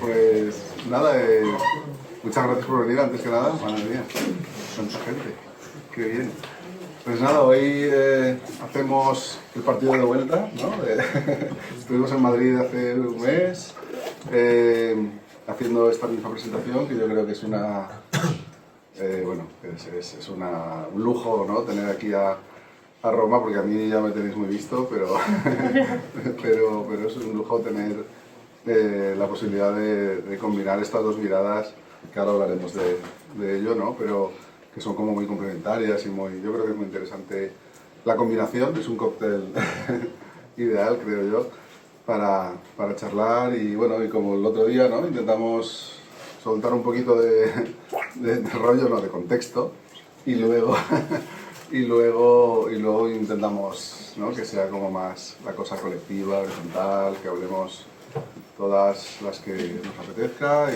Pues nada, muchas gracias por venir antes que nada. Madre mía, tanta gente, qué bien. Pues nada, hoy hacemos el partido de vuelta, ¿no? Estuvimos en Madrid hace un mes haciendo esta misma presentación, que yo creo que es una... bueno, es un lujo, ¿no? Tener aquí a Roma, porque a mí ya me tenéis muy visto, pero es un lujo tener la posibilidad de combinar estas dos miradas, que ahora hablaremos de ello, ¿no? Pero que son como muy complementarias y yo creo que es muy interesante la combinación, es un cóctel ideal, creo yo, para charlar y bueno, y como el otro día, ¿no? Intentamos soltar un poquito de rollo, no, de contexto, y luego intentamos, ¿no? Que sea como más la cosa colectiva, horizontal, que hablemos todas las que nos apetezca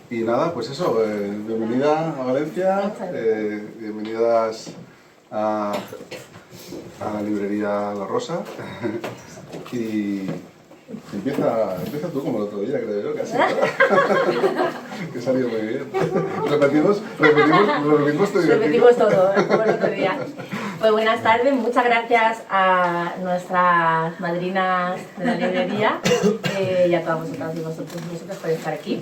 y nada, pues eso, bienvenida a Valencia, bienvenidas a la librería La Rosa y empieza tú como el otro día, creo yo, casi. Que ha salido muy bien. Repetimos todo, como el otro día. Pues buenas tardes, muchas gracias a nuestras madrinas de la librería y a todas vosotras y vosotros por estar aquí.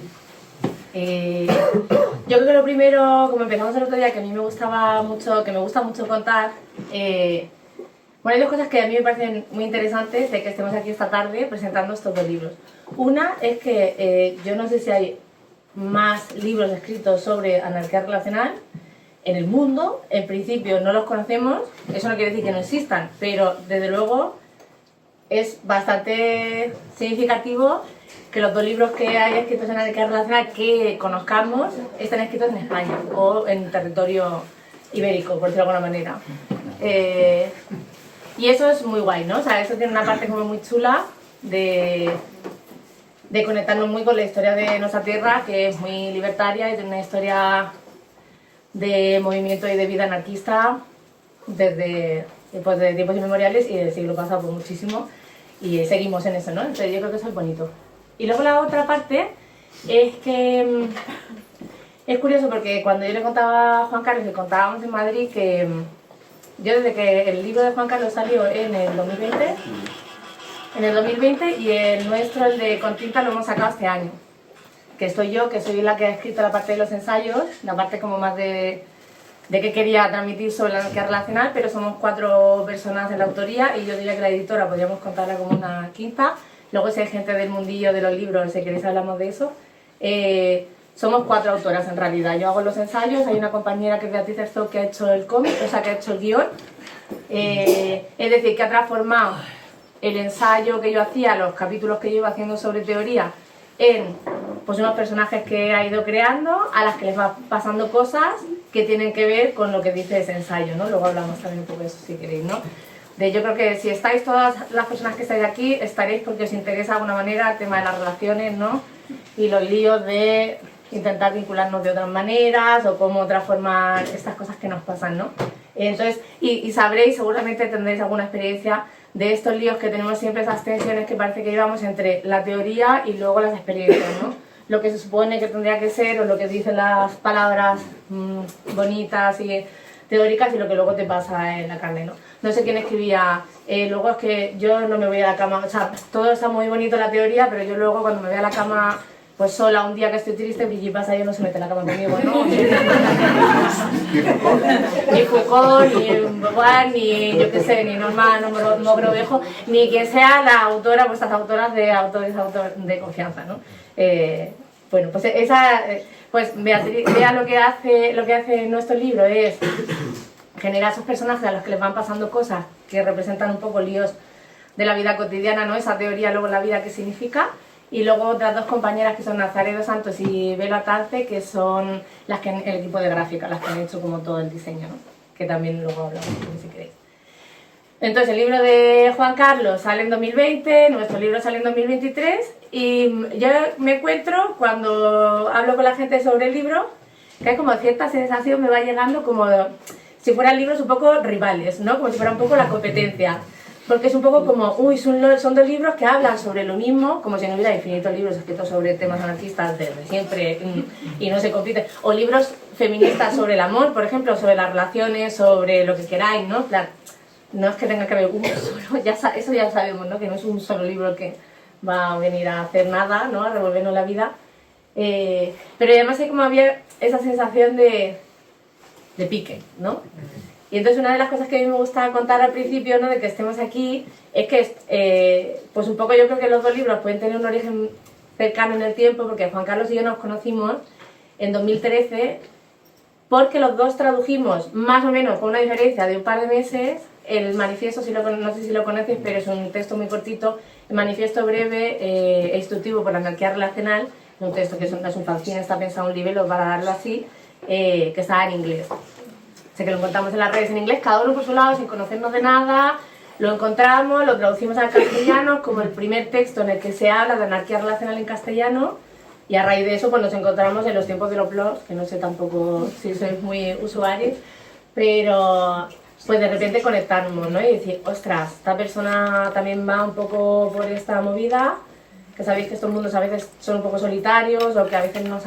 Yo creo que lo primero, como empezamos el otro día, que a mí me gusta mucho contar, bueno, hay dos cosas que a mí me parecen muy interesantes de que estemos aquí esta tarde presentando estos dos libros. Una es que yo no sé si hay más libros escritos sobre anarquía relacional en el mundo. En principio no los conocemos, eso no quiere decir que no existan, pero desde luego es bastante significativo que los dos libros que hay escritos en anarquía relacional que conozcamos estén escritos en España o en territorio ibérico, por decirlo de alguna manera. Y eso es muy guay, ¿no? O sea, eso tiene una parte como muy chula de conectarnos muy con la historia de nuestra tierra, que es muy libertaria y tiene una historia de movimiento y de vida anarquista desde tiempos inmemoriales y del siglo pasado por muchísimo, y seguimos en eso, ¿no? Entonces yo creo que eso es bonito. Y luego la otra parte es que es curioso porque cuando yo le contaba a Juan Carlos, le contábamos en Madrid que yo desde que el libro de Juan Carlos salió en el 2020 y el nuestro, el de Con tinta, lo hemos sacado este año. Que estoy yo, que soy la que ha escrito la parte de los ensayos, la parte como más de qué quería transmitir sobre la anarquía relacional, pero somos 4 personas en la autoría y yo diría que la editora podríamos contarla como una quinta. Luego si hay gente del mundillo de los libros, si queréis hablamos de eso. Somos 4 autoras en realidad. Yo hago los ensayos, hay una compañera que es Beatriz Herzog que ha hecho el cómic, o sea que ha hecho el guión. Es decir, que ha transformado el ensayo que yo hacía, los capítulos que yo iba haciendo sobre teoría, en pues unos personajes que ha ido creando, a las que les va pasando cosas que tienen que ver con lo que dice ese ensayo, ¿no? Luego hablamos también un poco de eso si queréis, ¿no? Yo creo que si estáis todas las personas que estáis aquí, estaréis porque os interesa de alguna manera el tema de las relaciones, ¿no? Y los líos de intentar vincularnos de otras maneras o cómo transformar estas cosas que nos pasan, ¿no? Entonces, y sabréis, seguramente tendréis alguna experiencia de estos líos que tenemos siempre, esas tensiones que parece que llevamos entre la teoría y luego las experiencias, ¿no? Lo que se supone que tendría que ser o lo que dicen las palabras bonitas y teóricas y lo que luego te pasa en la carne, ¿no? No sé quién escribía, luego es que yo no me voy a la cama, o sea, todo está muy bonito en la teoría, pero yo luego cuando me voy a la cama pues sola un día que estoy triste, Brigitte Bassa no se mete en la cama conmigo, ¿no? Ni Foucault, ni Beauvoir, ni yo qué sé, ni Norma Mogrovejo, ni quien sea la autora, pues estas autoras de autores de confianza, ¿no? Bueno, pues pues Beatriz, lo que hace en nuestro libro es generar esos personajes a los que les van pasando cosas que representan un poco líos de la vida cotidiana, ¿no? Esa teoría, luego la vida, ¿qué significa? Y luego otras 2 compañeras que son Nazaret Santos y Bela Atance, que son las que el equipo de gráfica, las que han hecho como todo el diseño, ¿no? Que también luego hablamos, si queréis. Entonces el libro de Juan Carlos sale en 2020, nuestro libro sale en 2023 y yo me encuentro cuando hablo con la gente sobre el libro que hay como cierta sensación, me va llegando como si fueran libros un poco rivales, ¿no? Como si fuera un poco la competencia. Porque es un poco como, uy, son dos libros que hablan sobre lo mismo, como si no hubiera infinitos libros escritos sobre temas anarquistas desde siempre y no se compiten. O libros feministas sobre el amor, por ejemplo, sobre las relaciones, sobre lo que queráis, ¿no? En plan, no es que tenga que haber uno solo, eso ya sabemos, ¿no? Que no es un solo libro que va a venir a hacer nada, ¿no? A revolvernos la vida. Pero además hay como había esa sensación de pique, ¿no? Y entonces una de las cosas que a mí me gusta contar al principio, ¿no? De que estemos aquí, es que pues un poco yo creo que los dos libros pueden tener un origen cercano en el tiempo, porque Juan Carlos y yo nos conocimos en 2013, porque los dos tradujimos más o menos con una diferencia de un par de meses el manifiesto, no sé si lo conoces, pero es un texto muy cortito, el manifiesto breve e instructivo por la anarquía relacional, un texto que es un fanzine, está pensado un libelo para darlo así, que está en inglés. Sé que lo encontramos en las redes en inglés, cada uno por su lado, sin conocernos de nada, lo encontramos, lo traducimos al castellano como el primer texto en el que se habla de anarquía relacional en castellano, y a raíz de eso pues nos encontramos en los tiempos de los blogs, que no sé tampoco si sois muy usuarios, pero pues de repente conectarnos, ¿no? Y decir, ostras, esta persona también va un poco por esta movida, que sabéis que estos mundos a veces son un poco solitarios, o que a veces no...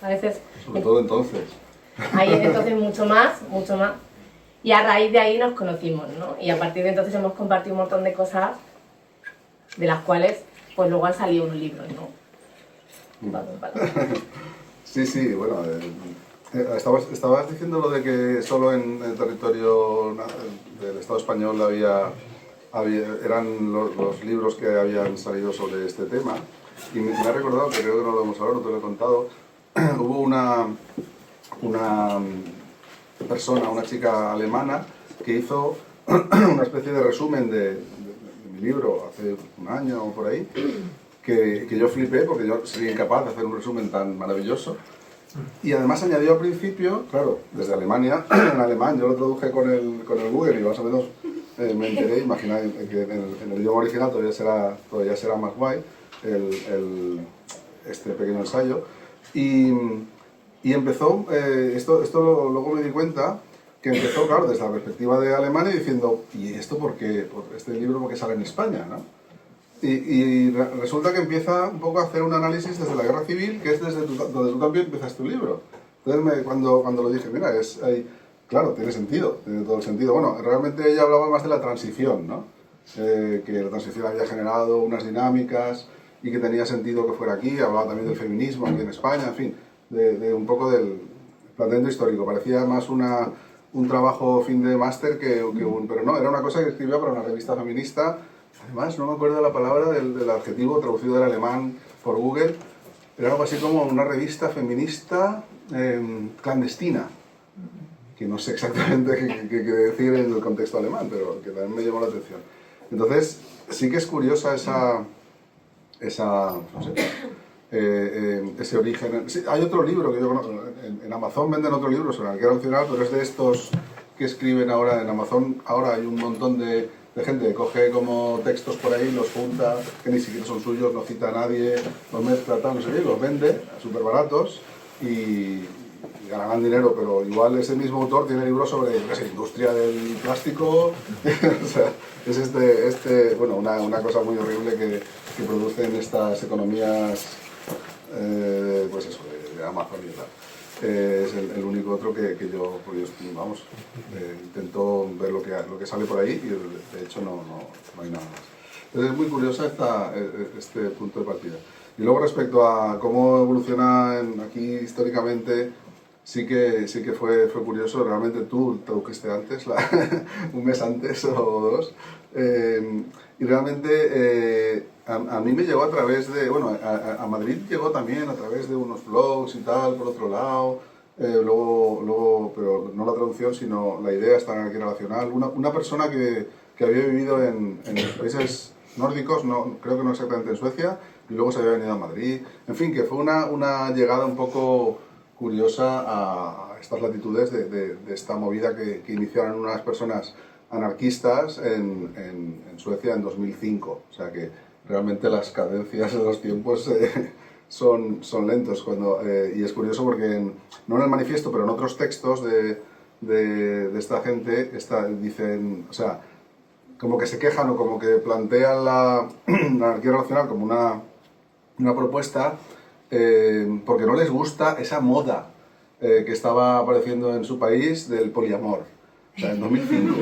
A veces, sobre todo entonces. Ahí entonces mucho más. Y a raíz de ahí nos conocimos, ¿no? Y a partir de entonces hemos compartido un montón de cosas de las cuales pues luego han salido unos libros, ¿no? Sí, bueno, estabas diciendo lo de que solo en el territorio del Estado español eran los libros que habían salido sobre este tema, y me ha recordado, que creo que no lo hemos hablado, no te lo he contado, hubo una persona, una chica alemana, que hizo una especie de resumen de mi libro hace un año o por ahí, que yo flipé porque yo sería incapaz de hacer un resumen tan maravilloso. Y además añadió al principio, claro, desde Alemania, en alemán, yo lo traduje con el Google y más o menos me enteré, imagináis que en el idioma original todavía será más guay este pequeño ensayo. Y empezó, luego me di cuenta, que empezó, claro, desde la perspectiva de Alemania, diciendo, ¿y esto por qué? Este libro por qué sale en España, ¿no? Y resulta que empieza un poco a hacer un análisis desde la guerra civil, que es donde tú también empiezas tu libro. Entonces, cuando lo dije, mira, claro, tiene sentido, tiene todo el sentido. Bueno, realmente ella hablaba más de la transición, ¿no? Que la transición había generado unas dinámicas y que tenía sentido que fuera aquí. Hablaba también del feminismo aquí en España, en fin, de un poco del planteamiento histórico. Parecía más un trabajo fin de máster pero no, era una cosa que escribía para una revista feminista. Además, no me acuerdo la palabra del adjetivo traducido del alemán por Google. Era algo así como una revista feminista clandestina, que no sé exactamente qué quiere decir en el contexto alemán, pero que también me llamó la atención. Entonces, sí que es curiosa no sé, ese origen. Sí, hay otro libro que yo conozco, en Amazon venden otro libro sobre anarquía nacional, pero es de estos que escriben ahora en Amazon. Ahora hay un montón de gente que coge como textos por ahí, los junta, que ni siquiera son suyos, no cita a nadie, los mezcla, tal, no sé qué, los vende súper baratos y ganarán dinero, pero igual ese mismo autor tiene libros sobre, yo qué sé, industria del plástico. O sea, es bueno, una cosa muy horrible que producen estas economías, pues eso, de Amazon y tal. Es el único otro que yo, pues, vamos, intento ver lo que sale por ahí y de hecho no hay nada más. Entonces es muy curiosa este punto de partida. Y luego respecto a cómo evoluciona aquí históricamente, sí que fue curioso. Realmente tú tradujiste antes, un mes antes o dos, y realmente a mí me llegó a través de, bueno, a Madrid llegó también a través de unos blogs y tal, por otro lado, luego, pero no la traducción, sino la idea está en aquí relacional. Una persona que había vivido en los países nórdicos, creo que no exactamente en Suecia, y luego se había venido a Madrid. En fin, que fue una llegada un poco curiosa a estas latitudes de esta movida que iniciaron unas personas anarquistas en Suecia en 2005. O sea que realmente las cadencias de los tiempos son lentos. Y es curioso porque, no en el manifiesto, pero en otros textos de esta gente dicen, o sea, como que se quejan o como que plantean la anarquía relacional como una propuesta porque no les gusta esa moda que estaba apareciendo en su país del poliamor. O sea, en 2005.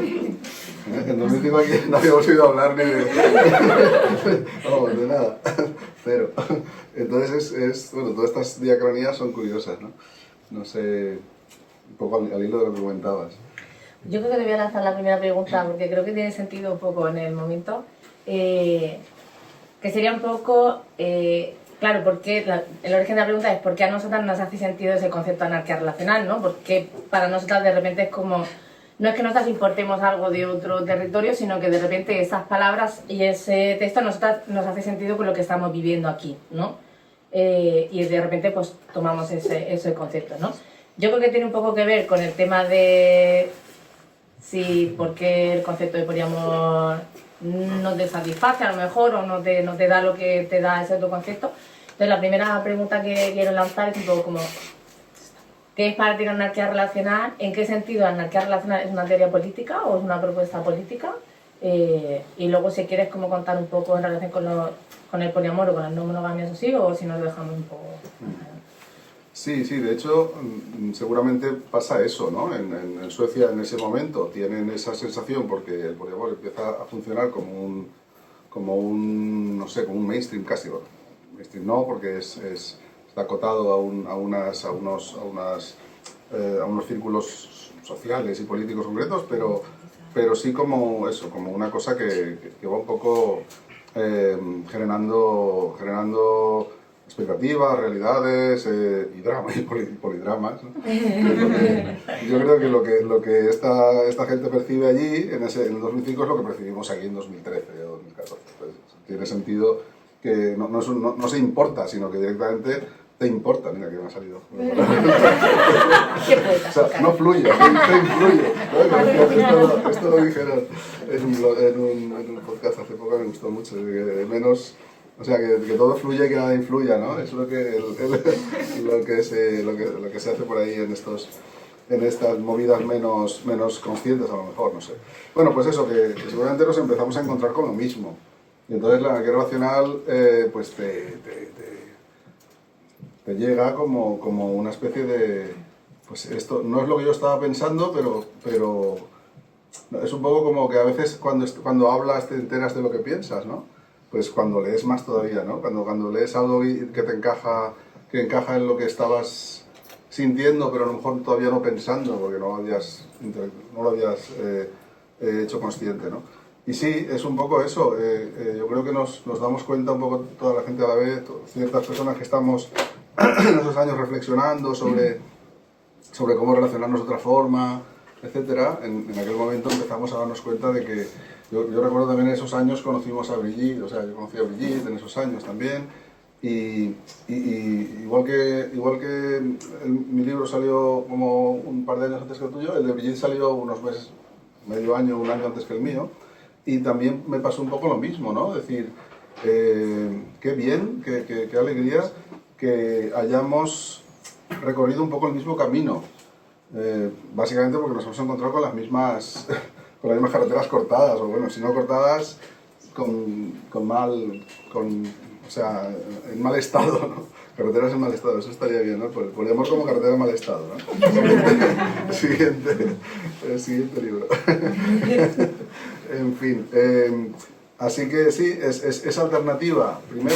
En 2005 aquí no habíamos oído hablar ni de... Vamos, de nada. Cero. Entonces, bueno, todas estas diacronías son curiosas, ¿no? No sé, un poco al hilo de lo que comentabas. Yo creo que te voy a lanzar la primera pregunta porque creo que tiene sentido un poco en el momento. Que sería un poco... claro, porque el origen de la pregunta es ¿por qué a nosotras nos hace sentido ese concepto de anarquía relacional, ¿no? Porque para nosotras de repente es como... No es que nosotras importemos algo de otro territorio, sino que de repente esas palabras y ese texto a nosotras nos hace sentido con lo que estamos viviendo aquí, ¿no? Y de repente pues tomamos ese concepto, ¿no? Yo creo que tiene un poco que ver con el tema de si por qué el concepto de poliamor no te satisface a lo mejor o no te da lo que te da ese otro concepto. Entonces la primera pregunta que quiero lanzar es un poco como ¿qué es para ti la anarquía relacional? ¿En qué sentido la anarquía relacional es una teoría política o es una propuesta política? Y luego si quieres como contar un poco en relación con el poliamor o con la no monogamia, eso sí, o si nos lo dejamos un poco... Sí, de hecho, seguramente pasa eso, ¿no? En Suecia en ese momento tienen esa sensación porque el poliamor empieza a funcionar como un no sé, como un mainstream casi. Bueno, mainstream no, porque está acotado a unos círculos sociales y políticos concretos, pero sí como eso, como una cosa que va un poco generando expectativas, realidades y dramas y polidramas, ¿no? Yo creo que lo que esta gente percibe allí en el 2005 es lo que percibimos aquí en 2013 o 2014. Entonces, tiene sentido que no se importa, sino que directamente te importa. Mira que me ha salido. O sea, no fluye, te influye. ¿No? Esto lo dijeron en un podcast hace poco, me gustó mucho. Menos... O sea, que todo fluya y que nada influya, ¿no? Es lo que se hace por ahí en estas movidas menos conscientes, a lo mejor, no sé. Bueno, pues eso, que seguramente nos empezamos a encontrar con lo mismo. Y entonces la anarquía relacional, pues te llega como una especie de... Pues esto no es lo que yo estaba pensando, pero es un poco como que a veces cuando hablas te enteras de lo que piensas, ¿no? Pues cuando lees más todavía, ¿no? Cuando lees algo que encaja en lo que estabas sintiendo, pero a lo mejor todavía no pensando, porque no lo habías hecho consciente, ¿no? Y sí, es un poco eso. Yo creo que nos damos cuenta un poco toda la gente a la vez, ciertas personas que estamos en esos años reflexionando sobre cómo relacionarnos de otra forma, etcétera. En aquel momento empezamos a darnos cuenta de que yo recuerdo también en esos años conocimos a Brigitte, o sea, yo conocí a Brigitte en esos años también, y igual que mi libro salió como un par de años antes que el tuyo, el de Brigitte salió unos meses, medio año, un año antes que el mío, y también me pasó un poco lo mismo, ¿no? Es decir, qué bien, qué alegría que hayamos recorrido un poco el mismo camino, básicamente porque nos hemos encontrado con las mismas carreteras cortadas, o bueno, si no cortadas, o sea, en mal estado, ¿no? Carreteras en mal estado, eso estaría bien, ¿no? Podríamos como carretera en mal estado, ¿no? Siguiente libro. En fin, así que sí, esa alternativa, primero,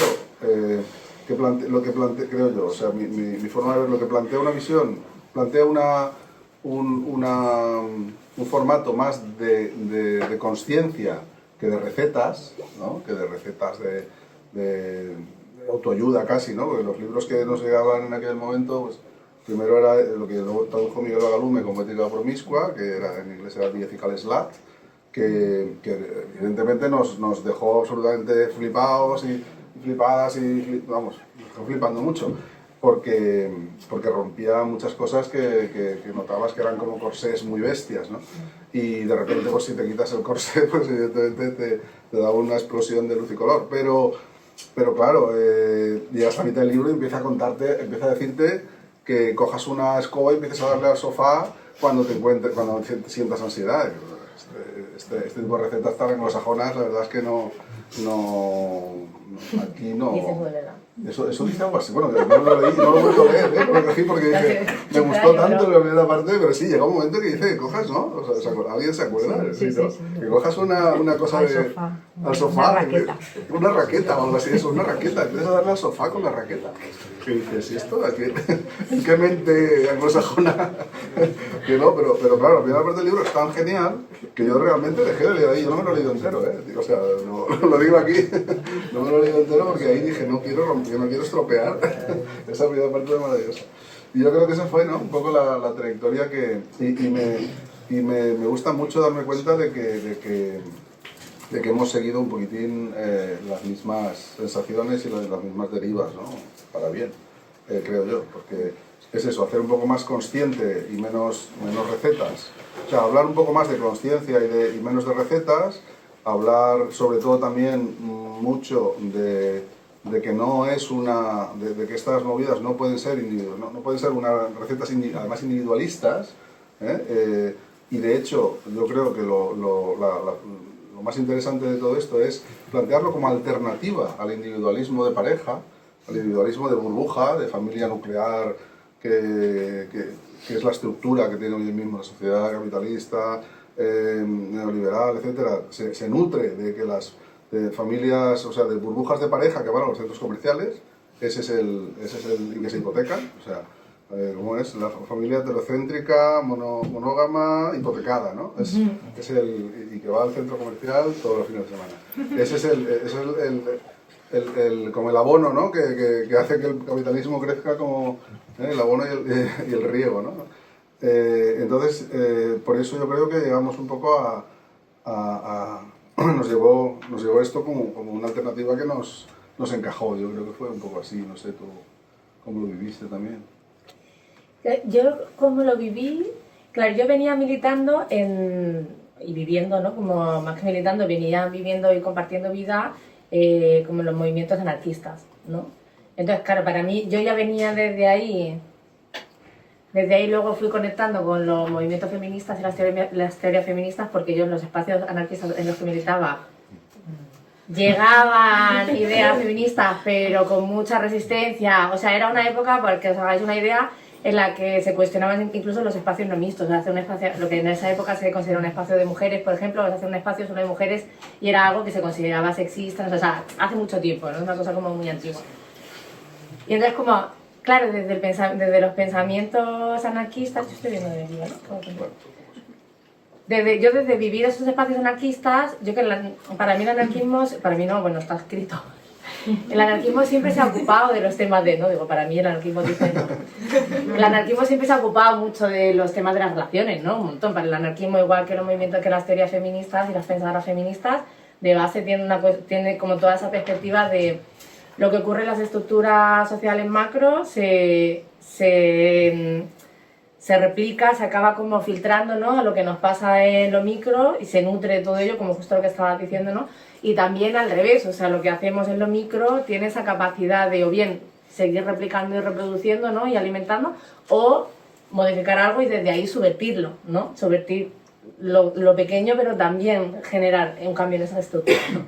creo yo, o sea, mi forma de ver lo que plantea una visión, plantea un formato más de conciencia que de recetas, ¿no? Que de recetas de autoayuda casi, ¿no? Porque los libros que nos llegaban en aquel momento, pues primero era lo que tradujo Miguel Bagalume como Ética Promiscua, que en inglés era The Ethical Slut, que evidentemente nos dejó absolutamente flipados y flipadas vamos, nos dejó flipando mucho. Porque rompía muchas cosas que notabas que eran como corsés muy bestias, ¿no? Y de repente, pues si te quitas el corsé, pues evidentemente te da una explosión de luz y color. Pero claro, llegas a mitad del libro y empieza a decirte que cojas una escoba y empieces a darle al sofá cuando te sientas ansiedad. este tipo de recetas tan anglosajonas, la verdad es que aquí no... Eso dice algo así, bueno, no lo leí, no lo he vuelto a leer, lo cogí porque dije, me gustó tanto la primera parte, pero sí, llega un momento que dice, cojas, ¿no? O sea, ¿alguien se acuerda? Sí. Que cojas una cosa al sofá, una raqueta o algo así, eso, una raqueta, empiezas a darle al sofá con la raqueta. ¿Qué dices? ¿Y esto? ¿En qué mente anglosajona? Que no, pero claro, la primera parte del libro es tan genial que yo realmente dejé de leer ahí, yo no me lo he leído entero, o sea, no, lo digo aquí, no me lo he leído entero porque ahí dije, no quiero romper, no quiero estropear esa primera parte de maravillosa. Y yo creo que esa fue, ¿no? Un poco la trayectoria que... Y me gusta mucho darme cuenta de que hemos seguido un poquitín las mismas sensaciones y las mismas derivas, ¿no? Para bien, creo yo, porque es eso, hacer un poco más consciente y menos recetas. O sea, hablar un poco más de consciencia y menos de recetas, hablar sobre todo también mucho de que no es de que estas movidas no pueden ser unas recetas además individualistas, y de hecho yo creo que lo más interesante de todo esto es plantearlo como alternativa al individualismo de pareja, al individualismo de burbuja, de familia nuclear, que es la estructura que tiene hoy mismo la sociedad capitalista, neoliberal, etcétera. Se nutre de que las familias, o sea, de burbujas de pareja que van a los centros comerciales, ese es el y que se hipotecan, o sea, ¿cómo es? La familia heterocéntrica, monógama, hipotecada, ¿no? Y que va al centro comercial todos los fines de semana. Ese es como el abono, ¿no? Que hace que el capitalismo crezca como el abono y el riego, ¿no? Entonces, por eso yo creo que llegamos un poco nos llevó esto como una alternativa que nos encajó. Yo creo que fue un poco así, no sé, tú cómo lo viviste también. Yo como lo viví, claro, yo venía militando y viviendo, ¿no? Como más que militando, venía viviendo y compartiendo vida como en los movimientos anarquistas, ¿no? Entonces, claro, para mí, yo ya venía desde ahí luego fui conectando con los movimientos feministas y las teorías feministas, porque yo en los espacios anarquistas en los que militaba llegaban ideas feministas, pero con mucha resistencia. O sea, era una época, para que os hagáis una idea, en la que se cuestionaban incluso los espacios no mixtos. O sea, hacer un espacio, lo que en esa época se considera un espacio de mujeres, por ejemplo, o hacer un espacio solo de mujeres, y era algo que se consideraba sexista. O sea, hace mucho tiempo, ¿no? Es una cosa como muy antigua. Y entonces, como, claro, desde los pensamientos anarquistas, yo estoy viendo de vida, ¿no? Desde vivir esos espacios anarquistas, para mí el anarquismo, para mí no, bueno, está escrito. El anarquismo siempre se ha ocupado de los temas no digo, para mí el anarquismo dice no. El anarquismo siempre se ha ocupado mucho de los temas de las relaciones, ¿no? Un montón. Para el anarquismo, igual que los movimientos, que las teorías feministas y las pensadoras feministas, de base tiene como toda esa perspectiva de lo que ocurre en las estructuras sociales macro, se replica, se acaba como filtrando, ¿no? A lo que nos pasa en lo micro, y se nutre de todo ello, como justo lo que estabas diciendo, ¿no? Y también al revés, o sea, lo que hacemos en lo micro tiene esa capacidad de o bien seguir replicando y reproduciendo, ¿no? Y alimentando, o modificar algo y desde ahí subvertirlo, ¿no? Subvertir lo pequeño, pero también generar un cambio en esa estructura, ¿no?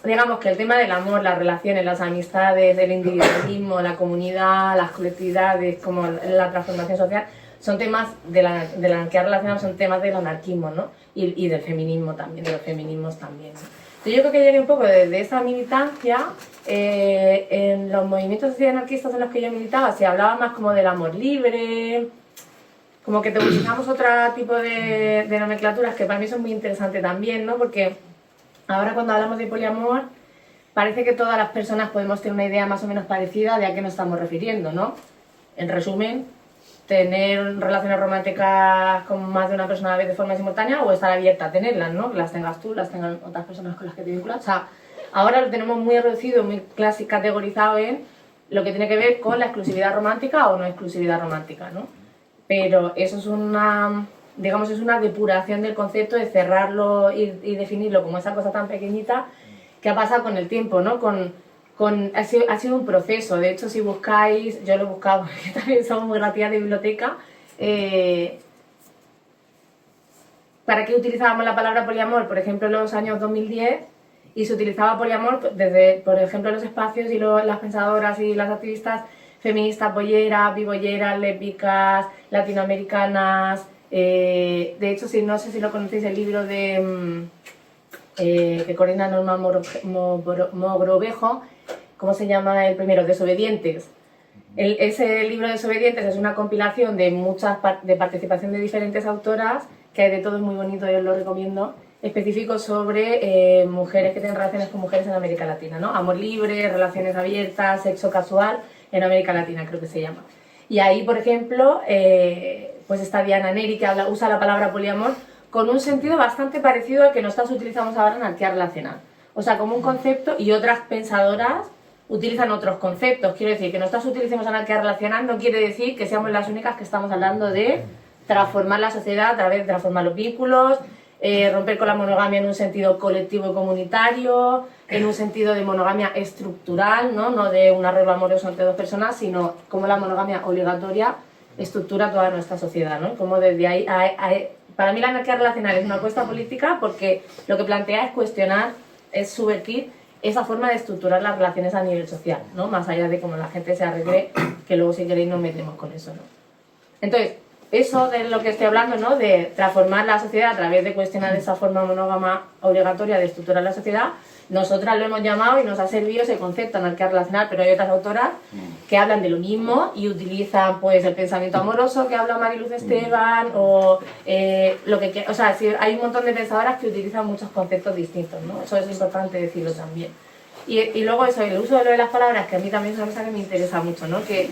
Digamos que el tema del amor, las relaciones, las amistades, el individualismo, la comunidad, las colectividades, como la transformación social, son temas de la anarquía relacionada, son temas del anarquismo, ¿no? Y del feminismo también, de los feminismos también, ¿no? Entonces yo creo que llegué un poco desde esa militancia. En los movimientos sociales anarquistas en los que yo militaba se hablaba más como del amor libre, como que utilizamos otro tipo de nomenclaturas que para mí son muy interesantes también, ¿no? Porque ahora cuando hablamos de poliamor, parece que todas las personas podemos tener una idea más o menos parecida de a qué nos estamos refiriendo, ¿no? En resumen, tener relaciones románticas con más de una persona a la vez de forma simultánea, o estar abierta a tenerlas, ¿no? Que las tengas tú, las tengan otras personas con las que te vinculas. O sea, ahora lo tenemos muy reducido, muy categorizado en lo que tiene que ver con la exclusividad romántica o no exclusividad romántica, ¿no? Pero eso es digamos, es una depuración del concepto, de cerrarlo y definirlo como esa cosa tan pequeñita que ha pasado con el tiempo, ¿no? Ha sido un proceso. De hecho, si buscáis, yo lo he buscado porque también somos muy relativas de biblioteca, ¿para qué utilizábamos la palabra poliamor? Por ejemplo, en los años 2010, y se utilizaba poliamor desde, por ejemplo, los espacios y las pensadoras y las activistas feministas, bolleras, bibolleras, lésbicas, latinoamericanas. De hecho, no sé si lo conocéis, el libro de que coordina Norma Mogrovejo, ¿cómo se llama el primero? Desobedientes. Ese libro de Desobedientes es una compilación de de participación de diferentes autoras, que hay de todo, es muy bonito, yo os lo recomiendo, específico sobre mujeres que tienen relaciones con mujeres en América Latina, ¿no? Amor libre, relaciones abiertas, sexo casual en América Latina, creo que se llama. Y ahí, por ejemplo, pues está Diana Neri, que usa la palabra poliamor con un sentido bastante parecido al que nosotros utilizamos ahora en anarquía relacional. O sea, como un concepto, y otras pensadoras utilizan otros conceptos. Quiero decir, que nosotros utilicemos anarquía relacional no quiere decir que seamos las únicas que estamos hablando de transformar la sociedad a través de transformar los vínculos, romper con la monogamia en un sentido colectivo y comunitario, en un sentido de monogamia estructural, no de un arreglo amoroso entre dos personas, sino como la monogamia obligatoria estructura toda nuestra sociedad, ¿no? Como desde ahí, para mí la anarquía relacional es una apuesta política porque lo que plantea es cuestionar, es subvertir esa forma de estructurar las relaciones a nivel social, ¿no? Más allá de cómo la gente se arregle, que luego si queréis nos metemos con eso, ¿no? Entonces, eso de lo que estoy hablando, ¿no? De transformar la sociedad a través de cuestionar esa forma monógama obligatoria de estructurar la sociedad, nosotras lo hemos llamado y nos ha servido ese concepto anarquía relacional, pero hay otras autoras que hablan de lo mismo y utilizan pues el pensamiento amoroso que habla Mariluz Esteban o lo que, o sea, sí, hay un montón de pensadoras que utilizan muchos conceptos distintos, ¿no? Eso es importante decirlo también. Y luego eso, el uso de lo de las palabras, que a mí también es una cosa que me interesa mucho, ¿no? Que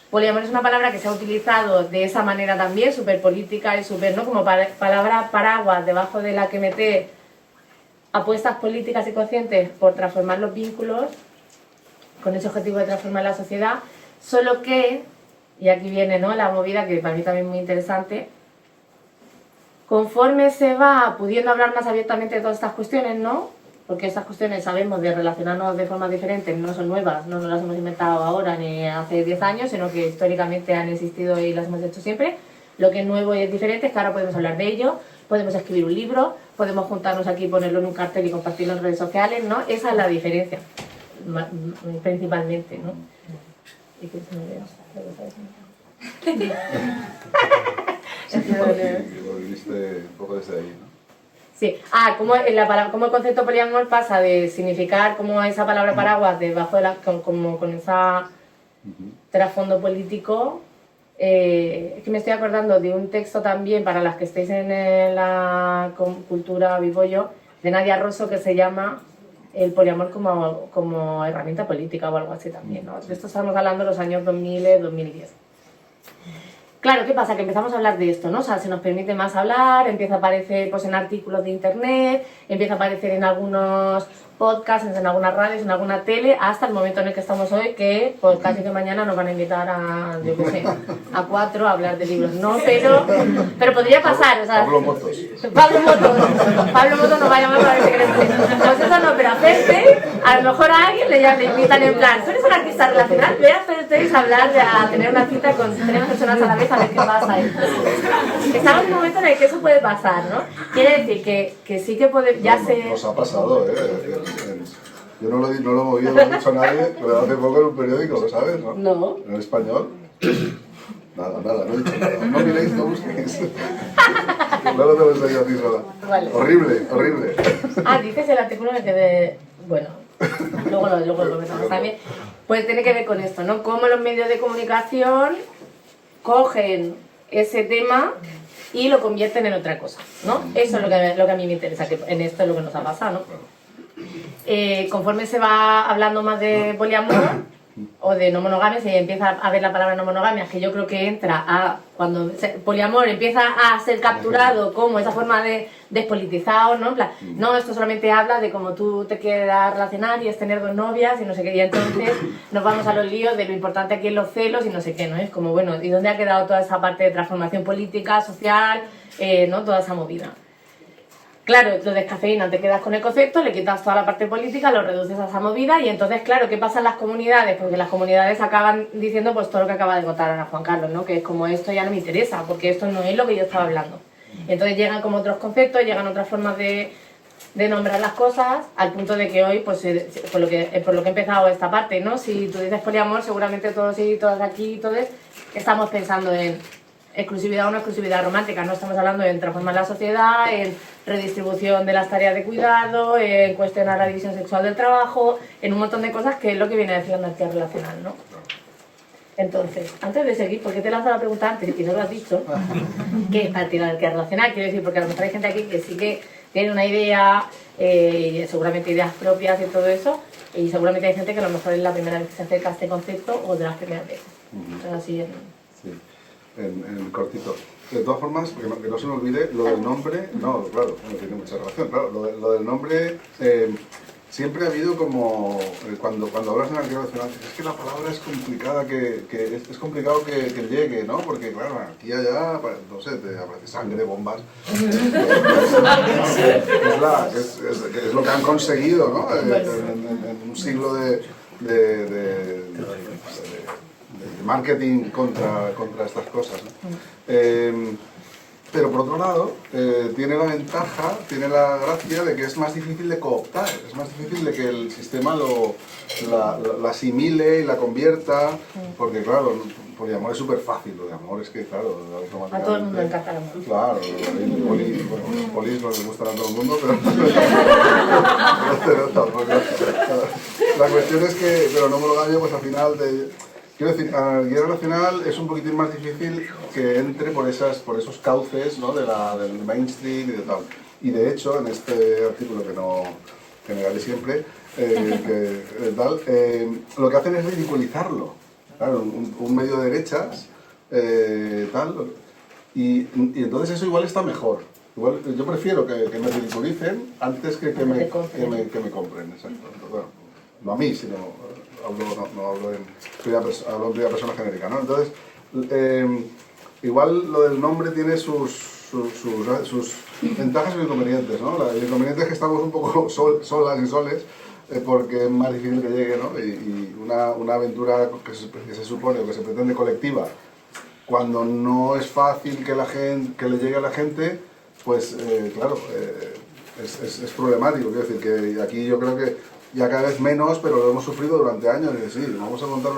poliamor es una palabra que se ha utilizado de esa manera también, súper política y súper, ¿no? Como palabra paraguas debajo de la que meter apuestas políticas y conscientes por transformar los vínculos, con ese objetivo de transformar la sociedad, solo que, y aquí viene, ¿no?, la movida que para mí también es muy interesante, conforme se va pudiendo hablar más abiertamente de todas estas cuestiones, ¿no?, porque estas cuestiones sabemos de relacionarnos de formas diferentes, no son nuevas, no nos las hemos inventado ahora ni hace 10 años, sino que históricamente han existido y las hemos hecho siempre. Lo que es nuevo y es diferente es que ahora podemos hablar de ello, podemos escribir un libro, podemos juntarnos aquí, ponerlo en un cartel y compartirlo en redes sociales, ¿no? Esa es la diferencia, principalmente, ¿no? ¿Y qué se me ve? Sí, lo viviste un poco desde ahí, ¿no? Sí, como el concepto poliamor pasa de significar como esa palabra paraguas debajo de como con esa trasfondo político. Es que me estoy acordando de un texto también para las que estéis en la cultura Bibollo, de Nadia Rosso, que se llama El poliamor como herramienta política o algo así también, ¿no? De esto estamos hablando de los años 2000-2010. Claro, ¿qué pasa? Que empezamos a hablar de esto, ¿no? O sea, se nos permite más hablar, empieza a aparecer pues, en artículos de internet, empieza a aparecer en algunos podcasts, en algunas radios, en alguna tele, hasta el momento en el que estamos hoy, que pues casi que mañana nos van a invitar a, yo qué sé, a 4 a hablar de libros. No, pero podría pasar, o sea... Pablo Motos. Pablo Motos nos va a llamar para ver si queremos. Pues eso no, pero a Feste, a lo mejor a alguien le invitan en plan, tú eres un artista relacional, ve a Feste a hablar, a tener una cita con 3 personas a la vez a ver qué pasa ahí. Estamos en un momento en el que eso puede pasar, ¿no? Quiere decir que sí que puede, ya se... Nos ha pasado, Yo no lo he movido, no lo he dicho a nadie, pero hace poco en un periódico, ¿lo sabes? No. En el Español. Nada, no he dicho nada. No miréis, no busquéis. Luego te lo enseño a ti sola. Vale. Horrible. Dices el artículo en el que de... Bueno, luego lo comentamos también. Pues tiene que ver con esto, ¿no? Cómo los medios de comunicación cogen ese tema y lo convierten en otra cosa, ¿no? Eso es lo que a mí me interesa, que en esto es lo que nos ha pasado, ¿no? Conforme se va hablando más de poliamor o de no monogamia, se empieza a ver la palabra no monogamia, que yo creo que entra cuando poliamor empieza a ser capturado como esa forma de despolitizado, ¿no? En plan, no, esto solamente habla de cómo tú te quieras relacionar y es tener 2 novias y no sé qué, y entonces nos vamos a los líos de lo importante aquí es los celos y no sé qué, ¿no? Es como, bueno, ¿y dónde ha quedado toda esa parte de transformación política, social, ¿no? Toda esa movida. Claro, lo descafeína, te quedas con el concepto, le quitas toda la parte política, lo reduces a esa movida y entonces, claro, ¿qué pasa en las comunidades? Porque las comunidades acaban diciendo pues todo lo que acaba de contar Ana Juan Carlos, ¿no? Que es como esto ya no me interesa, porque esto no es lo que yo estaba hablando. Y entonces llegan como otros conceptos, llegan otras formas de nombrar las cosas, al punto de que hoy, pues por lo que he empezado esta parte, ¿no? Si tú dices poliamor, seguramente todos y todas aquí, todos, estamos pensando en exclusividad o no exclusividad romántica, no estamos hablando en transformar la sociedad, en redistribución de las tareas de cuidado, en cuestionar la división sexual del trabajo, en un montón de cosas que es lo que viene a decir la anarquía relacional, ¿no? Entonces, antes de seguir, porque te he lanzado la pregunta antes y no lo has dicho, ¿qué es para ti la anarquía relacional? Quiero decir, porque a lo mejor hay gente aquí que sí que tiene una idea, seguramente ideas propias y todo eso, y seguramente hay gente que a lo mejor es la primera vez que se acerca a este concepto o de las primeras veces. Así en... Sí, en cortito. De todas formas, que no se me olvide, lo del nombre, no, claro, no tiene mucha relación, claro, lo del nombre, siempre ha habido como, cuando hablas de anarquía relacional, es que la palabra es complicada, es complicado que llegue, ¿no? Porque claro, anarquía ya, no sé, te aparece sangre, bombas, es lo que han conseguido, ¿no? En un siglo de marketing contra estas cosas, ¿no? Pero por otro lado, tiene la ventaja, tiene la gracia de que es más difícil de cooptar, es más difícil de que el sistema la asimile y la convierta, porque claro, poliamor es súper fácil, lo de amor es que claro, a todo el mundo le encanta el amor. Claro, los polis no les gustan a todo el mundo, pero tampoco. La cuestión es que, pero no monogamia, pues al final quiero decir, anarquía relacional es un poquitín más difícil que entre por esos cauces, ¿no? Del mainstream y de tal. Y de hecho, en este artículo que negaré siempre, lo que hacen es ridiculizarlo. Claro, un medio de derechas, tal, y entonces eso igual está mejor. Igual, yo prefiero que me ridiculicen antes que me compren, exacto. Bueno, no a mí, sino hablo en primera persona genérica, ¿no? Entonces, igual lo del nombre tiene sus ventajas y inconvenientes, ¿no? El inconveniente es que estamos un poco solas y soles, porque es más difícil que llegue, ¿no? Y una aventura que se supone o que se pretende colectiva, cuando no es fácil que le llegue a la gente, pues claro, es problemático. Quiero decir que aquí yo creo que ya cada vez menos, pero lo hemos sufrido durante años. Y sí, vamos a montar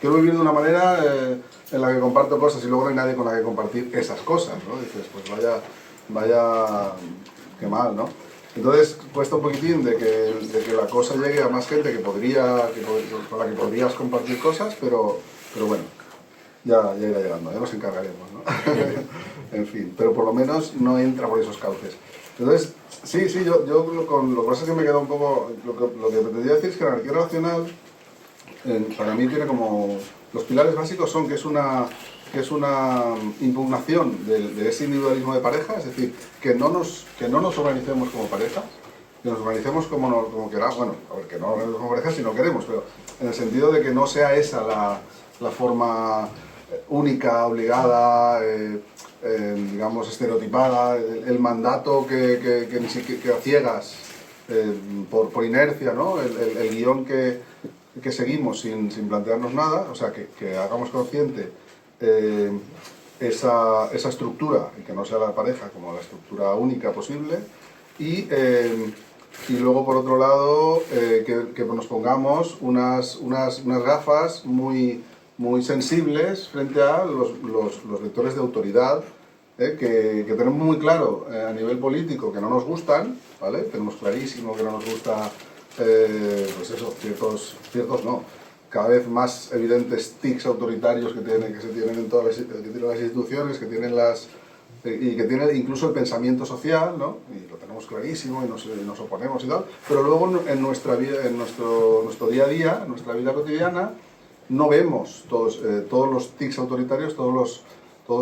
quiero vivir de una manera en la que comparto cosas y luego no hay nadie con la que compartir esas cosas, ¿no? Y dices, pues vaya, qué mal, ¿no? Entonces cuesta un poquitín de que la cosa llegue a más gente con la que podrías compartir cosas, pero bueno, ya irá llegando, ya nos encargaremos, ¿no? En fin, pero por lo menos no entra por esos cauces. Entonces, sí, yo con lo que pasa es que me queda un poco, lo que pretendía decir es que la anarquía relacional, para mí tiene como, los pilares básicos son que es una impugnación de ese individualismo de pareja, es decir, que no nos organicemos como pareja, que nos organicemos como queramos, bueno, a ver, que no nos organicemos como pareja si no queremos, pero en el sentido de que no sea esa la forma única, obligada, digamos, estereotipada, el mandato que a ciegas, por inercia, ¿no? El guión que seguimos sin plantearnos nada, o sea, que hagamos consciente esa estructura, y que no sea la pareja como la estructura única posible, y luego, por otro lado, que nos pongamos unas gafas muy sensibles frente a los vectores de autoridad, que tenemos muy claro a nivel político que no nos gustan, ¿vale? Tenemos clarísimo que no nos gusta, pues eso, ciertos no, cada vez más evidentes tics autoritarios que se tienen en todas las instituciones, que tienen incluso el pensamiento social, ¿no? Y lo tenemos clarísimo y nos oponemos y tal, pero luego en nuestra vida, en nuestro día a día, en nuestra vida cotidiana, no vemos todos los tics autoritarios, todos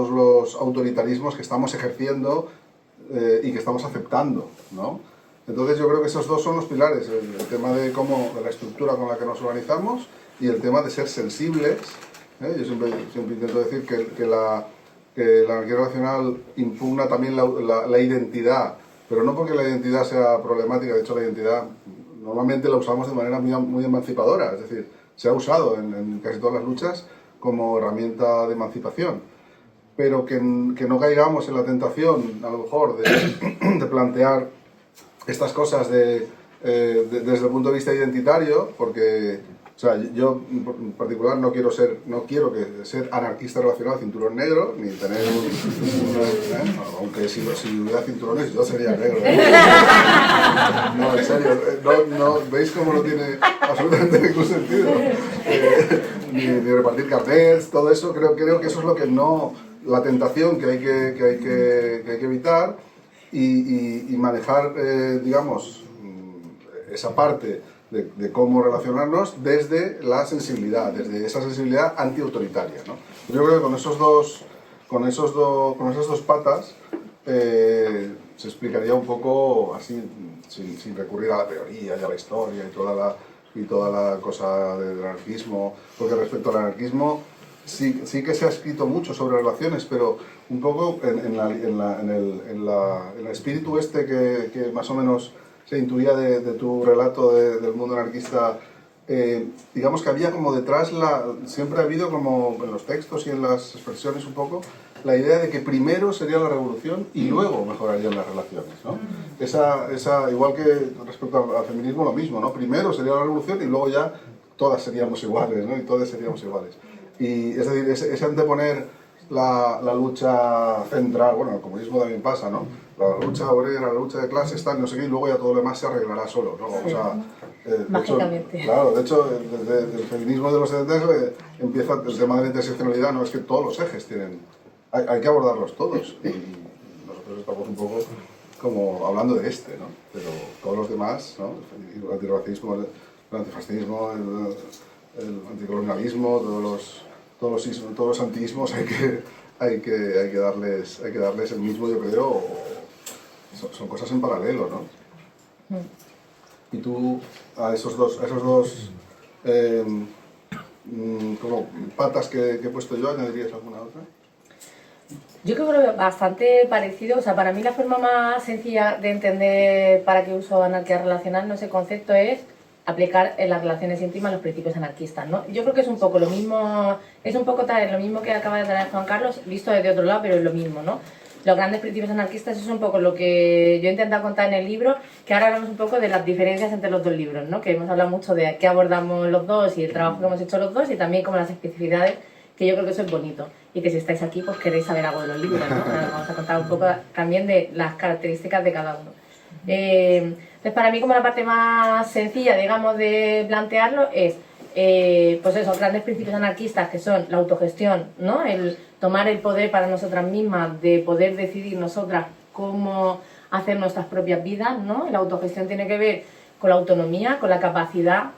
los autoritarismos que estamos ejerciendo y que estamos aceptando, ¿no? Entonces yo creo que esos dos son los pilares, el tema de la estructura con la que nos organizamos y el tema de ser sensibles. Yo siempre intento decir que la anarquía relacional impugna también la identidad, pero no porque la identidad sea problemática, de hecho la identidad normalmente la usamos de manera muy emancipadora, es decir, se ha usado en casi todas las luchas como herramienta de emancipación. pero que no caigamos en la tentación, a lo mejor, de plantear estas cosas desde el punto de vista identitario, porque, o sea, yo en particular no quiero ser anarquista relacionado a cinturón negro, ni tener aunque si hubiera cinturones yo sería negro. No, en serio, no, ¿veis cómo no tiene absolutamente ningún sentido? Ni repartir carnets, todo eso, creo que eso es lo que no, la tentación que hay que evitar y manejar, digamos, esa parte de cómo relacionarnos desde la sensibilidad, desde esa sensibilidad antiautoritaria, ¿no? Yo creo que con esas dos patas se explicaría un poco así, sin recurrir a la teoría y a la historia y toda la cosa del anarquismo, porque respecto al anarquismo sí que se ha escrito mucho sobre relaciones, pero un poco en el espíritu este que más o menos se intuía de tu relato del mundo anarquista, digamos que había como detrás, siempre ha habido como en los textos y en las expresiones un poco, la idea de que primero sería la revolución y luego mejorarían las relaciones, ¿no? Igual que respecto al feminismo lo mismo, ¿no? Primero sería la revolución y luego ya todas seríamos iguales, ¿no? Y todos seríamos iguales. Y es decir, ese anteponer la lucha central, bueno, en el comunismo también pasa, ¿no? La lucha obrera, la lucha de clases, tal, no sé qué, y luego ya todo lo demás se arreglará solo, ¿no? O sea, mágicamente. De hecho, desde el feminismo de los 70 empieza el tema de la interseccionalidad, no es que todos los ejes tienen, hay que abordarlos todos, y nosotros estamos un poco como hablando de ¿no? Pero todos los demás, ¿no? El antirracismo, el antifascismo, el anticolonialismo, todos los antiismos hay que darles el mismo, yo creo, son cosas en paralelo, ¿no? Y tú a esos dos como patas que he puesto yo, ¿añadirías alguna otra? Yo creo que bastante parecido, o sea, para mí la forma más sencilla de entender para qué uso anarquía relacional, no ese concepto, es aplicar en las relaciones íntimas los principios anarquistas, ¿no? Yo creo que es un poco lo mismo, es un poco lo mismo que acaba de traer Juan Carlos, visto desde otro lado, pero es lo mismo, ¿no? Los grandes principios anarquistas es un poco lo que yo he intentado contar en el libro, que ahora hablamos un poco de las diferencias entre los dos libros, ¿no? Que hemos hablado mucho de qué abordamos los dos y el trabajo que hemos hecho los dos y también como las especificidades, que yo creo que eso es bonito y que si estáis aquí pues queréis saber algo de los libros, ¿no? Vamos a contar un poco también de las características de cada uno. Entonces para mí como la parte más sencilla, digamos, de plantearlo es pues esos grandes principios anarquistas que son la autogestión, ¿no? El tomar el poder para nosotras mismas, de poder decidir nosotras cómo hacer nuestras propias vidas, ¿no? La autogestión tiene que ver con la autonomía, con la capacidad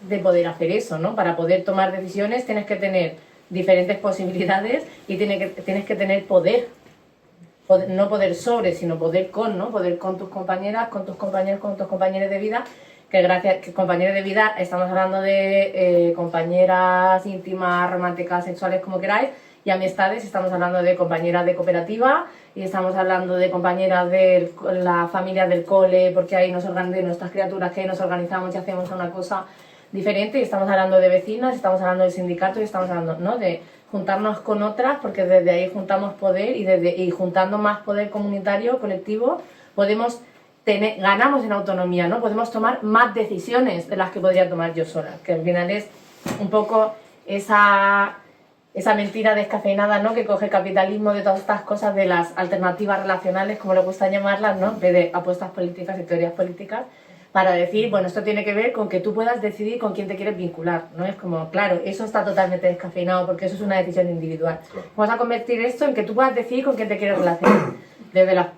de poder hacer eso, ¿no? Para poder tomar decisiones tienes que tener diferentes posibilidades y tienes que tener poder. No poder sobre, sino poder con, ¿no? Poder con tus compañeras, con tus compañeros, con tus compañeros de vida, que compañeros de vida, estamos hablando de compañeras íntimas, románticas, sexuales, como queráis, y amistades, estamos hablando de compañeras de cooperativa, y estamos hablando de compañeras de la familia del cole, porque ahí de nuestras criaturas que nos organizamos y hacemos una cosa diferente, y estamos hablando de vecinas, estamos hablando de sindicatos, y estamos hablando, ¿no? De juntarnos con otras, porque desde ahí juntamos poder y juntando más poder comunitario, colectivo, ganamos en autonomía, ¿no? Podemos tomar más decisiones de las que podría tomar yo sola, que al final es un poco esa mentira descafeinada, ¿no? Que coge el capitalismo de todas estas cosas, de las alternativas relacionales, como le gusta llamarlas, ¿no? De apuestas políticas y teorías políticas, para decir, bueno, esto tiene que ver con que tú puedas decidir con quién te quieres vincular, ¿no? Es como, claro, eso está totalmente descafeinado porque eso es una decisión individual. Claro. Vamos a convertir esto en que tú puedas decidir con quién te quieres relacionar. Desde las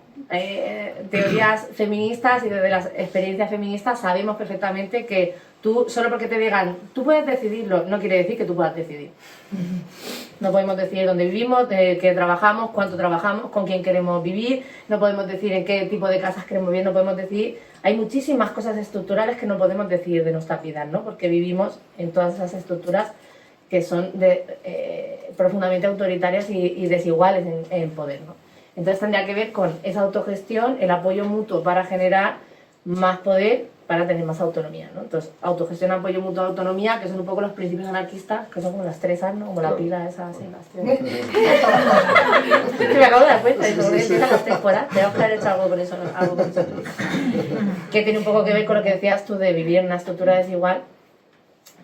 teorías feministas y desde las experiencias feministas sabemos perfectamente que tú, solo porque te digan, tú puedes decidirlo, no quiere decir que tú puedas decidir. No podemos decidir dónde vivimos, qué trabajamos, cuánto trabajamos, con quién queremos vivir, no podemos decir en qué tipo de casas queremos vivir, no podemos decidir. Hay muchísimas cosas estructurales que no podemos decidir de nuestras vidas, ¿no? Porque vivimos en todas esas estructuras que son profundamente autoritarias y desiguales en poder, ¿no? Entonces tendría que ver con esa autogestión, el apoyo mutuo para generar más poder para tener más autonomía, ¿no? Entonces, autogestión, apoyo mutuo, autonomía, que son un poco los principios anarquistas, que son como las 3 A, ¿no? Como la pila esa, así, las 3. Que me acabo de dar cuenta, y sobre las 3 por A, tenemos que haber hecho algo con eso, que tiene un poco que ver con lo que decías tú de vivir en una estructura desigual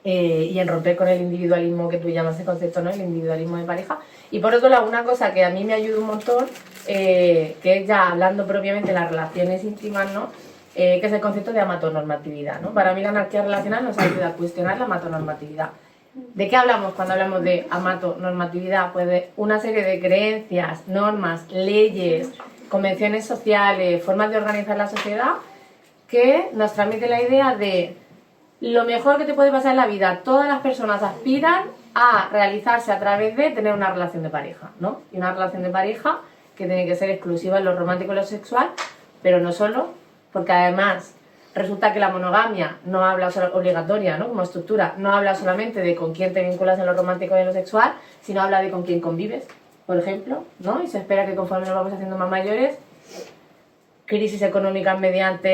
y en romper con el individualismo que tú llamas ese concepto, ¿no? El individualismo de pareja. Y por otro lado, una cosa que a mí me ayuda un montón, que es ya hablando propiamente de las relaciones íntimas, ¿no? Que es el concepto de amatonormatividad, ¿no? Para mí la anarquía relacional nos ayuda a cuestionar la amatonormatividad. ¿De qué hablamos cuando hablamos de amatonormatividad? Pues de una serie de creencias, normas, leyes, convenciones sociales, formas de organizar la sociedad que nos transmiten la idea de lo mejor que te puede pasar en la vida. Todas las personas aspiran a realizarse a través de tener una relación de pareja, ¿no? Y una relación de pareja que tiene que ser exclusiva en lo romántico y lo sexual, pero no solo, porque además resulta que la monogamia no habla obligatoria, ¿no? Como estructura, no habla solamente de con quién te vinculas en lo romántico y en lo sexual, sino habla de con quién convives, por ejemplo, ¿no? Y se espera que conforme nos vamos haciendo más mayores, crisis económicas mediante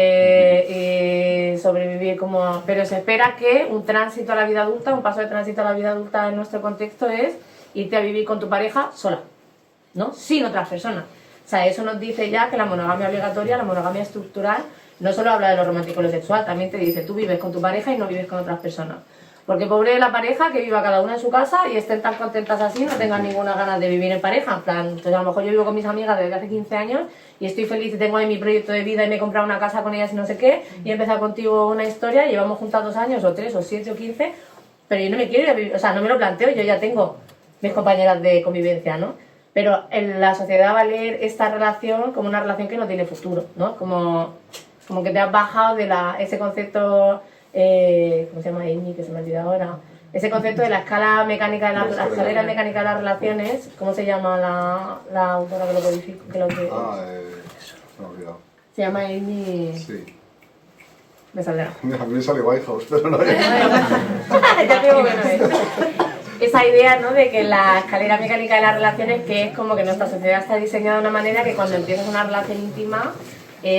sobrevivir como... Pero se espera que un tránsito a la vida adulta, un paso de tránsito a la vida adulta en nuestro contexto es irte a vivir con tu pareja sola, ¿no? Sin otras personas. O sea, eso nos dice ya que la monogamia obligatoria, la monogamia estructural, no solo habla de lo romántico y lo sexual, también te dice, tú vives con tu pareja y no vives con otras personas. Porque pobre de la pareja, que viva cada una en su casa y estén tan contentas así, no tengan ninguna ganas de vivir en pareja. En plan, entonces a lo mejor yo vivo con mis amigas desde hace 15 años y estoy feliz y tengo ahí mi proyecto de vida y me he comprado una casa con ellas y no sé qué, y he empezado contigo una historia, y llevamos juntas 2 años, o 3, o 7, o 15, pero yo no me quiero ir a vivir, o sea, no me lo planteo, yo ya tengo mis compañeras de convivencia, ¿no? Pero en la sociedad va a leer esta relación como una relación que no tiene futuro, ¿no? Como que te has bajado de ese concepto, ¿cómo se llama? Amy, que se me ha olvidado ahora. Ese concepto de la escala mecánica, la escalera mecánica de las relaciones, ¿cómo se llama la autora que lo codifica? se me ha olvidado. Se llama Amy... Sí. Me saldrá. A mí me sale Whitehouse, pero no es. Ya digo que no es. Esa idea, ¿no?, de que la escalera mecánica de las relaciones, que es como que nuestra sociedad está diseñada de una manera que cuando empiezas una relación íntima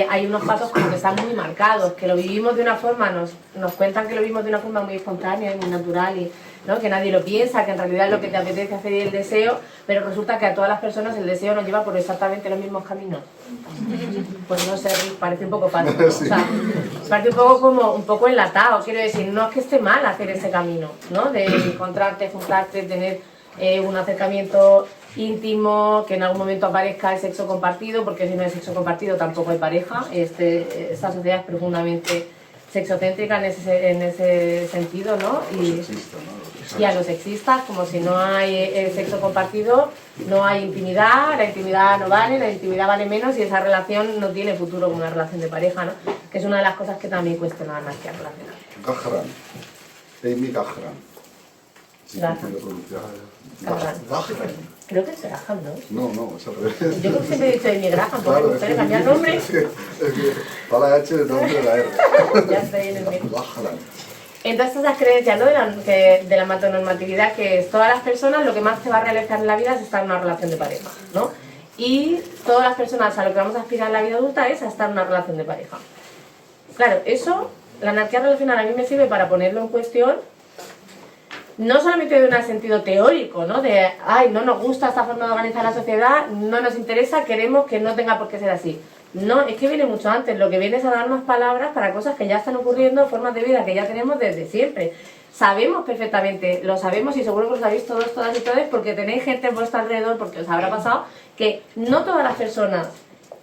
hay unos pasos como que están muy marcados, que lo vivimos de una forma, nos cuentan que lo vivimos de una forma muy espontánea y muy natural, y ¿no?, que nadie lo piensa, que en realidad es lo que te apetece hacer y el deseo, pero resulta que a todas las personas el deseo nos lleva por exactamente los mismos caminos. Pues no sé, parece un poco falso, ¿no? O sea, parece un poco como un poco enlatado, quiero decir, no es que esté mal hacer ese camino, ¿no?, de encontrarte, juntarte, tener un acercamiento íntimo, que en algún momento aparezca el sexo compartido, porque si no hay sexo compartido tampoco hay pareja. Esta sociedad es profundamente sexocéntrica en ese sentido, ¿no? Y a los sexistas, como si no hay sexo compartido, no hay intimidad, la intimidad no vale, la intimidad vale menos y esa relación no tiene futuro como una relación de pareja, ¿no? Que es una de las cosas que también cuestiona la anarquía relacional. Gajran. Amy Gajran. Gajran. Creo que es Graham, ¿no? No, es al revés. Yo creo que siempre he dicho Amy Graham, porque me gustaría cambiar nombre. Es que va la H de nombre de la R. Ya estoy en el medio. Gajran. Entonces esas creencias, ¿no?, de la amatonormatividad, que es todas las personas lo que más te va a realizar en la vida es estar en una relación de pareja, ¿no? Y todas las personas a lo que vamos a aspirar en la vida adulta es a estar en una relación de pareja. Claro, eso, la anarquía relacional a mí me sirve para ponerlo en cuestión, no solamente de un sentido teórico, ¿no?, de, ay, no nos gusta esta forma de organizar la sociedad, no nos interesa, queremos que no tenga por qué ser así. No, es que viene mucho antes, lo que viene es a darnos palabras para cosas que ya están ocurriendo, formas de vida que ya tenemos desde siempre. Sabemos perfectamente, lo sabemos y seguro que lo sabéis todos, todas y todos, porque tenéis gente en vuestro alrededor, porque os habrá pasado, que no todas las personas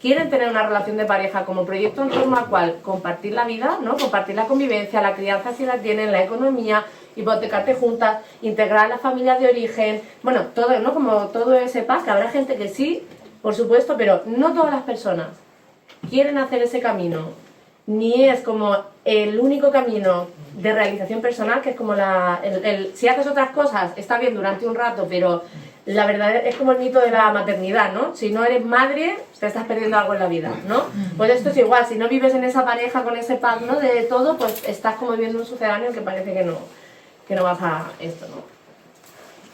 quieren tener una relación de pareja como proyecto en torno al cual compartir la vida, ¿no?, compartir la convivencia, la crianza si la tienen, la economía, hipotecarte juntas, integrar las familias de origen, bueno, todo, ¿no?, como todo ese pack, que habrá gente que sí, por supuesto, pero no todas las personas quieren hacer ese camino, ni es como el único camino de realización personal, que es como si haces otras cosas está bien durante un rato, pero la verdad es como el mito de la maternidad, ¿no? Si no eres madre, te estás perdiendo algo en la vida, ¿no? Pues esto es igual, si no vives en esa pareja con ese pack, ¿no?, de todo, pues estás como viviendo un sucedáneo que parece que no vas a esto, ¿no?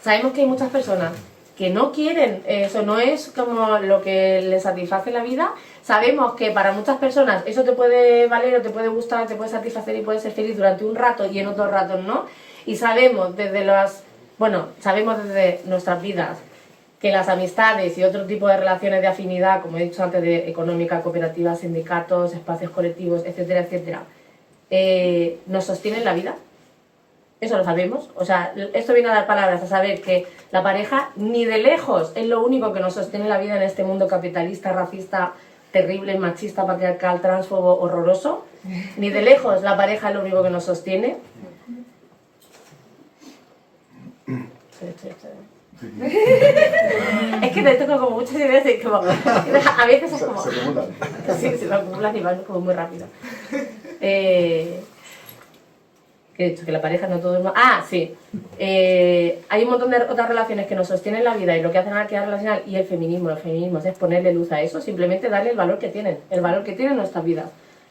Sabemos que hay muchas personas que no quieren, eso no es como lo que les satisface la vida. Sabemos que para muchas personas eso te puede valer o te puede gustar, te puede satisfacer y puedes ser feliz durante un rato y en otros ratos no. Y sabemos sabemos desde nuestras vidas que las amistades y otro tipo de relaciones de afinidad, como he dicho antes, de económica, cooperativa, sindicatos, espacios colectivos, etcétera, etcétera, nos sostienen la vida. Eso lo sabemos. O sea, esto viene a dar palabras a saber que la pareja ni de lejos es lo único que nos sostiene la vida en este mundo capitalista, racista, terrible, machista, patriarcal, transfobo, horroroso. Ni de lejos la pareja es lo único que nos sostiene. Es que te toco como muchas ideas y como, a veces es como... Se acumulan. Sí, se me acumulan y van como muy rápido. Que he dicho que la pareja no todo es... Ah, sí. Hay un montón de otras relaciones que nos sostienen la vida y lo que hacen a la actividad relacional y el feminismo es ponerle luz a eso, simplemente darle el valor que tienen nuestras vidas.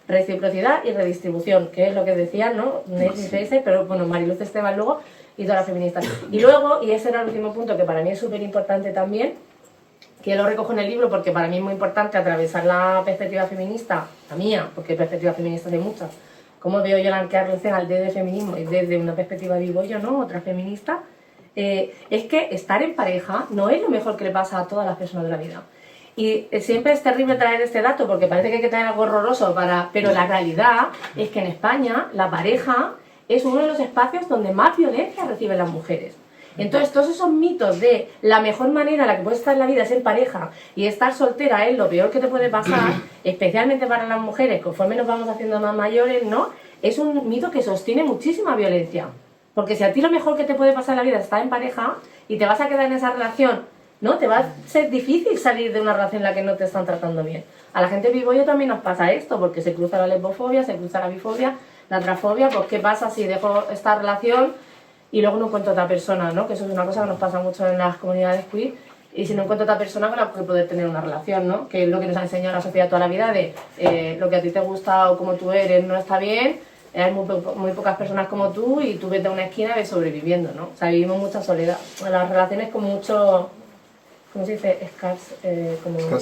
Reciprocidad y redistribución, que es lo que decía, ¿no? Nancy Fraser, pero bueno, Mariluz Esteban luego y todas las feministas. Y luego, y ese era el último punto que para mí es súper importante también, que lo recojo en el libro porque para mí es muy importante atravesar la perspectiva feminista, la mía, porque perspectivas feministas hay muchas, como veo yo la anarquía relacional desde el feminismo y desde una perspectiva vivo yo, ¿no? Otra feminista, es que estar en pareja no es lo mejor que le pasa a todas las personas de la vida. Y siempre es terrible traer este dato porque parece que hay que traer algo horroroso pero la realidad es que en España la pareja es uno de los espacios donde más violencia reciben las mujeres. Entonces todos esos mitos de la mejor manera en la que puedes estar en la vida es en pareja y estar soltera es lo peor que te puede pasar, especialmente para las mujeres, conforme nos vamos haciendo más mayores, ¿no? Es un mito que sostiene muchísima violencia. Porque si a ti lo mejor que te puede pasar en la vida es estar en pareja y te vas a quedar en esa relación, ¿no? Te va a ser difícil salir de una relación en la que no te están tratando bien. A la gente bibollo también nos pasa esto, porque se cruza la lesbofobia, se cruza la bifobia, la transfobia. Pues ¿qué pasa si dejo esta relación y luego no encuentro otra persona, ¿no? Que eso es una cosa que nos pasa mucho en las comunidades queer. Y si no encuentro otra persona con la que poder tener una relación, ¿no? Que es lo que nos ha enseñado la sociedad toda la vida de lo que a ti te gusta o como tú eres no está bien. Hay muy pocas personas como tú y tú vete a una esquina y ves sobreviviendo, ¿no? O sea, vivimos mucha soledad. Las relaciones con mucho... ¿Cómo se dice? Escasez, ¿no?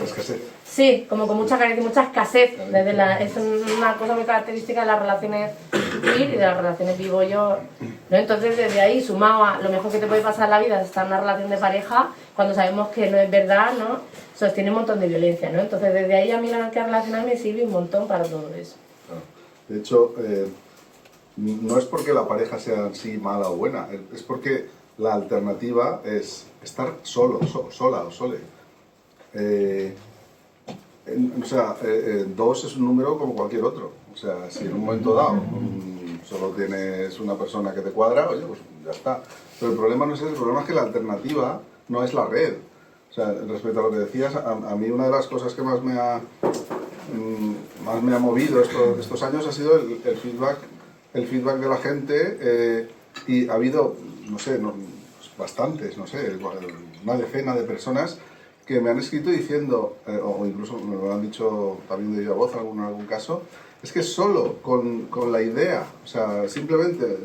Escasez. Sí, como con mucha carencia y mucha escasez. Es una cosa muy característica de las relaciones queer y de las relaciones vivo-yo, ¿no? Entonces, desde ahí, sumado a lo mejor que te puede pasar en la vida es estar en una relación de pareja, cuando sabemos que no es verdad, ¿no? Sostiene un montón de violencia, ¿no? Entonces, desde ahí a mí la anarquía relacional me sirve un montón para todo eso. Claro. De hecho, no es porque la pareja sea así mala o buena, es porque la alternativa es estar solo, sola o sole. Dos es un número como cualquier otro. O sea, si en un momento dado solo tienes una persona que te cuadra, oye, pues ya está. Pero el problema no es ese, el problema es que la alternativa no es la red. O sea, respecto a lo que decías, a mí una de las cosas que más me ha movido estos años ha sido el feedback de la gente, y ha habido, no sé, bastantes, no sé, una decena de personas que me han escrito diciendo, o incluso me lo han dicho también de viva voz en algún caso, es que solo con la idea, o sea, simplemente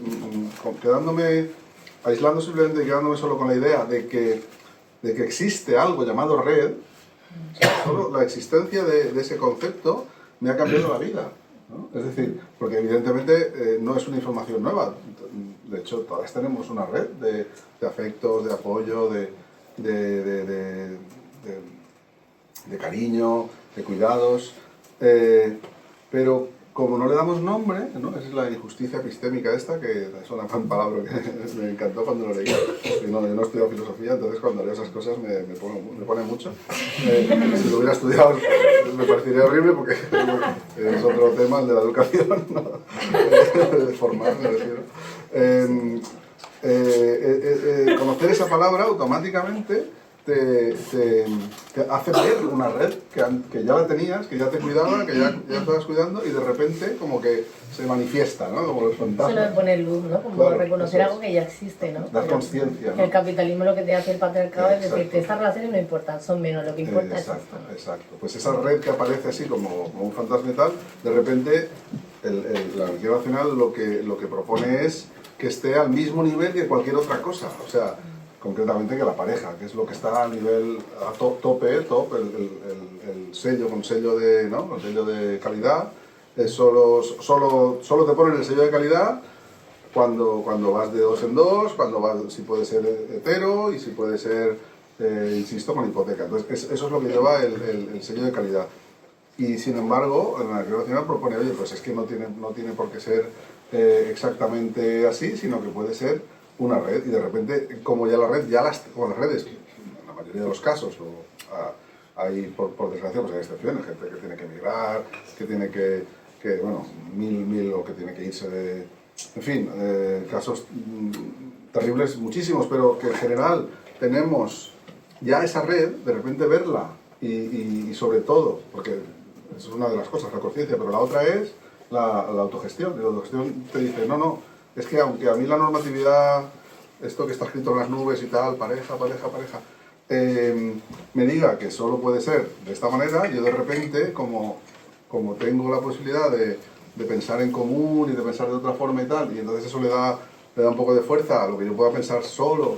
aislando simplemente y quedándome solo con la idea de que existe algo llamado red, o sea, solo la existencia de ese concepto me ha cambiado la vida, ¿no? Es decir, porque evidentemente no es una información nueva. De hecho, todas tenemos una red de afectos, de apoyo, de cariño, de cuidados, pero como no le damos nombre, ¿no? Esa es la injusticia epistémica esta, que es una gran palabra que me encantó cuando lo leí. Yo no he estudiado filosofía, entonces cuando leo esas cosas me pone mucho. Si lo hubiera estudiado me parecería horrible porque es otro tema, el de la educación, ¿no? Formal, me refiero. Conocer esa palabra automáticamente te hace ver una red que ya la tenías, que ya te cuidaba, que ya estabas cuidando, y de repente como que se manifiesta, ¿no? Como los fantasmas. Solo de poner luz, ¿no? Como claro, reconocer algo que ya existe, ¿no? Dar conciencia, ¿no? El capitalismo lo que te hace el patriarcado es decirte, estas relaciones no importan, son menos, lo que importa es esto. Exacto. Pues esa red que aparece así como un fantasma y tal, de repente la anarquía racional lo que propone es que esté al mismo nivel que cualquier otra cosa. O sea, concretamente que la pareja, que es lo que está a nivel top, el sello, con sello de, ¿no? Con sello de calidad. Solo te ponen el sello de calidad cuando vas de dos en dos, cuando vas, si puede ser hetero y si puede ser, insisto, con hipoteca. Entonces, eso es lo que lleva el sello de calidad. Y sin embargo, en la Declaración Nacional propone, oye, pues es que no tiene por qué ser exactamente así, sino que puede ser una red. Y de repente, como ya la red, como las redes, en la mayoría de los casos, hay, por desgracia, pues hay excepciones, gente que tiene que emigrar, que tiene que bueno, mil, o que tiene que irse de... En fin, casos terribles muchísimos, pero que en general tenemos ya esa red, de repente verla y sobre todo, porque eso es una de las cosas, la conciencia, pero la otra es la autogestión. Y la autogestión te dice, no, es que aunque a mí la normatividad, esto que está escrito en las nubes y tal, pareja, me diga que solo puede ser de esta manera, yo de repente, como tengo la posibilidad de pensar en común y de pensar de otra forma y tal, y entonces eso le da un poco de fuerza a lo que yo pueda pensar solo,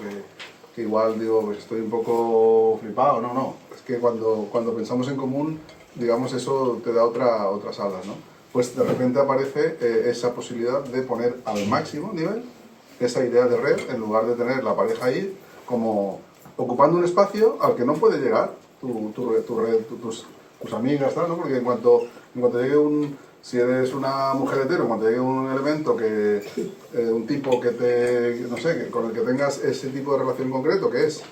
que igual digo, pues estoy un poco flipado, no, es que cuando pensamos en común, digamos, eso te da otras alas, ¿no? Pues de repente aparece esa posibilidad de poner al máximo nivel esa idea de red, en lugar de tener la pareja ahí como ocupando un espacio al que no puede llegar tu red, tus amigas, tal, ¿no? Porque en cuanto llegue si eres una mujer hetero, en cuanto llegue un elemento un tipo no sé, con el que tengas ese tipo de relación concreto, que es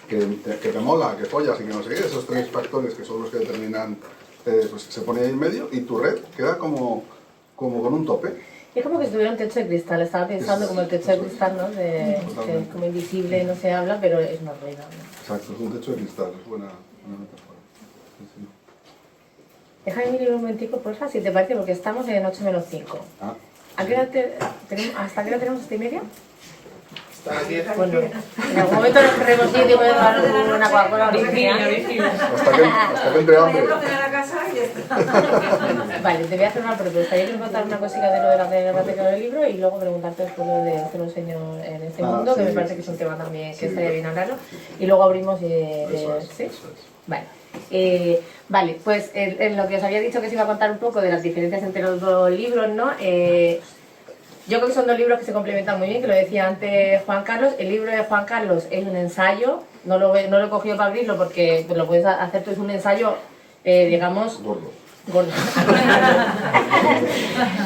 que te mola, que follas y que no sé qué, esos tres factores que son los que determinan, pues se pone ahí en medio y tu red queda como con un tope. Es como que si tuviera un techo de cristal, estaba pensando como el techo de cristal, ¿no? Que es como invisible, no se habla, pero es una rueda, ¿no? Exacto, es un techo de cristal, es buena metáfora. Sí. Déjame mi libro un momentico, porfa, si te parece, porque estamos en 8 menos 5. ¿Hasta qué hora tenemos? ¿7:30? Bueno, en algún momento nos corremos y digo una Coca-Cola original. Hasta que entre hambre. Vale, te voy a hacer una propuesta. Yo quiero contar una cosita de lo de la temática del libro y luego preguntarte después lo de hacer un sueño en este mundo, que me parece que es un tema también que estaría bien hablarlo. Y luego abrimos ¿sí? Vale. Vale, pues en lo que os había dicho que os iba a contar un poco de las diferencias entre los dos libros, ¿no? Yo creo que son dos libros que se complementan muy bien, que lo decía antes Juan Carlos. El libro de Juan Carlos es un ensayo, no lo he cogido para abrirlo porque lo puedes hacer tú, es un ensayo, digamos... Gordo.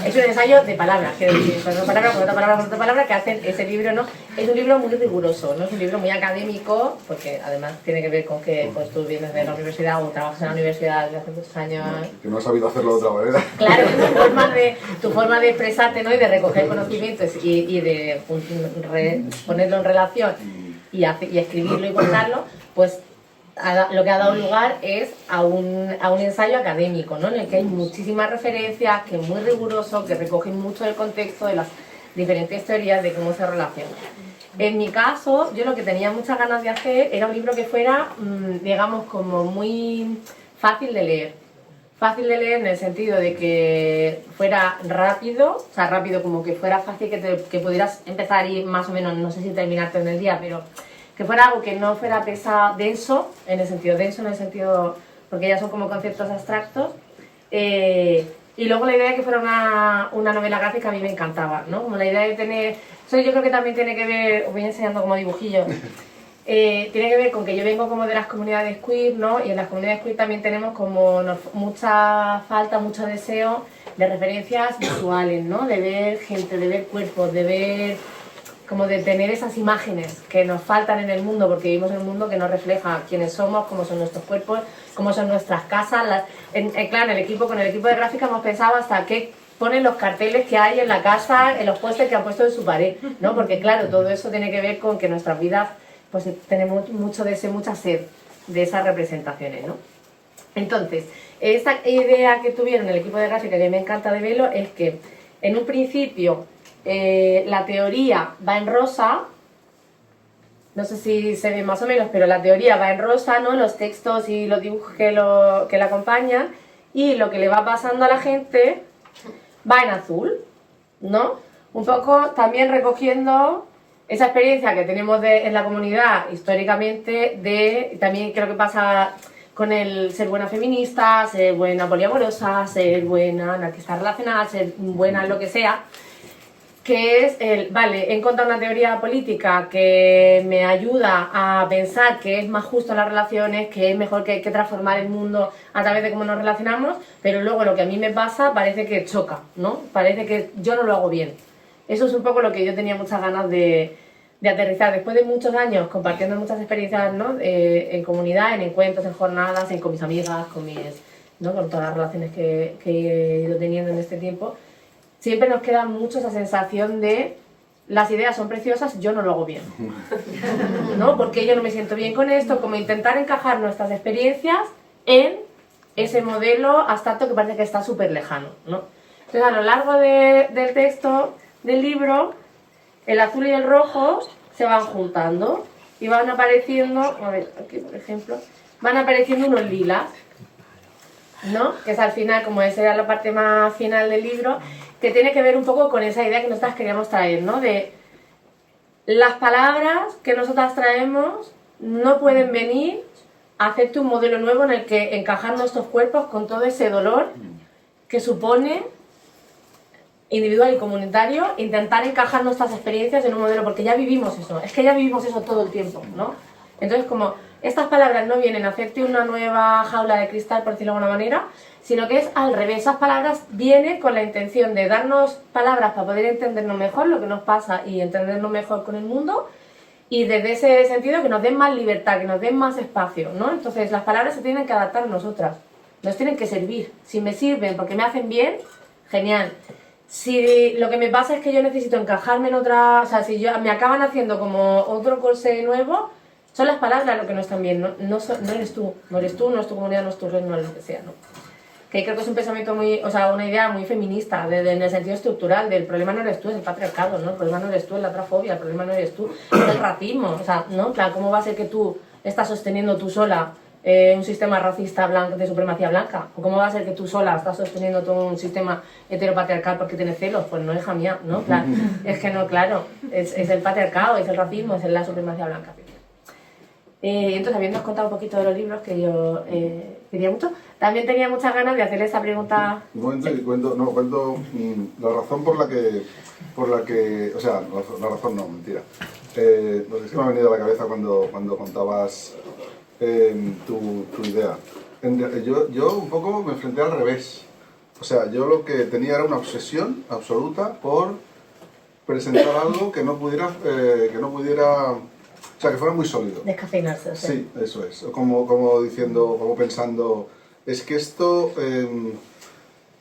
Es un ensayo de palabras, quiero decir, con otra palabra que hacen ese libro, ¿no? Es un libro muy riguroso, no es un libro muy académico, porque además tiene que ver con que pues, tú vienes de la universidad o trabajas en la universidad desde hace muchos años. Que no has sabido hacerlo de otra manera. Claro, tu forma de expresarte, ¿no? Y de recoger conocimientos y de ponerlo en relación y escribirlo y contarlo, pues lo que ha dado lugar es a un ensayo académico, ¿no? En el que hay muchísimas referencias, que es muy riguroso, que recoge mucho del contexto de las diferentes teorías de cómo se relaciona. En mi caso, yo lo que tenía muchas ganas de hacer era un libro que fuera, digamos, como muy fácil de leer. Fácil de leer en el sentido de que fuera rápido, o sea, rápido como que fuera fácil que pudieras empezar y más o menos, no sé si terminarte en el día, pero que fuera algo que no fuera pesado, denso, en el sentido, porque ya son como conceptos abstractos, y luego la idea de que fuera una novela gráfica a mí me encantaba, ¿no? Como la idea de tener, eso yo creo que también tiene que ver, os voy enseñando como dibujillos, tiene que ver con que yo vengo como de las comunidades queer, ¿no? Y en las comunidades queer también tenemos como mucha falta, mucho deseo de referencias visuales, ¿no? De ver gente, de ver cuerpos, de ver... como de tener esas imágenes que nos faltan en el mundo, porque vivimos en un mundo que nos refleja quiénes somos, cómo son nuestros cuerpos, cómo son nuestras casas. Claro, con el equipo de gráfica hemos pensado hasta qué ponen los carteles que hay en la casa, en los pósters que han puesto en su pared, ¿no? Porque claro, todo eso tiene que ver con que nuestras vidas, pues tenemos mucho deseo, mucha sed de esas representaciones, ¿no? Entonces, esta idea que tuvieron el equipo de gráfica, que me encanta de Velo, es que en un principio la teoría va en rosa, no sé si se ve más o menos, pero la teoría va en rosa, ¿no? Los textos y los dibujos que la acompañan, y lo que le va pasando a la gente va en azul, ¿no? Un poco también recogiendo esa experiencia que tenemos en la comunidad históricamente, también creo que pasa con el ser buena feminista, ser buena poliamorosa, ser buena anarquista relacional, ser buena en lo que sea, que es vale, he encontrado una teoría política que me ayuda a pensar que es más justo las relaciones, que es mejor que transformar el mundo a través de cómo nos relacionamos, pero luego lo que a mí me pasa parece que choca, ¿no? Parece que yo no lo hago bien. Eso es un poco lo que yo tenía muchas ganas de aterrizar. Después de muchos años compartiendo muchas experiencias, ¿no? En comunidad, en encuentros, en jornadas, con mis amigas, ¿no? Con todas las relaciones que he ido teniendo en este tiempo, siempre nos queda mucho esa sensación de las ideas son preciosas, yo no lo hago bien, ¿no? Porque yo no me siento bien con esto, como intentar encajar nuestras experiencias en ese modelo abstracto que parece que está súper lejano, ¿no? Entonces, a lo largo del texto del libro, el azul y el rojo se van juntando y van apareciendo, a ver, aquí por ejemplo, van apareciendo unos lilas, ¿no? Que es al final, como esa era la parte más final del libro, que tiene que ver un poco con esa idea que nosotras queríamos traer, ¿no? De las palabras que nosotras traemos no pueden venir a hacerte un modelo nuevo en el que encajar nuestros cuerpos con todo ese dolor que supone individual y comunitario, intentar encajar nuestras experiencias en un modelo, porque ya vivimos eso, es que ya vivimos eso todo el tiempo, ¿no? Entonces, como estas palabras no vienen a hacerte una nueva jaula de cristal, por decirlo de alguna manera, sino que es al revés. Esas palabras vienen con la intención de darnos palabras para poder entendernos mejor lo que nos pasa y entendernos mejor con el mundo, y desde ese sentido que nos den más libertad, que nos den más espacio, ¿no? Entonces las palabras se tienen que adaptar a nosotras, nos tienen que servir. Si me sirven porque me hacen bien, genial. Si lo que me pasa es que yo necesito encajarme en otra, o sea, si me acaban haciendo como otro corsé nuevo, son las palabras lo que no están bien, no eres tú, no es tu comunidad, no es tu red, no es lo que sea, ¿no? Que creo que es un pensamiento muy, o sea, una idea muy feminista, en el sentido estructural, del problema no eres tú, es el patriarcado, ¿no? El problema no eres tú, es la transfobia, el problema no eres tú, es el racismo, o sea, ¿no? Claro, ¿cómo va a ser que tú estás sosteniendo tú sola un sistema racista de supremacía blanca? ¿O cómo va a ser que tú sola estás sosteniendo todo un sistema heteropatriarcal porque tienes celos? Pues no, hija mía, ¿no? Claro, es que no, claro, es el patriarcado, es el racismo, es la supremacía blanca. Entonces, habiendo contado un poquito de los libros que yo quería mucho, también tenía muchas ganas de hacerle esa pregunta. Un momento, y cuento la razón por la que, o sea, la razón no, mentira. Porque es que me ha venido a la cabeza cuando contabas tu idea. Yo un poco me enfrenté al revés. O sea, yo lo que tenía era una obsesión absoluta por presentar algo que no pudiera, o sea, que fuera muy sólido. Descafeinarse, o sea. Sí, eso es. Como diciendo, como pensando, es que esto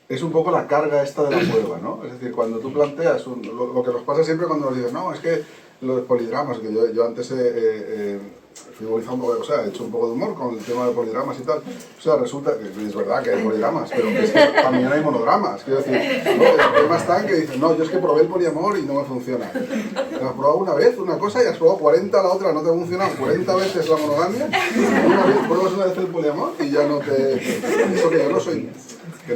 es un poco la carga esta de la prueba, ¿no? Es decir, cuando tú planteas, lo que nos pasa siempre cuando nos dicen, no, es que los polidramas, que yo antes frivolizado un poco, o sea, he hecho un poco de humor con el tema de polidramas y tal. O sea, resulta que es verdad que hay polidramas, pero es que también hay monodramas. Quiero decir, ¿no? El tema está en que dicen, no, yo es que probé el poliamor y no me funciona. Has probado una vez una cosa y has probado 40 la otra, no te ha funcionado 40 veces la monogamia. Pruebas una vez el poliamor y ya no te... Eso que yo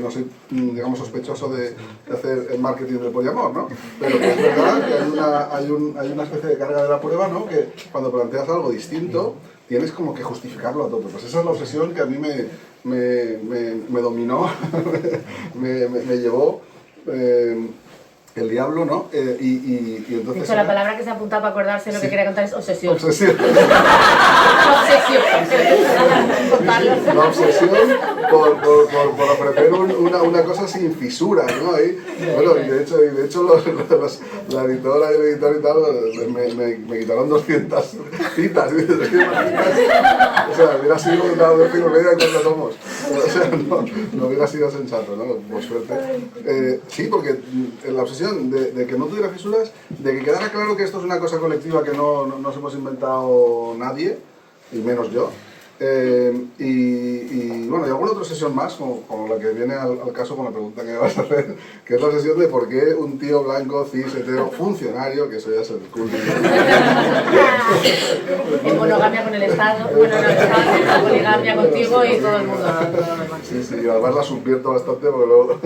no soy, digamos, sospechoso de hacer el marketing del poliamor, ¿no? Pero que es verdad que hay una especie de carga de la prueba, ¿no? Que cuando planteas algo distinto, tienes como que justificarlo a tope. Pues esa es la obsesión que a mí me dominó, me llevó el diablo, ¿no? Y entonces... De hecho, la palabra que se apunta para acordarse lo que quería contar es obsesión. Obsesión. Obsesión. La obsesión por ofrecer una cosa sin fisuras, ¿no? Ahí, bueno, y de hecho la editora y el editor y tal me quitaron 200 citas. O sea, hubiera sido un lado de media y cuánto somos. O sea, no hubiera sido sensato, ¿no? Por suerte. Sí, porque la obsesión de que no tuviera fisuras, de que quedara claro que esto es una cosa colectiva que no nos hemos inventado nadie, y menos yo. Y bueno, y alguna otra obsesión más, como la que viene al caso con la pregunta que me vas a hacer, que es la obsesión de por qué un tío blanco, cis, hetero, funcionario, que eso ya es el culto. monogamia con el Estado, bueno, no, el Estado, la poligamia contigo y todo el mundo, todo lo demás. Sí, sí, además la subvierto bastante porque, luego,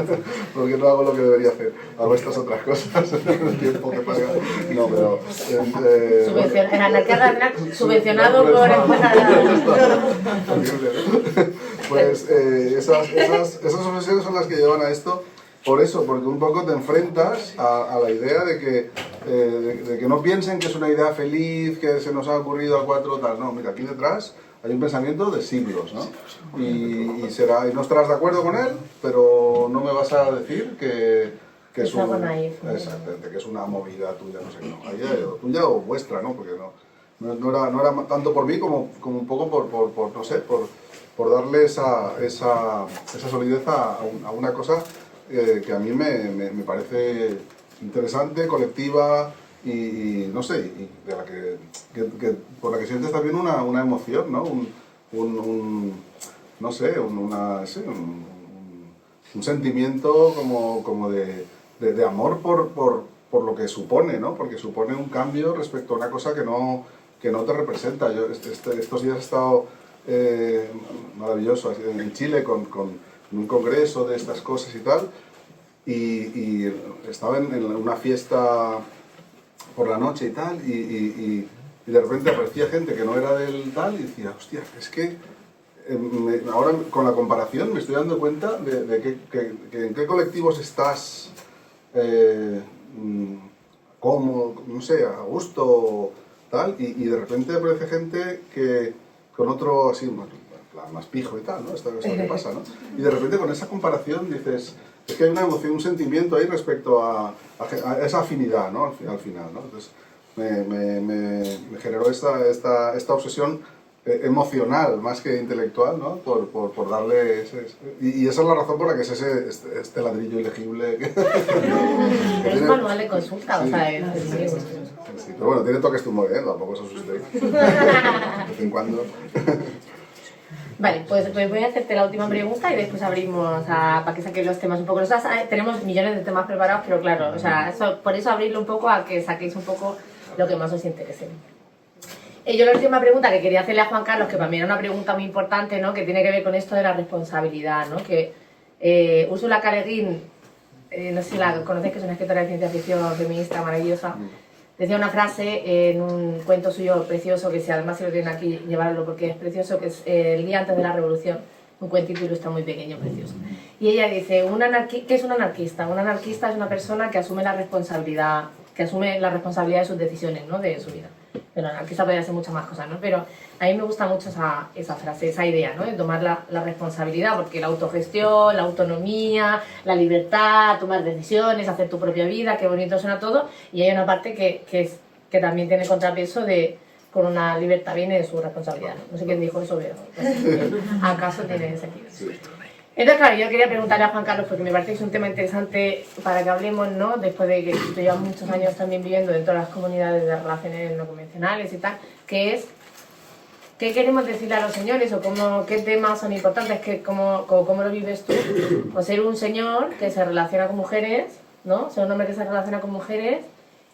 porque no hago lo que debería hacer. Hago estas otras cosas en el tiempo que paga. No, pero... En anarquía racional, subvencionado por empresas. Pues esas obsesiones son las que llevan a esto. Por eso, porque un poco te enfrentas a la idea de que no piensen que es una idea feliz, que se nos ha ocurrido a cuatro tal. No, mira, aquí detrás hay un pensamiento de siglos, ¿no? Y no estarás de acuerdo con él, pero no me vas a decir que es exactamente, que es una movida tuya, no sé qué, no, tuya o vuestra, ¿no? Porque no era tanto por mí como un poco por no sé, por darle esa solidez a una cosa que a mí me parece interesante, colectiva y no sé, y de la por la que sientes también una emoción, ¿no? No sé, un sentimiento como de amor por lo que supone, ¿no? Porque supone un cambio respecto a una cosa que no te representa. Yo estos días he estado maravilloso en Chile con un congreso de estas cosas y tal, y estaba en una fiesta por la noche y tal, y de repente aparecía gente que no era del tal y decía, hostia, es que ahora con la comparación me estoy dando cuenta de que en qué colectivos estás como, no sé, a gusto, tal, y de repente aparece gente que con otro así, más pijo y tal, ¿no? Esto es lo que pasa, ¿no? Y de repente con esa comparación dices, es que hay una emoción, un sentimiento ahí respecto a esa afinidad, ¿no? Al final, ¿no? Entonces me generó esta obsesión emocional más que intelectual, ¿no? Por darle y esa es la razón por la que es este ladrillo ilegible que es un manual de consulta, sí. O sea, sí, pero bueno, tiene toques tumor, ¿eh? Tampoco os asustéis. De vez en cuando. Vale, pues voy a hacerte la última pregunta y después abrimos para que saquéis los temas un poco. Tenemos millones de temas preparados, pero claro, o sea, por eso abrirlo un poco a que saquéis un poco lo que más os interese. Yo la última pregunta que quería hacerle a Juan Carlos, que para mí era una pregunta muy importante, ¿no? Que tiene que ver con esto de la responsabilidad, ¿no? Que Ursula K. Le Guin, no sé si la conocéis, que es una escritora de ciencia ficción feminista maravillosa, decía una frase en un cuento suyo precioso, que si además si lo tienen aquí, llevarlo porque es precioso, que es El día antes de la revolución, un cuentito ilustra muy pequeño, precioso. Y ella dice, ¿qué es un anarquista? Un anarquista es una persona que asume la responsabilidad de sus decisiones, ¿no? De su vida. Pero anarquista podría ser muchas más cosas, ¿no? Pero a mí me gusta mucho esa frase, esa idea, ¿no? De tomar la responsabilidad, porque la autogestión, la autonomía, la libertad, tomar decisiones, hacer tu propia vida, qué bonito suena todo, y hay una parte que también tiene contrapeso con una libertad viene de su responsabilidad, ¿no? No sé quién dijo eso, pero ¿acaso tiene sentido? Sí. Entonces, claro, yo quería preguntarle a Juan Carlos, porque me parece que es un tema interesante para que hablemos, ¿no? Después de que tú llevas muchos años también viviendo dentro de las comunidades de relaciones no convencionales y tal, que es, ¿qué queremos decirle a los señores o qué temas son importantes? ¿Cómo lo vives tú? O ser un señor que se relaciona con mujeres, ¿no? Ser un hombre que se relaciona con mujeres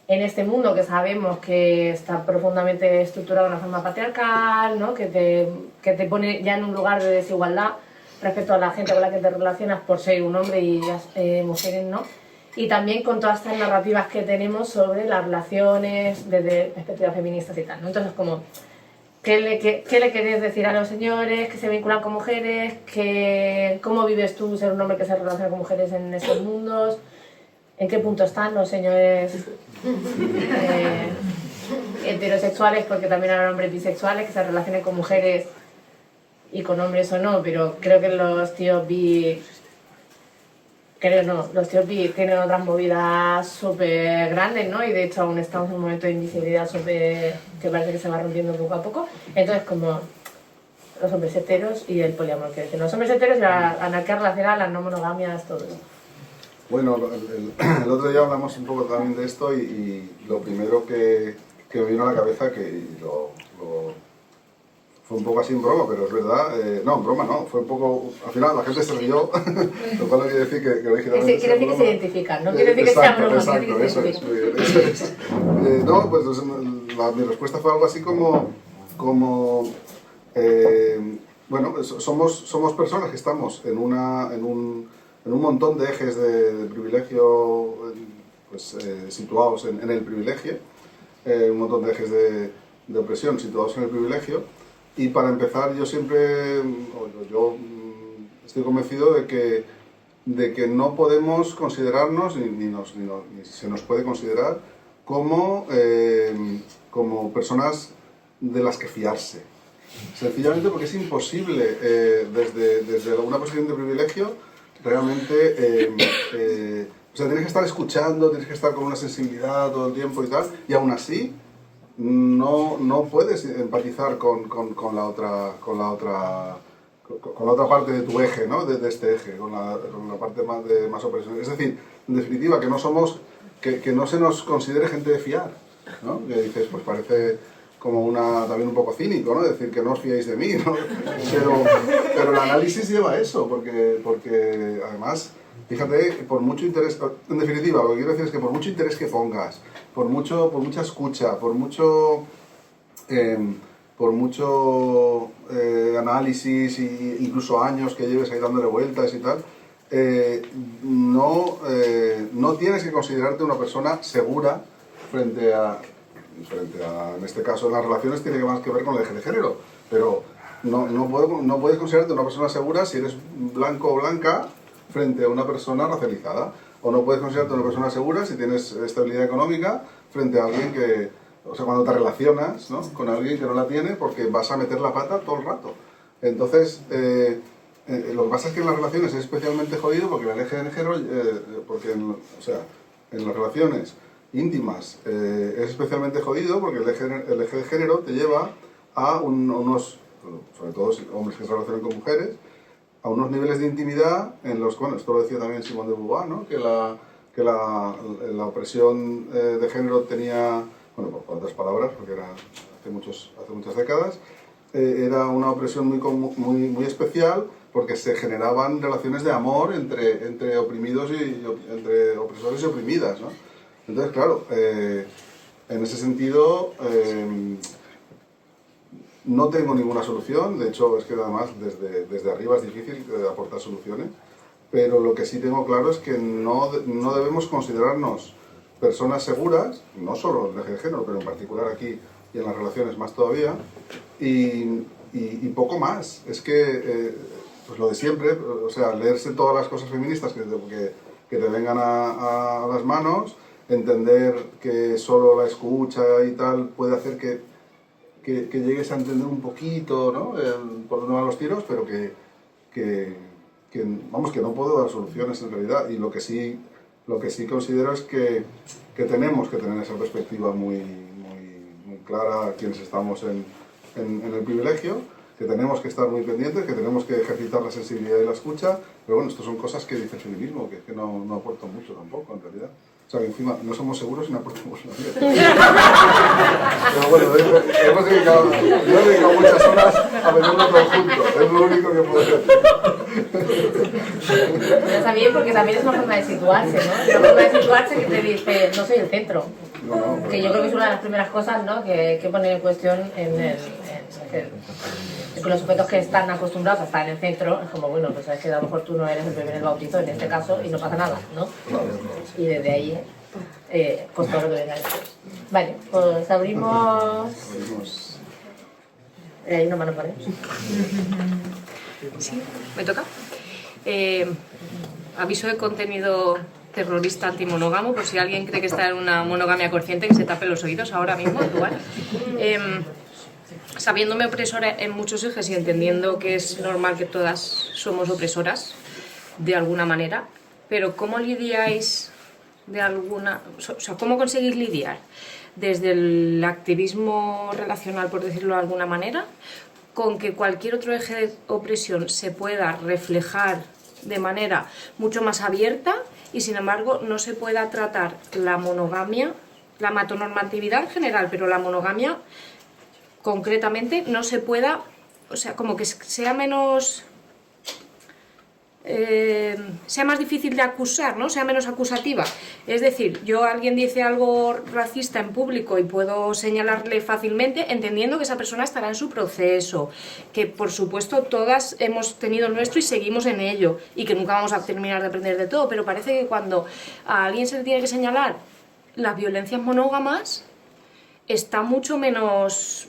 en este mundo que sabemos que está profundamente estructurado de una forma patriarcal, ¿no? Que te pone ya en un lugar de desigualdad respecto a la gente con la que te relacionas por ser un hombre y mujeres no, y también con todas estas narrativas que tenemos sobre las relaciones desde perspectivas feministas y tal, ¿no? Entonces, como, ¿qué le querés decir a los señores que se vinculan con mujeres? ¿Cómo vives tú ser un hombre que se relaciona con mujeres en estos mundos? ¿En qué punto están los señores heterosexuales? Porque también hay hombres bisexuales que se relacionan con mujeres y con hombres o no, pero creo que los tíos bi... los tíos bi tienen otras movidas súper grandes, ¿no? Y de hecho aún estamos en un momento de invisibilidad súper... que parece que se va rompiendo poco a poco. Entonces, como los hombres heteros y el poliamor, que dicen los hombres heteros y la anarquía relacional, las no monogamias, todo eso. Bueno, el otro día hablamos un poco también de esto y lo primero que me vino a la cabeza, que fue un poco así en broma, pero es verdad, no, en broma no, fue un poco, al final la gente se rió, lo cual no quiere decir que originalmente quiere decir que se identifican, no quiere decir que sea broma, exacto, eso es. No, pues mi respuesta fue algo así como, bueno, somos personas que estamos en un montón de ejes de privilegio pues, situados en el privilegio, un montón de ejes de opresión situados en el privilegio, y para empezar yo estoy convencido de que no podemos considerarnos, ni se nos puede considerar como personas de las que fiarse. Sencillamente porque es imposible, desde una posición de privilegio, realmente, o sea, tienes que estar escuchando, tienes que estar con una sensibilidad todo el tiempo y tal, y aún así no puedes empatizar con la otra parte de tu eje, ¿no? De este eje, con la parte más opresión. Es decir, en definitiva, que no se nos considere gente de fiar, ¿no? Que dices, pues parece como también un poco cínico, ¿no? Decir que no os fiéis de mí, ¿no? Pero el análisis lleva a eso, porque además, fíjate, por mucho interés, en definitiva, lo que quiero decir es que por mucho interés que pongas, por mucha escucha, por mucho análisis e incluso años que lleves ahí dándole vueltas y tal, no tienes que considerarte una persona segura frente a, en este caso, en las relaciones tiene más que ver con el eje de género, pero no puedes considerarte una persona segura si eres blanco o blanca frente a una persona racializada, o no puedes considerarte una persona segura si tienes estabilidad económica frente a alguien que, o sea, cuando te relacionas, ¿no?, con alguien que no la tiene, porque vas a meter la pata todo el rato. Entonces, lo que pasa es que en las relaciones es especialmente jodido porque el eje de género, en las relaciones íntimas es especialmente jodido porque el eje de género te lleva a unos, sobre todo hombres que se relacionan con mujeres, a unos niveles de intimidad en los que, bueno, esto lo decía también Simone de Beauvoir, ¿no?, que la opresión de género tenía, bueno, por otras palabras, porque era hace muchas décadas, era una opresión muy especial porque se generaban relaciones de amor entre oprimidos y entre opresores y oprimidas, ¿no? Entonces, claro, en ese sentido no tengo ninguna solución. De hecho, es que además desde arriba es difícil aportar soluciones, pero lo que sí tengo claro es que no debemos considerarnos personas seguras, no solo en el eje de género, pero en particular aquí y en las relaciones más todavía, y poco más. Es que, pues lo de siempre, o sea, leerse todas las cosas feministas que te vengan a las manos, entender que solo la escucha y tal puede hacer que llegues a entender un poquito, ¿no?, por dónde van los tiros, pero vamos, que no puedo dar soluciones en realidad. Y lo que sí considero es que tenemos que tener esa perspectiva muy clara quienes estamos en el privilegio, que tenemos que estar muy pendientes, que tenemos que ejercitar la sensibilidad y la escucha, pero bueno, esto son cosas que dice el feminismo, que no aporta mucho tampoco en realidad. O sea, que encima no somos seguros y no aportamos nada. Pero bueno, yo he dedicado muchas horas a meterlo todo junto, es lo único que puedo hacer. Pero está bien, porque también es una forma de situarse, ¿no? Es una forma de situarse que te dice, no soy el centro. No. Que yo creo que es una de las primeras cosas, ¿no?, que pone en cuestión con los sujetos que están acostumbrados a estar en el centro. Es como, bueno, pues es que a lo mejor tú no eres el primer bautizo en este caso y no pasa nada, ¿no? Y desde ahí, pues todo lo que venga después. Vale, pues abrimos... Hay una mano por ahí. Sí, ¿me toca? Aviso de contenido terrorista antimonógamo, por si alguien cree que está en una monogamia consciente, que se tape los oídos ahora mismo, igual. Sabiéndome opresora en muchos ejes y entendiendo que es normal que todas somos opresoras de alguna manera, pero ¿cómo lidiáis cómo conseguís lidiar desde el activismo relacional, por decirlo de alguna manera, con que cualquier otro eje de opresión se pueda reflejar de manera mucho más abierta y sin embargo no se pueda tratar la monogamia, la matonormatividad en general, pero la monogamia concretamente no se pueda, o sea, como que sea menos sea más difícil de acusar, ¿no? Sea menos acusativa. Es decir, alguien dice algo racista en público y puedo señalarle fácilmente, entendiendo que esa persona estará en su proceso, que por supuesto todas hemos tenido el nuestro y seguimos en ello, y que nunca vamos a terminar de aprender de todo, pero parece que cuando a alguien se le tiene que señalar las violencias monógamas, estamos mucho menos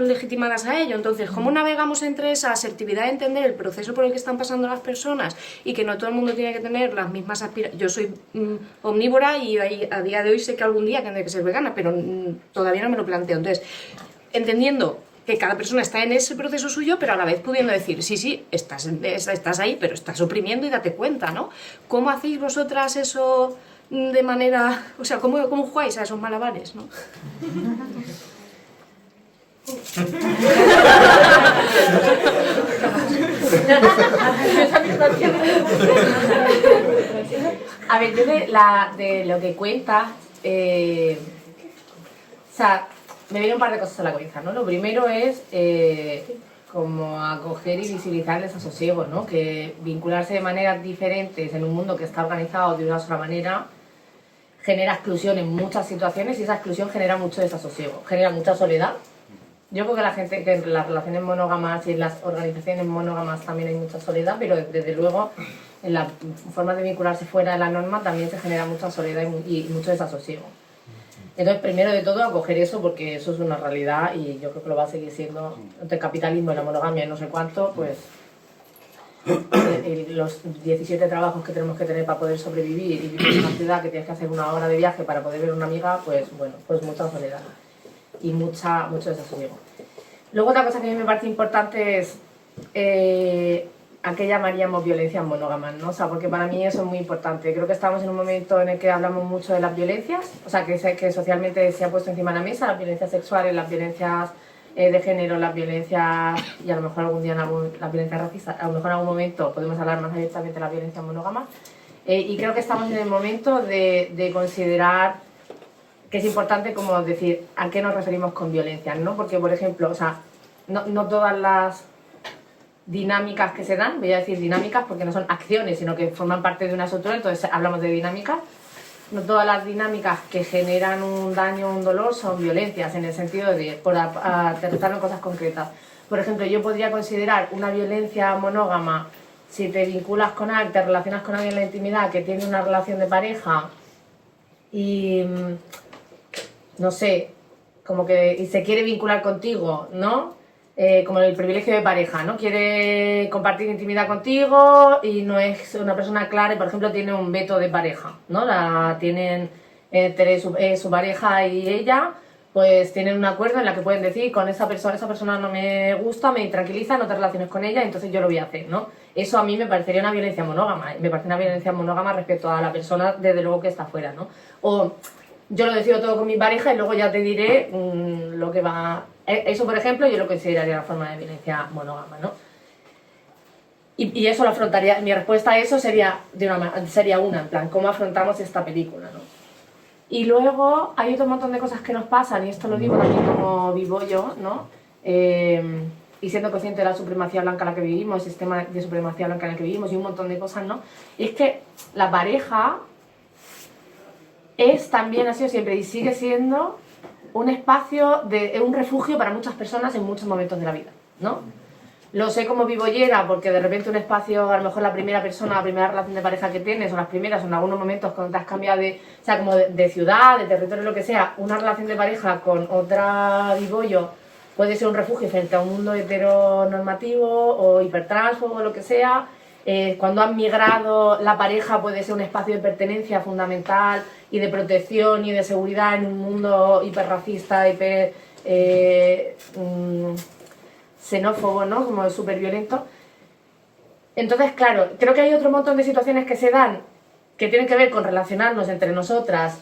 legitimadas a ello. Entonces, ¿cómo navegamos entre esa asertividad de entender el proceso por el que están pasando las personas y que no todo el mundo tiene que tener las mismas aspiraciones? Yo soy omnívora y a día de hoy sé que algún día tendré que ser vegana, pero todavía no me lo planteo. Entonces, entendiendo que cada persona está en ese proceso suyo, pero a la vez pudiendo decir, sí, estás ahí, pero estás oprimiendo y date cuenta, ¿no? ¿Cómo hacéis vosotras eso de manera... O sea, ¿cómo jugáis a esos malabares, no? A ver, yo de lo que cuentas, o sea, me vienen un par de cosas a la cabeza, ¿no? Lo primero es como acoger y visibilizar el desasosiego, ¿no? Que vincularse de maneras diferentes en un mundo que está organizado de una sola manera genera exclusión en muchas situaciones, y esa exclusión genera mucho desasosiego, genera mucha soledad. Yo creo que que en las relaciones monógamas y en las organizaciones monógamas también hay mucha soledad, pero desde luego en la forma de vincularse fuera de la norma también se genera mucha soledad y mucho desasosiego. Entonces, primero de todo, acoger eso, porque eso es una realidad y yo creo que lo va a seguir siendo. Entre el capitalismo y la monogamia y no sé cuánto, pues los 17 trabajos que tenemos que tener para poder sobrevivir y vivir en una ciudad que tienes que hacer una hora de viaje para poder ver a una amiga, pues bueno, pues mucha soledad y mucho desasosiego. Luego, otra cosa que a mí me parece importante es a qué llamaríamos violencias monógamas, ¿no? O sea, porque para mí eso es muy importante. Creo que estamos en un momento en el que hablamos mucho de las violencias, o sea, que socialmente se ha puesto encima de la mesa, las violencias sexuales, las violencias de género, las violencias, y a lo mejor algún día las violencias racistas, a lo mejor en algún momento podemos hablar más abiertamente de las violencias monógamas, y creo que estamos en el momento de considerar que es importante como decir a qué nos referimos con violencia, ¿no? Porque, por ejemplo, o sea, no todas las dinámicas que se dan, voy a decir dinámicas porque no son acciones, sino que forman parte de una estructura, entonces hablamos de dinámicas. No todas las dinámicas que generan un daño o un dolor son violencias, en el sentido de, por aterrizarlo en cosas concretas. Por ejemplo, yo podría considerar una violencia monógama si te vinculas con alguien, te relacionas con alguien en la intimidad que tiene una relación de pareja y, no sé, como que y se quiere vincular contigo, ¿no? Como el privilegio de pareja, ¿no? Quiere compartir intimidad contigo y no es una persona clara y, por ejemplo, tiene un veto de pareja, ¿no? Tienen su pareja y ella, pues tienen un acuerdo en la que pueden decir con esa persona no me gusta, me tranquiliza, no te relaciones con ella, entonces yo lo voy a hacer, ¿no? Eso a mí me parecería una violencia monógama, me parece una violencia monógama respecto a la persona, desde luego, que está fuera, ¿no? O yo lo decido todo con mi pareja y luego ya te diré lo que va... Eso, por ejemplo, yo lo consideraría una forma de violencia monógama, ¿no? Y eso lo afrontaría... Mi respuesta a eso sería una, en plan, ¿cómo afrontamos esta película, no? Y luego hay otro montón de cosas que nos pasan, y esto lo digo también como vivo yo, ¿no? Y siendo consciente de la supremacía blanca en la que vivimos, el sistema de supremacía blanca en el que vivimos y un montón de cosas, ¿no? Y es que la pareja también ha sido siempre y sigue siendo un espacio, un refugio para muchas personas en muchos momentos de la vida, ¿no? Lo sé como vivollera porque de repente un espacio, a lo mejor la primera relación de pareja que tienes, o las primeras, o en algunos momentos cuando te has cambiado o sea, como de ciudad, de territorio, lo que sea, una relación de pareja con otra vivollo puede ser un refugio frente a un mundo heteronormativo o hipertransfobo o lo que sea. Cuando han migrado, la pareja puede ser un espacio de pertenencia fundamental y de protección y de seguridad en un mundo hiperracista, xenófobo, ¿no? Como súper violento. Entonces, claro, creo que hay otro montón de situaciones que se dan que tienen que ver con relacionarnos entre nosotras,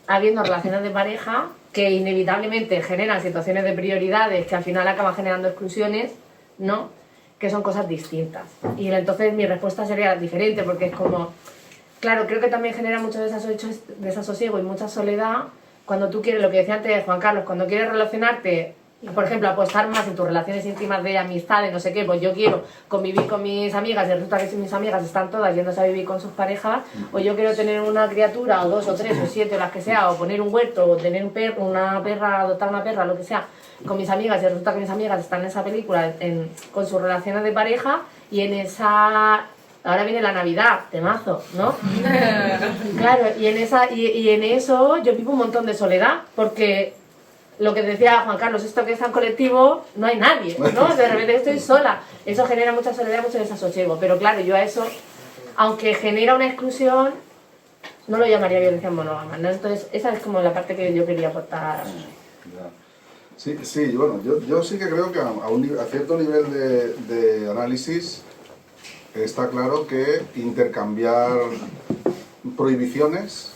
habiendo relaciones de pareja, que inevitablemente generan situaciones de prioridades que al final acaban generando exclusiones, ¿no? Que son cosas distintas. Y entonces mi respuesta sería diferente, porque es como, claro, creo que también genera mucho desasosiego y mucha soledad cuando tú quieres, lo que decía antes Juan Carlos, cuando quieres relacionarte Y, por ejemplo, apostar más en tus relaciones íntimas de amistades, no sé qué, pues yo quiero convivir con mis amigas y resulta que mis amigas están todas yéndose a vivir con sus parejas, o yo quiero tener una criatura, o 2, o 3, o 7, o las que sea, o poner un huerto, o tener un perro, una perra, adoptar una perra, lo que sea, con mis amigas, y resulta que mis amigas están en esa película con sus relaciones de pareja, y en esa... Ahora viene la Navidad, temazo, ¿no? Claro, y en eso yo vivo un montón de soledad, porque... Lo que decía Juan Carlos, esto que es tan colectivo, no hay nadie, ¿no? De repente estoy sola. Eso genera mucha soledad, mucho desasosiego. Pero claro, yo a eso, aunque genera una exclusión, no lo llamaría violencia monógama, ¿no? Entonces, esa es como la parte que yo quería aportar. Sí, sí, bueno, yo sí que creo que a cierto nivel de análisis está claro que intercambiar prohibiciones,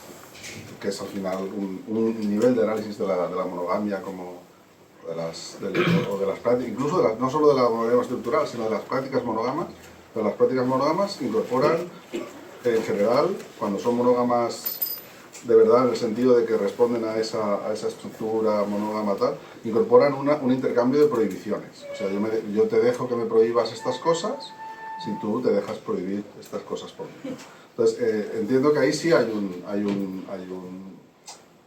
que es al final un nivel de análisis de la monogamia como de las prácticas, incluso no solo de la monogamia estructural, sino de las prácticas monógamas. Pero las prácticas monógamas incorporan, en general, cuando son monógamas de verdad, en el sentido de que responden a esa estructura monógama tal, incorporan un intercambio de prohibiciones. O sea, yo te dejo que me prohíbas estas cosas si tú te dejas prohibir estas cosas por mí. Entonces, entiendo que ahí sí hay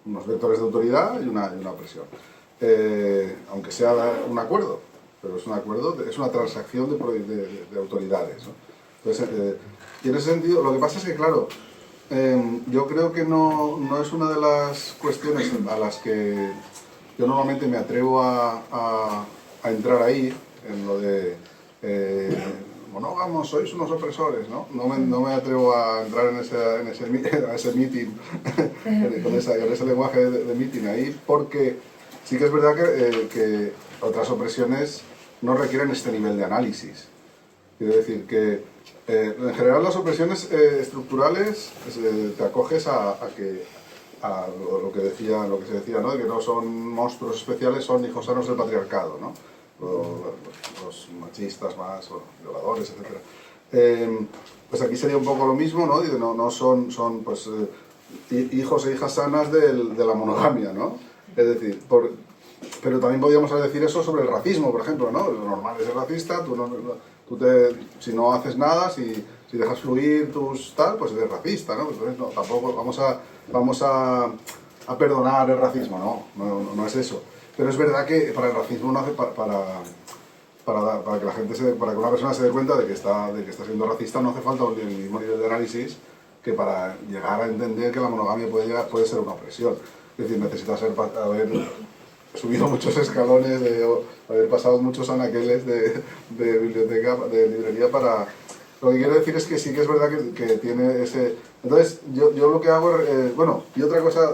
unos vectores de autoridad y una presión. Aunque sea un acuerdo, pero es un acuerdo, es una transacción de autoridades, ¿no? Entonces, y en ese sentido, lo que pasa es que, claro, yo creo que no es una de las cuestiones a las que yo normalmente me atrevo a entrar ahí, en lo de monógamos, sois unos opresores, ¿no? No me atrevo a entrar a ese meeting, con ese lenguaje de meeting ahí, porque sí que es verdad que otras opresiones no requieren este nivel de análisis. Quiero decir que en general las opresiones estructurales te acoges a lo que se decía, ¿no? De que no son monstruos especiales, son hijos sanos del patriarcado, ¿no? Los machistas más, bueno, violadores, etc. Pues aquí sería un poco lo mismo, ¿no? No son pues, hijos e hijas sanas de la monogamia, ¿no? Es decir, pero también podríamos decir eso sobre el racismo, por ejemplo, ¿no? Lo normal es ser racista, si no haces nada, si dejas fluir tus tal, pues eres racista, ¿no? Entonces no, tampoco vamos a perdonar el racismo, no es eso. Pero es verdad que para el racismo no hace para que la gente para que una persona se dé cuenta de que está siendo racista no hace falta el mismo nivel de análisis que para llegar a entender que la monogamia puede ser una opresión. Es decir, necesitas haber subido muchos escalones, haber pasado muchos anaqueles de biblioteca, de librería para... Lo que quiero decir es que sí que es verdad que tiene ese... Entonces, yo lo que hago bueno, y otra cosa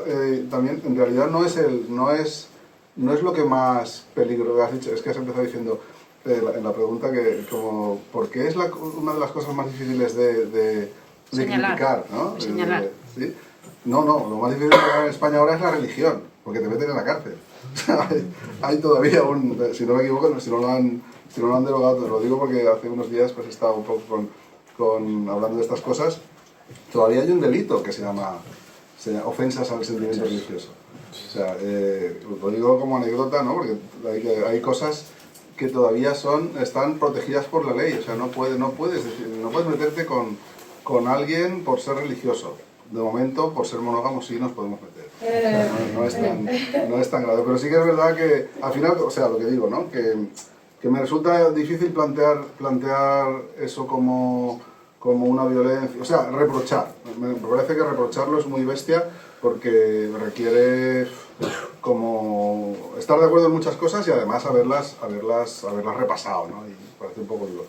también, en realidad no es lo que más peligro has dicho, es que has empezado diciendo en la pregunta que como ¿por qué es una de las cosas más difíciles de criticar, ¿no? Señalar. ¿Sí? No, lo más difícil en España ahora es la religión, porque te meten en la cárcel. Hay todavía si no me equivoco, si no lo han derogado, lo digo porque hace unos días pues he estado un poco hablando de estas cosas, todavía hay un delito que se llama ofensas al sentimiento religioso. O sea, lo digo como anécdota, ¿no? Porque hay cosas que todavía están protegidas por la ley. O sea, no puedes meterte con alguien por ser religioso. De momento, por ser monógamos sí nos podemos meter. O sea, no es tan grave. Pero sí que es verdad que, al final, o sea, lo que digo, ¿no? Que me resulta difícil plantear eso como una violencia. O sea, reprochar. Me parece que reprocharlo es muy bestia, porque requiere como estar de acuerdo en muchas cosas y además haberlas repasado, ¿no? Y parece un poco duro.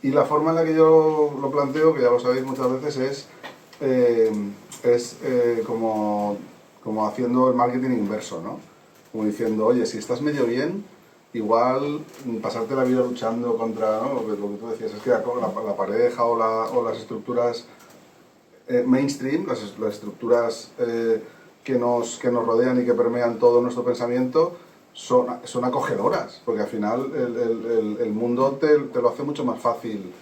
Y la forma en la que yo lo planteo, que ya lo sabéis muchas veces, es como haciendo el marketing inverso, ¿no? Como diciendo, oye, si estás medio bien, igual pasarte la vida luchando contra, ¿no? Lo que tú decías, es que la pareja o las estructuras mainstream, las estructuras que nos rodean y que permean todo nuestro pensamiento, son acogedoras, porque al final el mundo te lo hace mucho más fácil,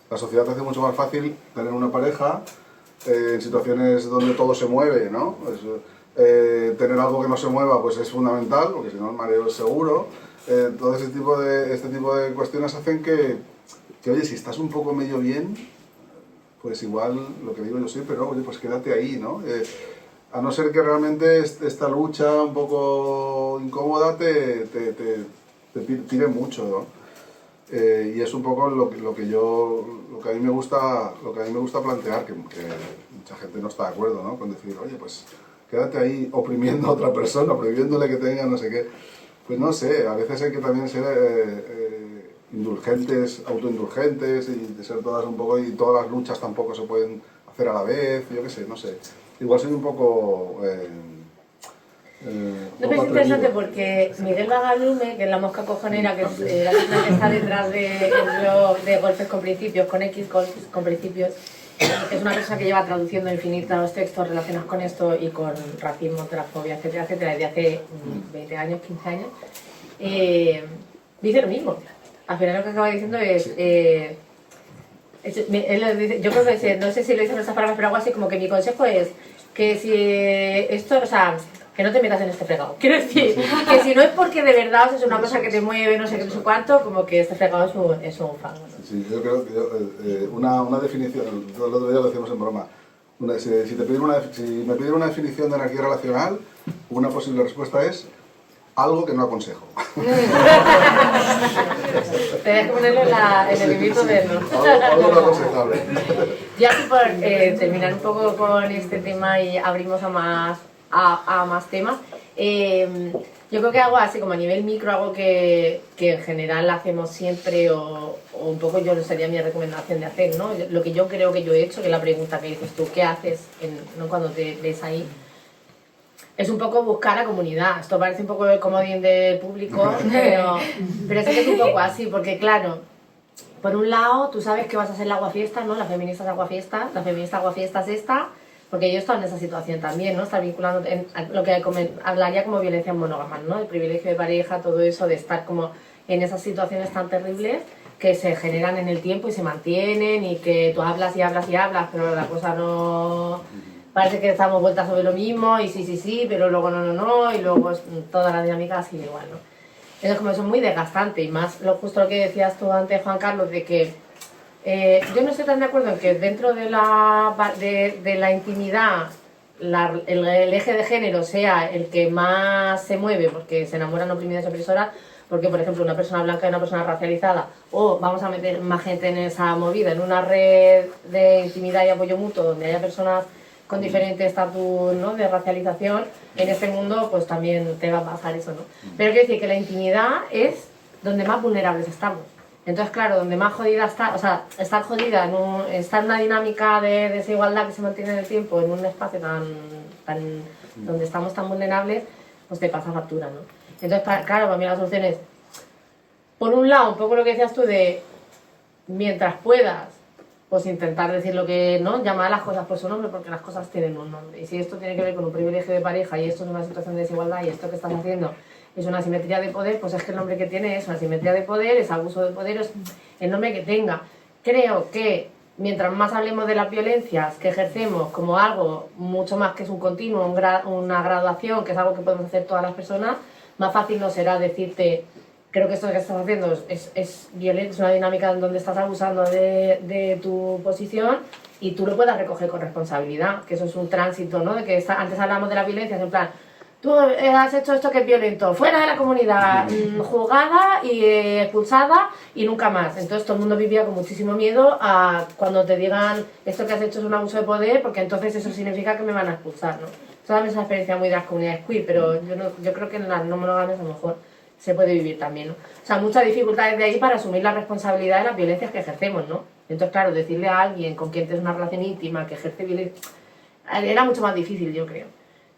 la sociedad te hace mucho más fácil tener una pareja en situaciones donde todo se mueve, ¿no? Tener algo que no se mueva pues es fundamental, porque si no el mareo es seguro. todo este tipo de cuestiones hacen que, oye, si estás un poco medio bien, pues igual, lo que digo yo sí, pero oye, pues quédate ahí, ¿no? A no ser que realmente esta lucha un poco incómoda te tire mucho, ¿no? Y es un poco lo que a mí me gusta plantear, que mucha gente no está de acuerdo, ¿no? Con decir, oye, pues quédate ahí oprimiendo a otra persona, prohibiéndole que tenga no sé qué. Pues no sé, a veces hay que también ser indulgentes, autoindulgentes, y de ser todas un poco, y todas las luchas tampoco se pueden hacer a la vez, yo qué sé, no sé. Igual soy un poco... No, pero es interesante porque Miguel Bagalume, que es la mosca cojonera, que es la persona que está detrás de Golpes con Principios, con X Golpes con Principios, que es una persona que lleva traduciendo infinitos textos relacionados con esto y con racismo, transfobia, etcétera, etcétera, desde hace 20 años, 15 años, dice lo mismo. Al final lo que acaba diciendo es... él dice, yo creo que no sé si lo dice en estas palabras, pero algo así como que mi consejo es que si esto, o sea, que no te metas en este fregado. Quiero decir, que si no es porque de verdad es una cosa que te mueve, no sé qué, no sé cuánto, como que este fregado es un fango, ¿no? Sí, yo creo que una definición, el otro día lo decíamos en broma, si me piden una definición de anarquía relacional, una posible respuesta es algo que no aconsejo. Tenés que ponerlo en el libro de él, ¿no? Algo no aconsejable. Ya así por terminar un poco con este tema y abrimos a más temas, yo creo que algo así como a nivel micro, algo que en general hacemos siempre o un poco yo sería mi recomendación de hacer, ¿no? Lo que yo creo que yo he hecho, que es la pregunta que dices tú, ¿qué haces ¿no? cuando te ves ahí? Es un poco buscar a comunidad. Esto parece un poco el comodín del público, pero sí que es un poco así, porque claro, por un lado tú sabes que vas a ser la aguafiesta, ¿no? La feminista es aguafiesta, la feminista aguafiesta es esta, porque yo he estado en esa situación también, ¿no? Estar vinculando en lo que hablaría como violencia monógama, ¿no? El privilegio de pareja, todo eso, de estar como en esas situaciones tan terribles que se generan en el tiempo y se mantienen y que tú hablas y hablas y hablas, pero la cosa no... Parece que estamos vueltas sobre lo mismo y sí, pero luego no, y luego toda la dinámica sigue igual, ¿no? Entonces como eso es muy desgastante y más justo lo que decías tú antes, Juan Carlos, de que yo no estoy tan de acuerdo en que dentro de la intimidad el eje de género sea el que más se mueve porque se enamoran oprimidas y opresoras, porque por ejemplo una persona blanca y una persona racializada, o vamos a meter más gente en esa movida, en una red de intimidad y apoyo mutuo donde haya personas con diferente estatus, ¿no? de racialización, en este mundo pues también te va a pasar eso, ¿no? Pero quiero decir que la intimidad es donde más vulnerables estamos. Entonces, claro, donde más jodida está, o sea, estar jodida, estar en una dinámica de desigualdad que se mantiene en el tiempo, en un espacio donde estamos tan vulnerables, pues te pasa factura, ¿no? Entonces, claro, para mí la solución es, por un lado, un poco lo que decías tú de, mientras puedas, pues intentar decir lo que, ¿no? Llamar a las cosas por su nombre, porque las cosas tienen un nombre. Y si esto tiene que ver con un privilegio de pareja y esto es una situación de desigualdad y esto que estás haciendo es una asimetría de poder, pues es que el nombre que tiene es una asimetría de poder, es abuso de poder, es el nombre que tenga. Creo que mientras más hablemos de las violencias que ejercemos como algo mucho más que es un continuo, una graduación, que es algo que podemos hacer todas las personas, más fácil nos será decirte, creo que esto que estás haciendo es violento, es una dinámica en donde estás abusando de tu posición y tú lo puedas recoger con responsabilidad, que eso es un tránsito, ¿no? De que antes hablamos de la violencia, en plan, tú has hecho esto que es violento, fuera de la comunidad, juzgada y expulsada y nunca más. Entonces todo el mundo vivía con muchísimo miedo a cuando te digan esto que has hecho es un abuso de poder, porque entonces eso significa que me van a expulsar, ¿no? Eso también es una experiencia muy de las comunidades queer, pero yo creo que en las no monógamas a lo mejor se puede vivir también, ¿no? O sea, muchas dificultades de ahí para asumir la responsabilidad de las violencias que ejercemos, ¿no? Entonces, claro, decirle a alguien con quien tienes una relación íntima que ejerce violencia era mucho más difícil, yo creo.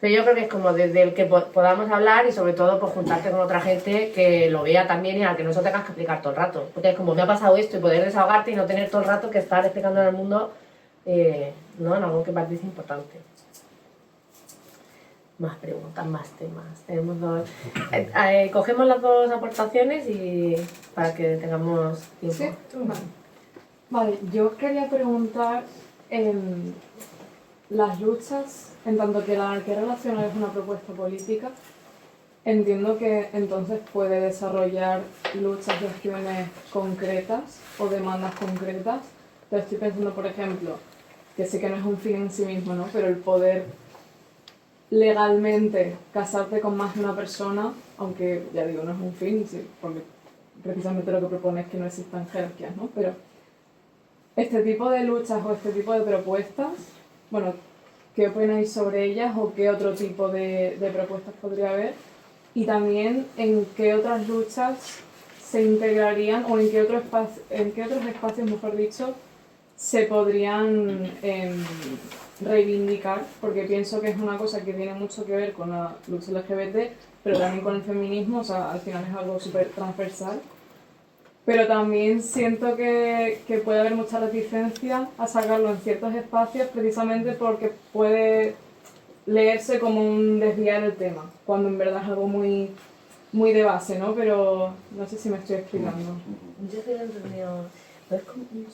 Pero yo creo que es como desde el que podamos hablar y sobre todo pues juntarte con otra gente que lo vea también y a la que no se tengas que explicar todo el rato. Porque es como me ha pasado esto y poder desahogarte y no tener todo el rato que estar explicando al mundo, ¿no? En algo que para ti es importante. Más preguntas, más temas. Tenemos dos. Cogemos las dos aportaciones y para que tengamos tiempo. Sí, vale, yo quería preguntar las luchas, en tanto que la anarquía relacional es una propuesta política, entiendo que entonces puede desarrollar luchas y acciones concretas o demandas concretas. Pero estoy pensando, por ejemplo, que sé que no es un fin en sí mismo, ¿no? Pero el poder legalmente casarte con más de una persona, aunque ya digo, no es un fin, sí, porque precisamente lo que propone es que no existan jerarquías, ¿no? Pero este tipo de luchas o este tipo de propuestas, bueno, ¿qué opináis sobre ellas o qué otro tipo de propuestas podría haber? Y también en qué otras luchas se integrarían o en qué otros espacios, mejor dicho, se podrían reivindicar, porque pienso que es una cosa que tiene mucho que ver con la lucha LGBT, pero también con el feminismo, o sea, al final es algo súper transversal. Pero también siento que puede haber mucha reticencia a sacarlo en ciertos espacios precisamente porque puede leerse como un desviar el tema, cuando en verdad es algo muy, muy de base, ¿no? Pero no sé si me estoy explicando. Yo estoy entendido. ¿Puedes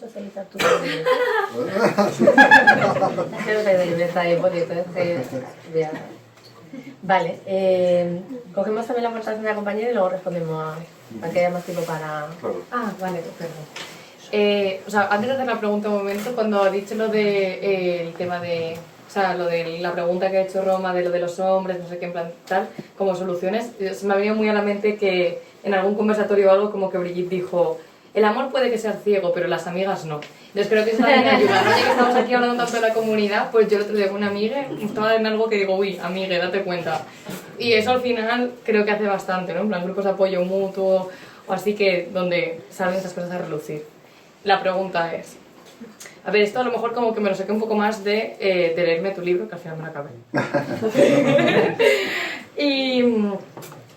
socializar tu está bien bonito. Vale, cogemos también la aportación de la compañera y luego respondemos a que haya más tiempo para... Claro. Ah, vale, perdón. O sea, antes de hacer la pregunta un momento, cuando ha dicho lo de el tema de... O sea, lo de la pregunta que ha hecho Roma de lo de los hombres, no sé qué, en plan tal, como soluciones, se me ha venido muy a la mente que en algún conversatorio o algo como que Brigitte dijo: el amor puede que sea ciego, pero las amigas no. Entonces creo que eso también me ayuda, ¿no? Ya que estamos aquí hablando tanto de la comunidad, pues yo el otro día con una amiga estaba en algo que digo, uy, amiga, date cuenta. Y eso al final creo que hace bastante, ¿no? En plan, grupos de apoyo mutuo o así que donde salen esas cosas a relucir. La pregunta es... A ver, esto a lo mejor como que me lo saqué un poco más de leerme tu libro, que al final me lo acabé. Y...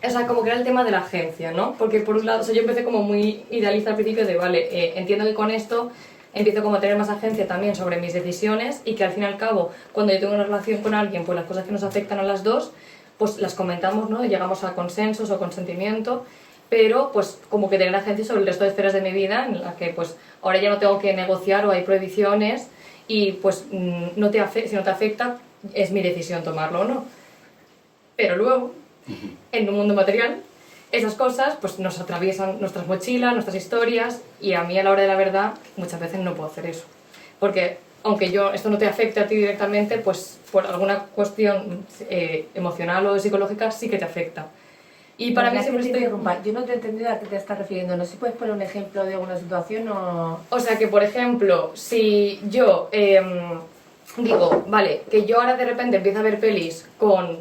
O sea, como que era el tema de la agencia, ¿no? Porque por un lado, o sea, yo empecé como muy idealista al principio de, vale, entiendo que con esto empiezo como a tener más agencia también sobre mis decisiones y que al fin y al cabo, cuando yo tengo una relación con alguien, pues las cosas que nos afectan a las dos, pues las comentamos, ¿no? Y llegamos a consensos o consentimiento, pero pues como que tener agencia sobre el resto de esferas de mi vida en la que pues ahora ya no tengo que negociar o hay prohibiciones y pues si no te afecta, es mi decisión tomarlo o no. Pero luego, en un mundo material, esas cosas pues nos atraviesan nuestras mochilas, nuestras historias, y a mí a la hora de la verdad muchas veces no puedo hacer eso. Porque aunque esto no te afecte a ti directamente, pues por alguna cuestión emocional o psicológica sí que te afecta. Y para mí siempre estoy... Yo no te he entendido a qué te estás refiriendo. No sé si puedes poner un ejemplo de alguna situación o... O sea que, por ejemplo, si yo... digo, vale, que yo ahora de repente empiezo a ver pelis con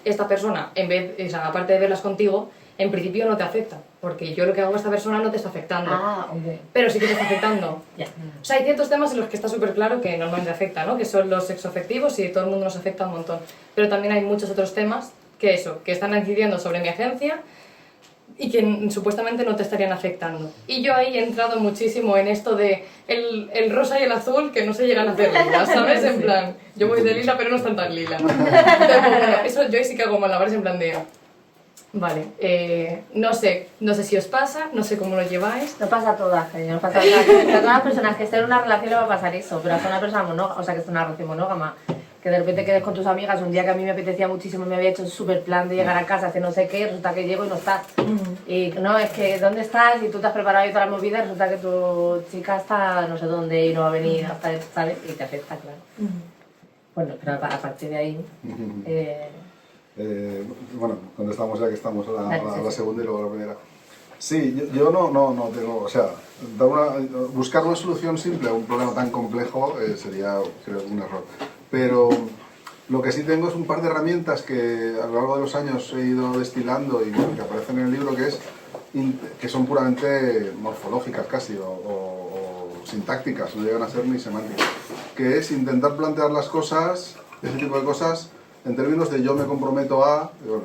esta persona, o sea, aparte de verlas contigo, en principio no te afecta, porque yo lo que hago a esta persona no te está afectando. Ah, hombre. Pero sí que te está afectando. Ya. O sea, hay ciertos temas en los que está súper claro que normalmente afecta, ¿no? Que son los sexoafectivos y todo el mundo nos afecta un montón. Pero también hay muchos otros temas que están incidiendo sobre mi agencia y que supuestamente no te estarían afectando. Y yo ahí he entrado muchísimo en esto de el rosa y el azul que no se llegan a hacer lila, ¿sabes? En plan, yo voy de lila pero no están tan lila. Entonces, bueno, eso yo ahí sí que hago malabares en plan de... Vale, no sé si os pasa, no sé cómo lo lleváis. No pasa a todas, cariño, no pasa a todas. A todas las personas que estén en una relación le va a pasar eso, pero a una persona monógama, o sea, que es una relación monógama, que de repente quedes con tus amigas un día que a mí me apetecía muchísimo, me había hecho un súper plan de llegar a casa, hacer no sé qué, resulta que llego y no estás. Y no, es que ¿dónde estás? Y tú te has preparado y toda la movida, resulta que tu chica está no sé dónde y no va a venir hasta, ¿sabes? Y te afecta, claro. Bueno, pero a partir de ahí... Bueno, contestamos ya que estamos a la segunda y luego a la primera. Sí, yo no tengo, o sea, buscar una solución simple a un problema tan complejo sería, creo, un error. Pero lo que sí tengo es un par de herramientas que a lo largo de los años he ido destilando y bueno, que aparecen en el libro, que son puramente morfológicas casi, o sintácticas, no llegan a ser ni semánticas, que es intentar plantear las cosas, ese tipo de cosas, en términos de yo me comprometo a, bueno,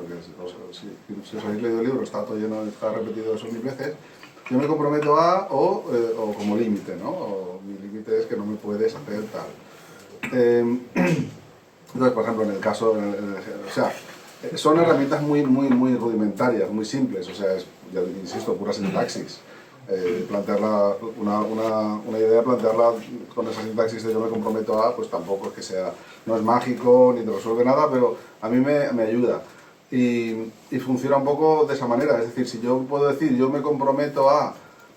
si os habéis leído el libro, está todo lleno, está repetido eso 1000 veces, yo me comprometo a, o como límite, ¿no? O mi límite es que no me puedes hacer tal. Entonces, por ejemplo, en el caso, o sea, son herramientas muy rudimentarias, muy simples, o sea, ya insisto, pura sintaxis. Plantearla, una idea, plantearla con esa sintaxis de yo me comprometo a, pues tampoco es que sea, no es mágico ni te resuelve nada, pero a mí me ayuda. Y funciona un poco de esa manera, es decir, si yo puedo decir, yo me comprometo a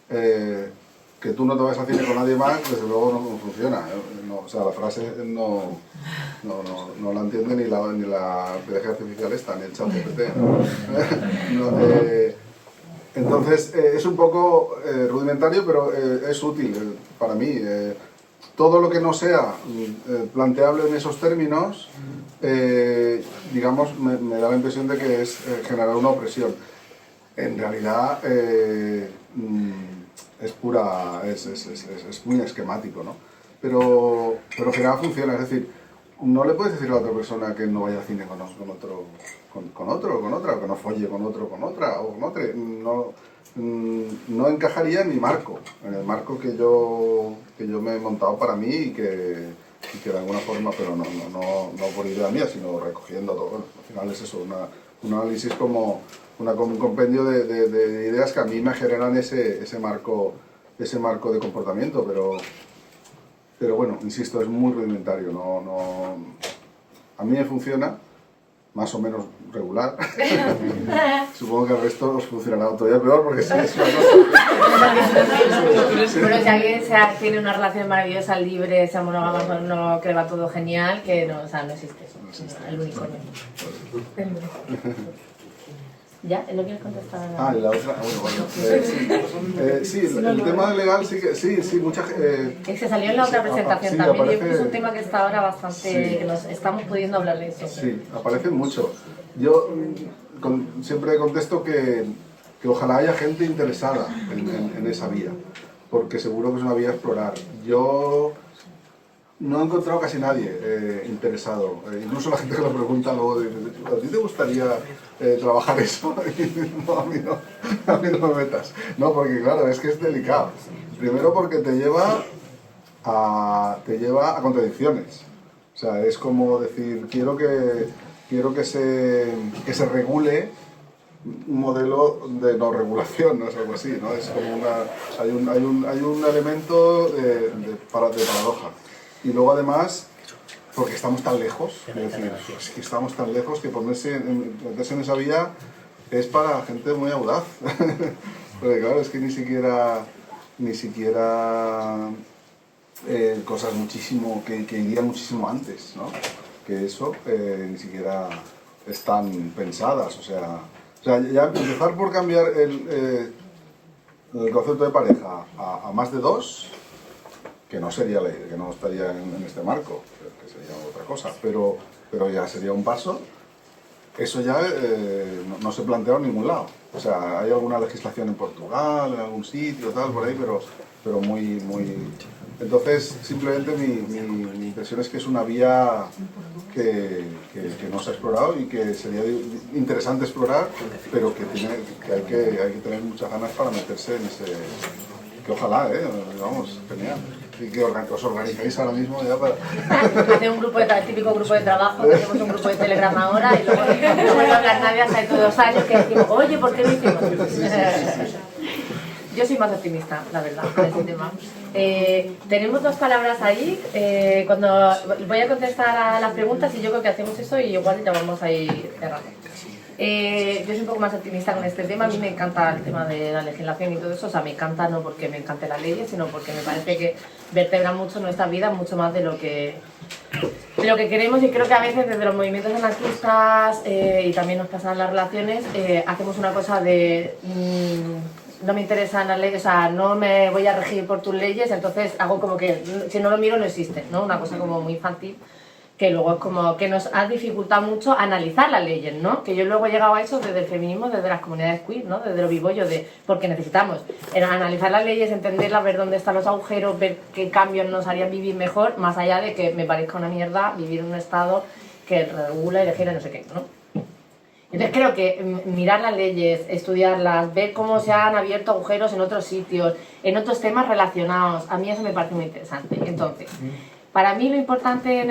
que tú no te vayas al cine con nadie más, desde luego no funciona. No, o sea, la frase no la entiende ni la inteligencia artificial esta, ni el chat GPT. Entonces, es un poco rudimentario, pero es útil para mí. Todo lo que no sea planteable en esos términos, digamos, me da la impresión de que es generar una opresión. En realidad es pura, es muy esquemático, ¿no? Pero en general funciona, es decir, no le puedes decir a la otra persona que no vaya al cine con otro o con otra, o que no folle con otro o con otra, o con otro. No encajaría en mi marco, en el marco que yo me he montado para mí y que de alguna forma, pero no por idea mía, sino recogiendo todo. Bueno, al final es eso, un análisis como un compendio de ideas que a mí me generan ese marco de comportamiento, pero bueno, insisto, es muy rudimentario, a mí me funciona más o menos regular. Supongo que al resto os funcionará todavía peor porque es una cosa. Pero si alguien tiene una relación maravillosa, libre, sea monógama, no, que le va todo genial, que no, o sea, no existe eso. El unicornio. ¿Ya? ¿No quieres contestar? Y la otra, bueno. Sí, el tema legal sí que, sí, mucha gente... Es que salió en la otra presentación sí, también, aparece, yo creo que es un tema que está ahora bastante, sí, que nos estamos pudiendo hablar de eso. Sí, aparece mucho. Yo siempre contesto que ojalá haya gente interesada en esa vía, porque seguro que es una vía a explorar. Yo no he encontrado casi nadie interesado, incluso la gente que lo pregunta luego dice, ¿a ti te gustaría trabajar eso? No, a mí no me metas. No, porque claro, es que es delicado. Primero porque te lleva a contradicciones. O sea, es como decir, quiero que se regule un modelo de no regulación, no es algo así, ¿no? Es como hay un elemento de paradoja. Y luego además, porque estamos tan lejos, es decir, es que estamos tan lejos que meterse en esa vía es para gente muy audaz. Porque claro, es que ni siquiera cosas muchísimo, que irían muchísimo antes, ¿no? Que eso ni siquiera están pensadas, o sea ya empezar por cambiar el concepto de pareja a más de dos, que no sería ley, que no estaría en este marco, que sería otra cosa, pero ya sería un paso. Eso ya no se plantea en ningún lado. O sea, hay alguna legislación en Portugal, en algún sitio, tal, por ahí, pero muy... Entonces, simplemente mi impresión es que es una vía que no se ha explorado y que sería interesante explorar, pero que hay que tener muchas ganas para meterse en ese... Que ojalá, vamos, genial. Y que os organizáis ahora mismo ya para... Hacer un típico grupo de trabajo, tenemos un grupo de Telegram ahora y luego no vuelve a hablar nadie hasta dentro de 2 años que decimos, oye, ¿por qué lo hicimos? Yo soy más optimista, la verdad, con este tema. Tenemos 2 palabras ahí, cuando voy a contestar a las preguntas y yo creo que hacemos eso y igual ya vamos a ir cerrando. Yo soy un poco más optimista con este tema, a mí me encanta el tema de la legislación y todo eso, o sea, me encanta no porque me encante la ley, sino porque me parece que vertebra mucho nuestra vida, mucho más de lo que queremos, y creo que a veces desde los movimientos anarquistas y también nos pasa en las relaciones, hacemos una cosa de... no me interesan las leyes, o sea, no me voy a regir por tus leyes, entonces hago como que si no lo miro no existe, ¿no? Una cosa como muy infantil, que luego es como que nos ha dificultado mucho analizar las leyes, ¿no? Que yo luego he llegado a eso desde el feminismo, desde las comunidades queer, ¿no? Desde lo vivo-yo, porque necesitamos analizar las leyes, entenderlas, ver dónde están los agujeros, ver qué cambios nos harían vivir mejor, más allá de que me parezca una mierda vivir en un estado que regula y regiera no sé qué, ¿no? Entonces creo que mirar las leyes, estudiarlas, ver cómo se han abierto agujeros en otros sitios, en otros temas relacionados, a mí eso me parece muy interesante. Entonces, para mí lo interesante en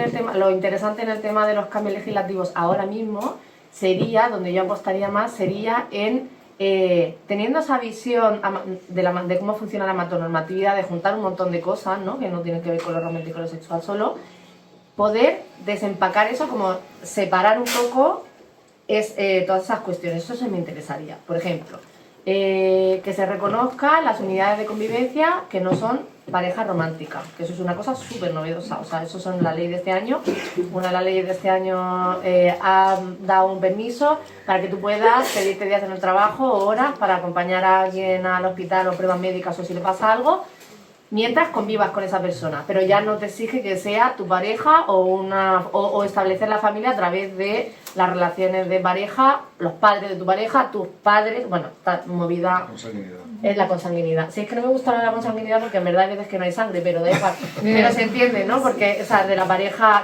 el tema de los cambios legislativos ahora mismo sería, donde yo apostaría más, sería en teniendo esa visión de cómo funciona la matronormatividad, de juntar un montón de cosas, ¿no? Que no tienen que ver con lo romántico y lo sexual solo, poder desempacar eso, como separar un poco es todas esas cuestiones. Eso sí me interesaría. Por ejemplo, que se reconozcan las unidades de convivencia que no son pareja romántica, que eso es una cosa súper novedosa. O sea, eso son la ley de este año. La ley de este año ha dado un permiso para que tú puedas pedirte días en el trabajo o horas para acompañar a alguien al hospital o pruebas médicas o si le pasa algo, mientras convivas con esa persona, pero ya no te exige que sea tu pareja o establecer la familia a través de las relaciones de pareja, los padres de tu pareja, tus padres, bueno, esta movida Consanguinidad. es la consanguinidad. Sí, es que no me gusta la consanguinidad porque en verdad hay veces que no hay sangre, pero da igual. Pero se entiende, ¿no? Porque, o sea, de la pareja.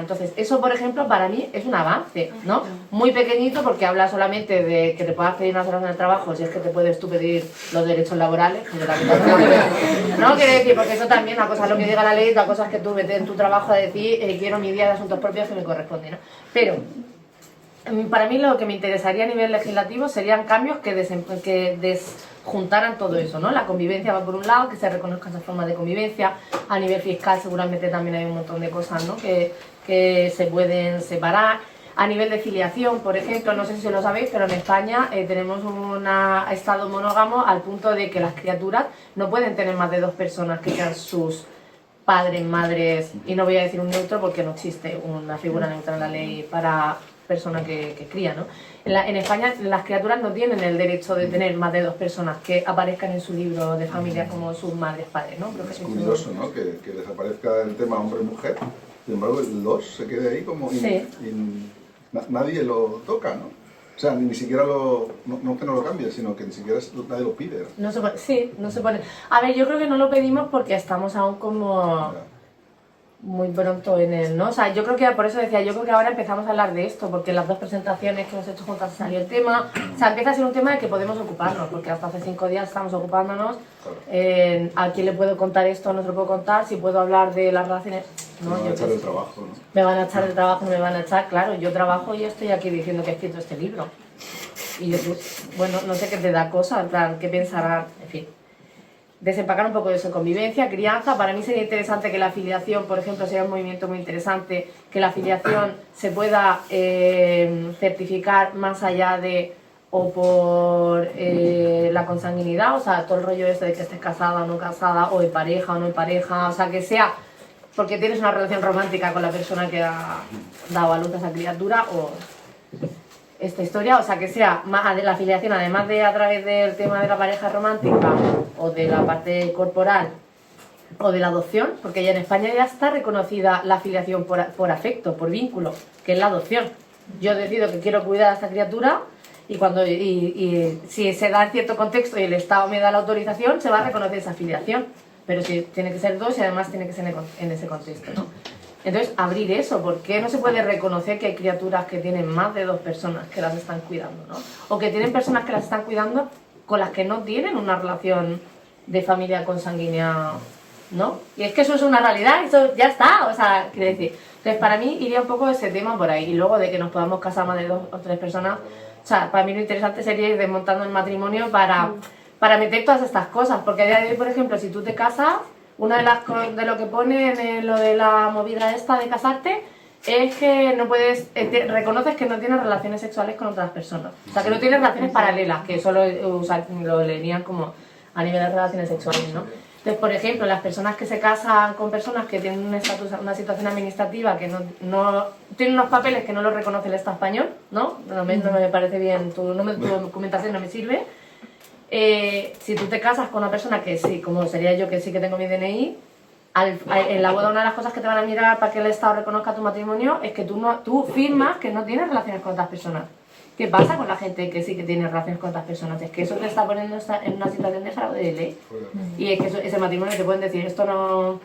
Entonces, eso, por ejemplo, para mí es un avance, ¿no? Muy pequeñito porque habla solamente de que te puedas pedir unas horas en el trabajo, si es que te puedes tú pedir los derechos laborales, ¿no? Quiere decir, porque eso también, una cosa es lo que diga la ley, otra cosa es que tú vete en tu trabajo a decir, quiero mi día de asuntos propios que me corresponde, ¿no? Pero para mí lo que me interesaría a nivel legislativo serían cambios que desjuntaran todo eso, ¿no? La convivencia va por un lado, que se reconozcan esas formas de convivencia. A nivel fiscal seguramente también hay un montón de cosas, ¿no? que se pueden separar. A nivel de filiación, por ejemplo, no sé si lo sabéis, pero en España tenemos un estado monógamo al punto de que las criaturas no pueden tener más de 2 personas que sean sus padres, madres, y no voy a decir un neutro porque no existe una figura neutra en la ley para persona que cría, ¿no? En España las criaturas no tienen el derecho de tener más de 2 personas que aparezcan en su libro de familia como sus madres, padres, ¿no? Creo que Es curioso, ¿no? Que desaparezca el tema hombre-mujer, sin embargo el 2 se quede ahí como... nadie lo toca, ¿no? O sea, ni siquiera no que no lo cambie, sino que ni siquiera nadie lo pide. No se pone, sí, no se pone. A ver, yo creo que no lo pedimos porque estamos aún como... muy pronto en él, ¿no? O sea, yo creo que, por eso decía, yo creo que ahora empezamos a hablar de esto, porque en las 2 presentaciones que hemos hecho juntas salió el tema. O sea, empieza a ser un tema de que podemos ocuparnos, porque hasta hace 5 días estamos ocupándonos. ¿A quién le puedo contar esto? No se lo puedo contar. Si puedo hablar de las relaciones... No, me van a echar el trabajo, ¿no? Me van a echar el trabajo, me van a echar... Claro, yo trabajo y estoy aquí diciendo que he escrito este libro. Y yo, bueno, no sé qué te da cosa, en plan, qué pensarán, en fin. Desempacar un poco de eso, convivencia, crianza. Para mí sería interesante que la afiliación, por ejemplo, sería un movimiento muy interesante, que la afiliación se pueda certificar más allá de o por la consanguinidad, o sea, todo el rollo este de que estés casada o no casada, o en pareja o no en pareja, o sea, que sea porque tienes una relación romántica con la persona que ha dado a luz a esa criatura, o esta historia, o sea, que sea más de la afiliación, además de a través del tema de la pareja romántica o de la parte corporal o de la adopción, porque ya en España ya está reconocida la afiliación por afecto, por vínculo, que es la adopción. Yo decido que quiero cuidar a esta criatura y si se da en cierto contexto y el Estado me da la autorización, se va a reconocer esa afiliación, pero si tiene que ser 2 y además tiene que ser en ese contexto, ¿no? Entonces, abrir eso, ¿por qué no se puede reconocer que hay criaturas que tienen más de 2 personas que las están cuidando, ¿no? O que tienen personas que las están cuidando con las que no tienen una relación de familia consanguínea, ¿no? Y es que eso es una realidad, eso ya está, o sea, quiero decir. Entonces, para mí iría un poco ese tema por ahí, y luego de que nos podamos casar más de 2 o 3 personas, o sea, para mí lo interesante sería ir desmontando el matrimonio para meter todas estas cosas, porque a día de hoy, por ejemplo, si tú te casas, una de lo que pone en lo de la movida esta de casarte es que no puedes, reconoces que no tienes relaciones sexuales con otras personas. O sea, que no tienes relaciones paralelas, que eso lo leerían como a nivel de relaciones sexuales, ¿no? Entonces, por ejemplo, las personas que se casan con personas que tienen una situación administrativa que no tienen unos papeles que no los reconoce el Estado español, ¿no? No me parece bien, tu documentación no me sirve. Si tú te casas con una persona que sí, como sería yo que sí que tengo mi DNI, en la boda una de las cosas que te van a mirar para que el Estado reconozca tu matrimonio es que tú firmas que no tienes relaciones con otras personas. ¿Qué pasa con la gente que sí que tiene relaciones con otras personas? Es que eso te está poniendo en una situación de fraude de ley. Y es que ese matrimonio te pueden decir esto no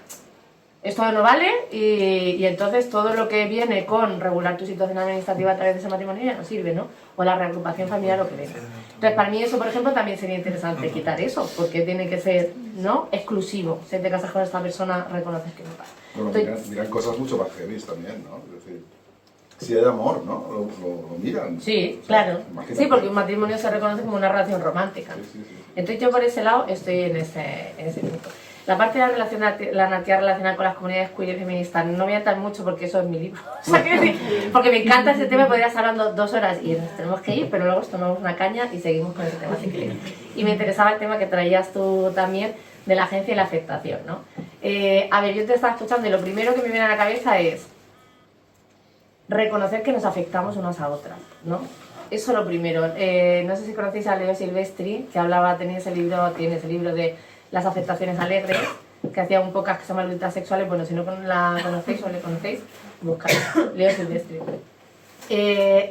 vale y entonces todo lo que viene con regular tu situación administrativa a través de ese matrimonio ya no sirve, ¿no? O la reagrupación familiar o lo que venga. Entonces, para mí eso, por ejemplo, también sería interesante quitar eso, porque tiene que ser, ¿no?, exclusivo. Si te casas con esta persona, reconoces que no pasa. Bueno, miran cosas mucho más heavy también, ¿no? Es decir, si hay amor, ¿no? Lo miran. Sí, o sea, claro. imagínate. Sí, porque un matrimonio se reconoce como una relación romántica. Sí. Entonces yo por ese lado estoy en ese punto. La parte de la anarquía relacionada con las comunidades queer y feministas no voy a entrar mucho porque eso es mi libro. O sea, quiero decir, porque me encanta ese tema, podría estar hablando 2 horas y nos tenemos que ir, pero luego tomamos una caña y seguimos con ese tema si queréis. Y me interesaba el tema que traías tú también de la agencia y la afectación, ¿no? A ver, yo te estaba escuchando y lo primero que me viene a la cabeza es reconocer que nos afectamos unas a otras, ¿no? Eso lo primero. No sé si conocéis a Leo Silvestri, que tiene ese libro de las afectaciones alegres, que hacía un podcast que se llama Lutas Sexuales. Bueno, si no la conocéis o le conocéis, buscáis. Leo Silvestri.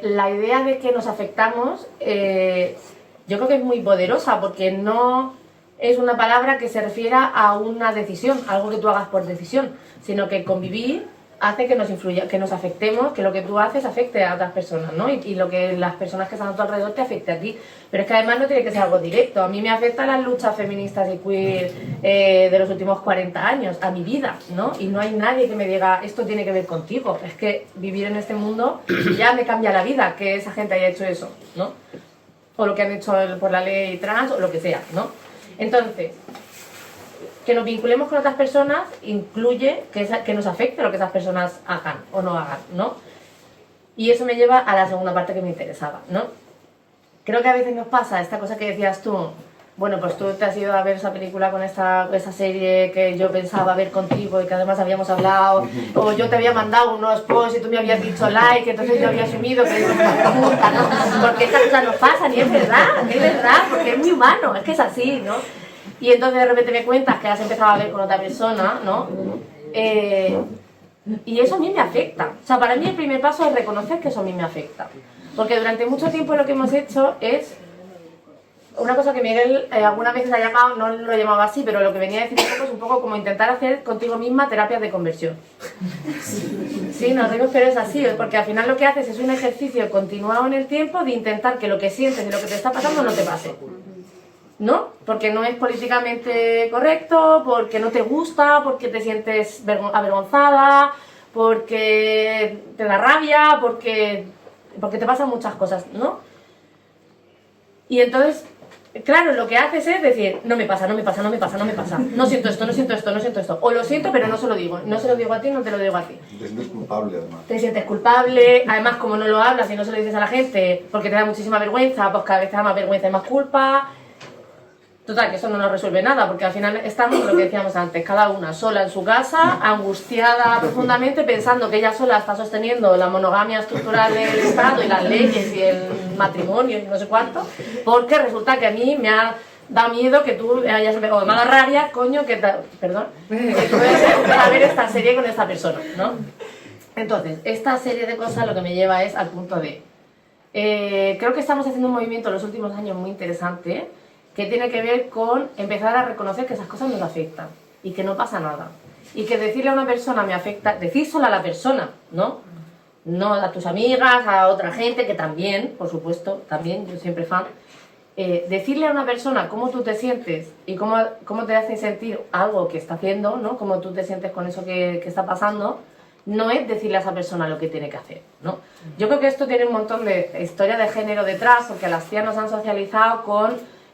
La idea de que nos afectamos, yo creo que es muy poderosa, porque no es una palabra que se refiera a una decisión, algo que tú hagas por decisión, sino que convivir hace que nos influya, que nos afectemos, que lo que tú haces afecte a otras personas, ¿no? Y lo que las personas que están a tu alrededor te afecte a ti. Pero es que además no tiene que ser algo directo. A mí me afectan las luchas feministas y queer de los últimos 40 años, a mi vida, ¿no? Y no hay nadie que me diga, esto tiene que ver contigo. Es que vivir en este mundo ya me cambia la vida, que esa gente haya hecho eso, ¿no? O lo que han hecho por la ley trans, o lo que sea, ¿no? Entonces, que nos vinculemos con otras personas incluye que nos afecte lo que esas personas hagan o no hagan, ¿no? Y eso me lleva a la segunda parte que me interesaba, ¿no? Creo que a veces nos pasa esta cosa que decías tú, bueno, pues tú te has ido a ver esa película con esa serie que yo pensaba ver contigo y que además habíamos hablado, o yo te había mandado unos posts y tú me habías dicho like, entonces yo había asumido que era una puta, ¿no? Porque estas cosas nos pasan y es verdad, porque es muy humano, es que es así, ¿no? Y entonces de repente me cuentas que has empezado a ver con otra persona, ¿no? Y eso a mí me afecta. O sea, para mí el primer paso es reconocer que eso a mí me afecta. Porque durante mucho tiempo lo que hemos hecho es una cosa que Miguel algunas veces ha llamado, no lo llamaba así, pero lo que venía a decir es un poco como intentar hacer contigo misma terapias de conversión. Sí, nos reímos, pero es así, porque al final lo que haces es un ejercicio continuado en el tiempo de intentar que lo que sientes y lo que te está pasando no te pase. ¿No? Porque no es políticamente correcto, porque no te gusta, porque te sientes avergonzada, porque te da rabia, porque te pasan muchas cosas, ¿no? Y entonces, claro, lo que haces es decir, no me pasa, no siento esto, o lo siento pero no se lo digo a ti, no te lo digo a ti. Te sientes culpable además. Te sientes culpable, además como no lo hablas y no se lo dices a la gente porque te da muchísima vergüenza, pues cada vez te da más vergüenza y más culpa. Total, que eso no nos resuelve nada, porque al final estamos, lo que decíamos antes, cada una sola en su casa, angustiada profundamente, pensando que ella sola está sosteniendo la monogamia estructural del Estado y las leyes y el matrimonio y no sé cuánto, porque resulta que a mí me ha dado miedo que tú hayas, o me ha dado rabia, coño, que tú empezar a ver esta serie con esta persona, ¿no? Entonces, esta serie de cosas lo que me lleva es al punto de... creo que estamos haciendo un movimiento en los últimos años muy interesante, que tiene que ver con empezar a reconocer que esas cosas nos afectan y que no pasa nada. Y que decirle a una persona me afecta, decírselo a la persona, ¿no? No a tus amigas, a otra gente, que también, por supuesto, también, yo siempre fan. Decirle a una persona cómo tú te sientes y cómo te hace sentir algo que está haciendo, ¿no? Cómo tú te sientes con eso que está pasando, no es decirle a esa persona lo que tiene que hacer, ¿no? Yo creo que esto tiene un montón de historia de género detrás, porque las tías nos han socializado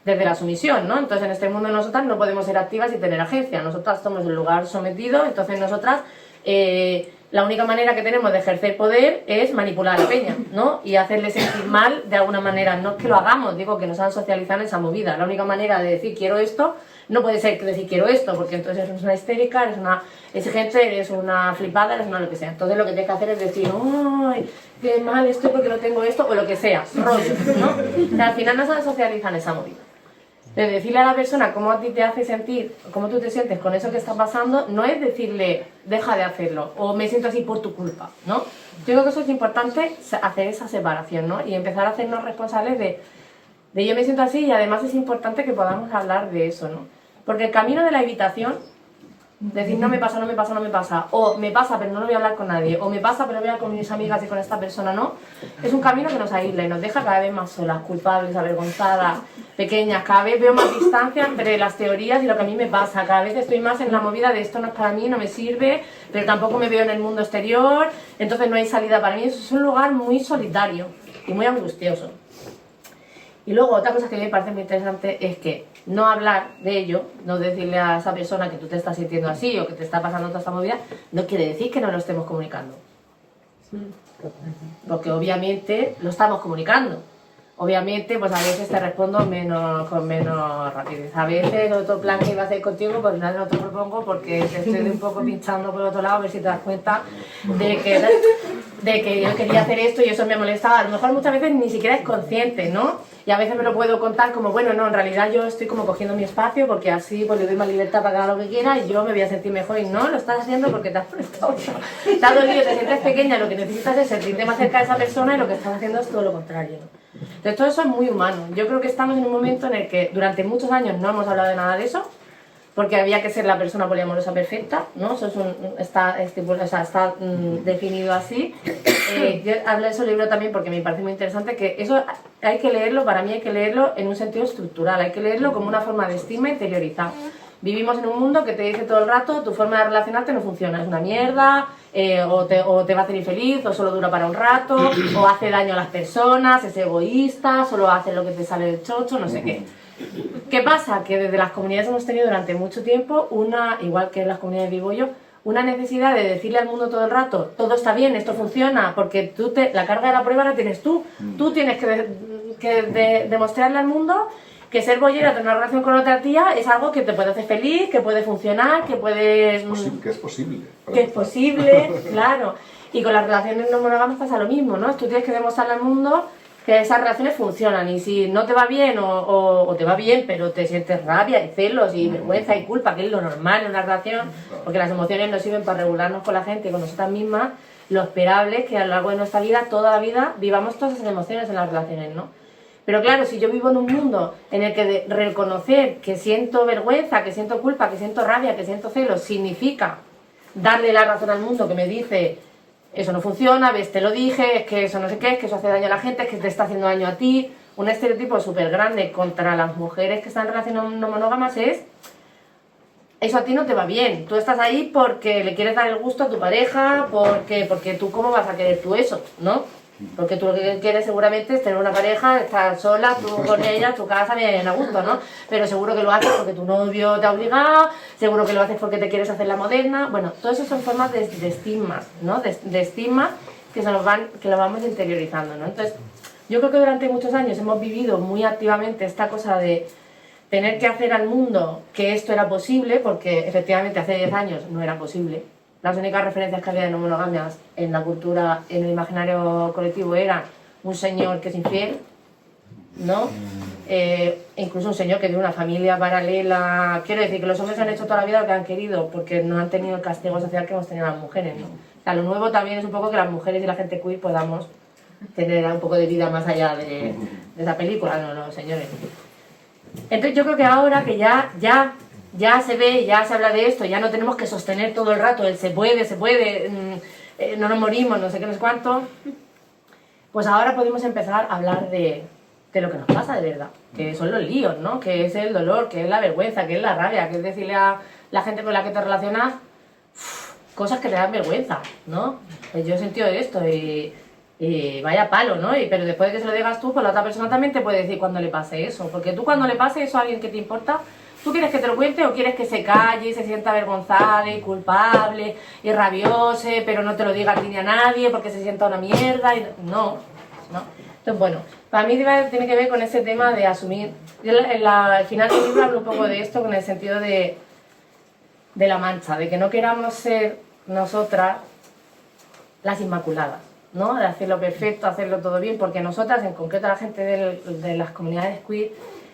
desde la sumisión, ¿no? Entonces en este mundo nosotras no podemos ser activas y tener agencia, nosotras somos el lugar sometido, entonces nosotras la única manera que tenemos de ejercer poder es manipular a la peña, ¿no? Y hacerle sentir mal de alguna manera, no es que lo hagamos, digo que nos han socializado en esa movida, la única manera de decir quiero esto, no puede ser decir quiero esto, porque entonces eres una histérica, eres una exigente, eres una flipada, eres una lo que sea, entonces lo que tienes que hacer es decir, ¡ay, qué mal estoy porque no tengo esto! O lo que sea, rollo, ¿no? O sea, al final nos han socializado en esa movida. De decirle a la persona cómo a ti te hace sentir, cómo tú te sientes con eso que está pasando, no es decirle, deja de hacerlo, o me siento así por tu culpa, ¿no? Yo creo que eso es importante, hacer esa separación, ¿no? Y empezar a hacernos responsables de yo me siento así, y además es importante que podamos hablar de eso, ¿no? Porque el camino de la evitación, decir no me pasa, o me pasa pero no lo voy a hablar con nadie, o me pasa pero voy a hablar con mis amigas y con esta persona no, es un camino que nos aísla y nos deja cada vez más solas, culpables, avergonzadas, pequeñas, cada vez veo más distancia entre las teorías y lo que a mí me pasa, cada vez estoy más en la movida de esto no es para mí, no me sirve, pero tampoco me veo en el mundo exterior, entonces no hay salida para mí, eso es un lugar muy solitario y muy angustioso. Y luego otra cosa que me parece muy interesante es que no hablar de ello, no decirle a esa persona que tú te estás sintiendo así o que te está pasando toda esta movida, no quiere decir que no lo estemos comunicando. Porque obviamente lo estamos comunicando. Obviamente, pues a veces te respondo con menos rapidez. A veces otro plan que iba a hacer contigo, pues no te lo propongo porque te estoy un poco pinchando por otro lado, a ver si te das cuenta de que yo quería hacer esto y eso me molestaba. A lo mejor muchas veces ni siquiera es consciente, ¿no? Y a veces me lo puedo contar como, bueno, no, en realidad yo estoy como cogiendo mi espacio porque así pues le doy más libertad para que haga lo que quiera y yo me voy a sentir mejor. Y no, lo estás haciendo porque te has prestado. Te has dolido, te sientes pequeña, lo que necesitas es sentirte más cerca de esa persona y lo que estás haciendo es todo lo contrario, ¿no? Entonces todo eso es muy humano. Yo creo que estamos en un momento en el que durante muchos años no hemos hablado de nada de eso, porque había que ser la persona poliamorosa perfecta, ¿no? Eso está definido así. Yo hablo de ese libro también porque me parece muy interesante que eso hay que leerlo, para mí hay que leerlo en un sentido estructural, hay que leerlo como una forma de estima interiorizada. Vivimos en un mundo que te dice todo el rato tu forma de relacionarte no funciona, es una mierda, o te va a hacer infeliz, o solo dura para un rato, o hace daño a las personas, es egoísta, solo hace lo que te sale del chocho, no sé qué. ¿Qué pasa? Que desde las comunidades hemos tenido durante mucho tiempo igual que en las comunidades vivo yo, una necesidad de decirle al mundo todo el rato, todo está bien, esto funciona, porque la carga de la prueba la tienes tú. Tú tienes que demostrarle al mundo que ser bollera, tener una relación con otra tía, es algo que te puede hacer feliz, que puede funcionar, que puedes... Que es posible. Que es posible, claro. Y con las relaciones no monógamas pasa lo mismo, ¿no? Tú tienes que demostrarle al mundo que esas relaciones funcionan y si no te va bien o te va bien, pero te sientes rabia y celos y vergüenza y culpa, que es lo normal en una relación, porque las emociones nos sirven para regularnos con la gente y con nosotras mismas, lo esperable es que a lo largo de nuestra vida, toda la vida, vivamos todas esas emociones en las relaciones, ¿no? Pero claro, si yo vivo en un mundo en el que de reconocer que siento vergüenza, que siento culpa, que siento rabia, que siento celos, significa darle la razón al mundo que me dice eso no funciona, ves, te lo dije, es que eso no sé qué, es que eso hace daño a la gente, es que te está haciendo daño a ti, un estereotipo súper grande contra las mujeres que están en relaciones no monógamas es eso a ti no te va bien, tú estás ahí porque le quieres dar el gusto a tu pareja, porque tú cómo vas a querer tú eso, ¿no? Porque tú lo que quieres seguramente es tener una pareja, estar sola, tú con ella, tu casa bien a gusto, ¿no? Pero seguro que lo haces porque tu novio te ha obligado, seguro que lo haces porque te quieres hacer la moderna. Bueno, todo eso son formas de estigmas, ¿no? De estigmas que lo vamos interiorizando, ¿no? Entonces, yo creo que durante muchos años hemos vivido muy activamente esta cosa de tener que hacer al mundo que esto era posible, porque efectivamente hace 10 años no era posible. Las únicas referencias que había de no monogamias en la cultura, en el imaginario colectivo, eran un señor que es infiel, ¿no? Incluso un señor que tiene una familia paralela. Quiero decir que los hombres han hecho toda la vida lo que han querido, porque no han tenido el castigo social que hemos tenido las mujeres, ¿no? O sea, lo nuevo también es un poco que las mujeres y la gente queer podamos tener un poco de vida más allá de esa película, no, señores. Entonces yo creo que ahora que ya se ve, ya se habla de esto, ya no tenemos que sostener todo el rato el se puede, no nos morimos, no sé qué, no sé cuánto, pues ahora podemos empezar a hablar de lo que nos pasa de verdad, que son los líos, ¿no? Que es el dolor, que es la vergüenza, que es la rabia, que es decirle a la gente con la que te relacionas cosas que te dan vergüenza, ¿no? Pues yo he sentido esto y vaya palo, ¿no? Pero después de que se lo digas tú, pues la otra persona también te puede decir cuando le pase eso, porque tú cuando le pase eso a alguien que te importa, ¿tú quieres que te lo cuente o quieres que se calle y se sienta avergonzada y culpable y rabiose, pero no te lo diga a ti ni a nadie porque se sienta una mierda? No. Entonces, bueno, para mí tiene que ver con ese tema de asumir. Yo al final del libro hablo un poco de esto con el sentido de la mancha, de que no queramos ser nosotras las inmaculadas, ¿no? De hacerlo perfecto, hacerlo todo bien, porque nosotras, en concreto la gente de las comunidades queer,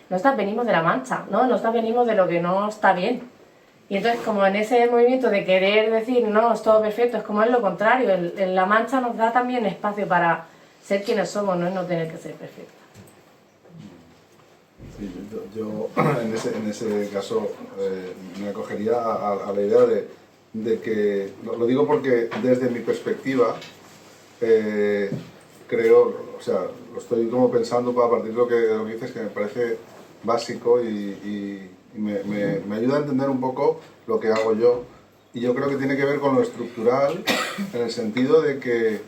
nosotras venimos de la mancha, ¿no? Nosotras venimos de lo que no está bien. Y entonces, como en ese movimiento de querer decir, no, es todo perfecto, es como es lo contrario. La mancha nos da también espacio para ser quienes somos, no es no tener que ser perfecta. Sí, yo en ese caso me acogería a la idea de que, lo digo porque desde mi perspectiva, creo, o sea, lo estoy como pensando a partir de lo que dices, que me parece básico y me ayuda a entender un poco lo que hago yo. Y yo creo que tiene que ver con lo estructural, en el sentido de que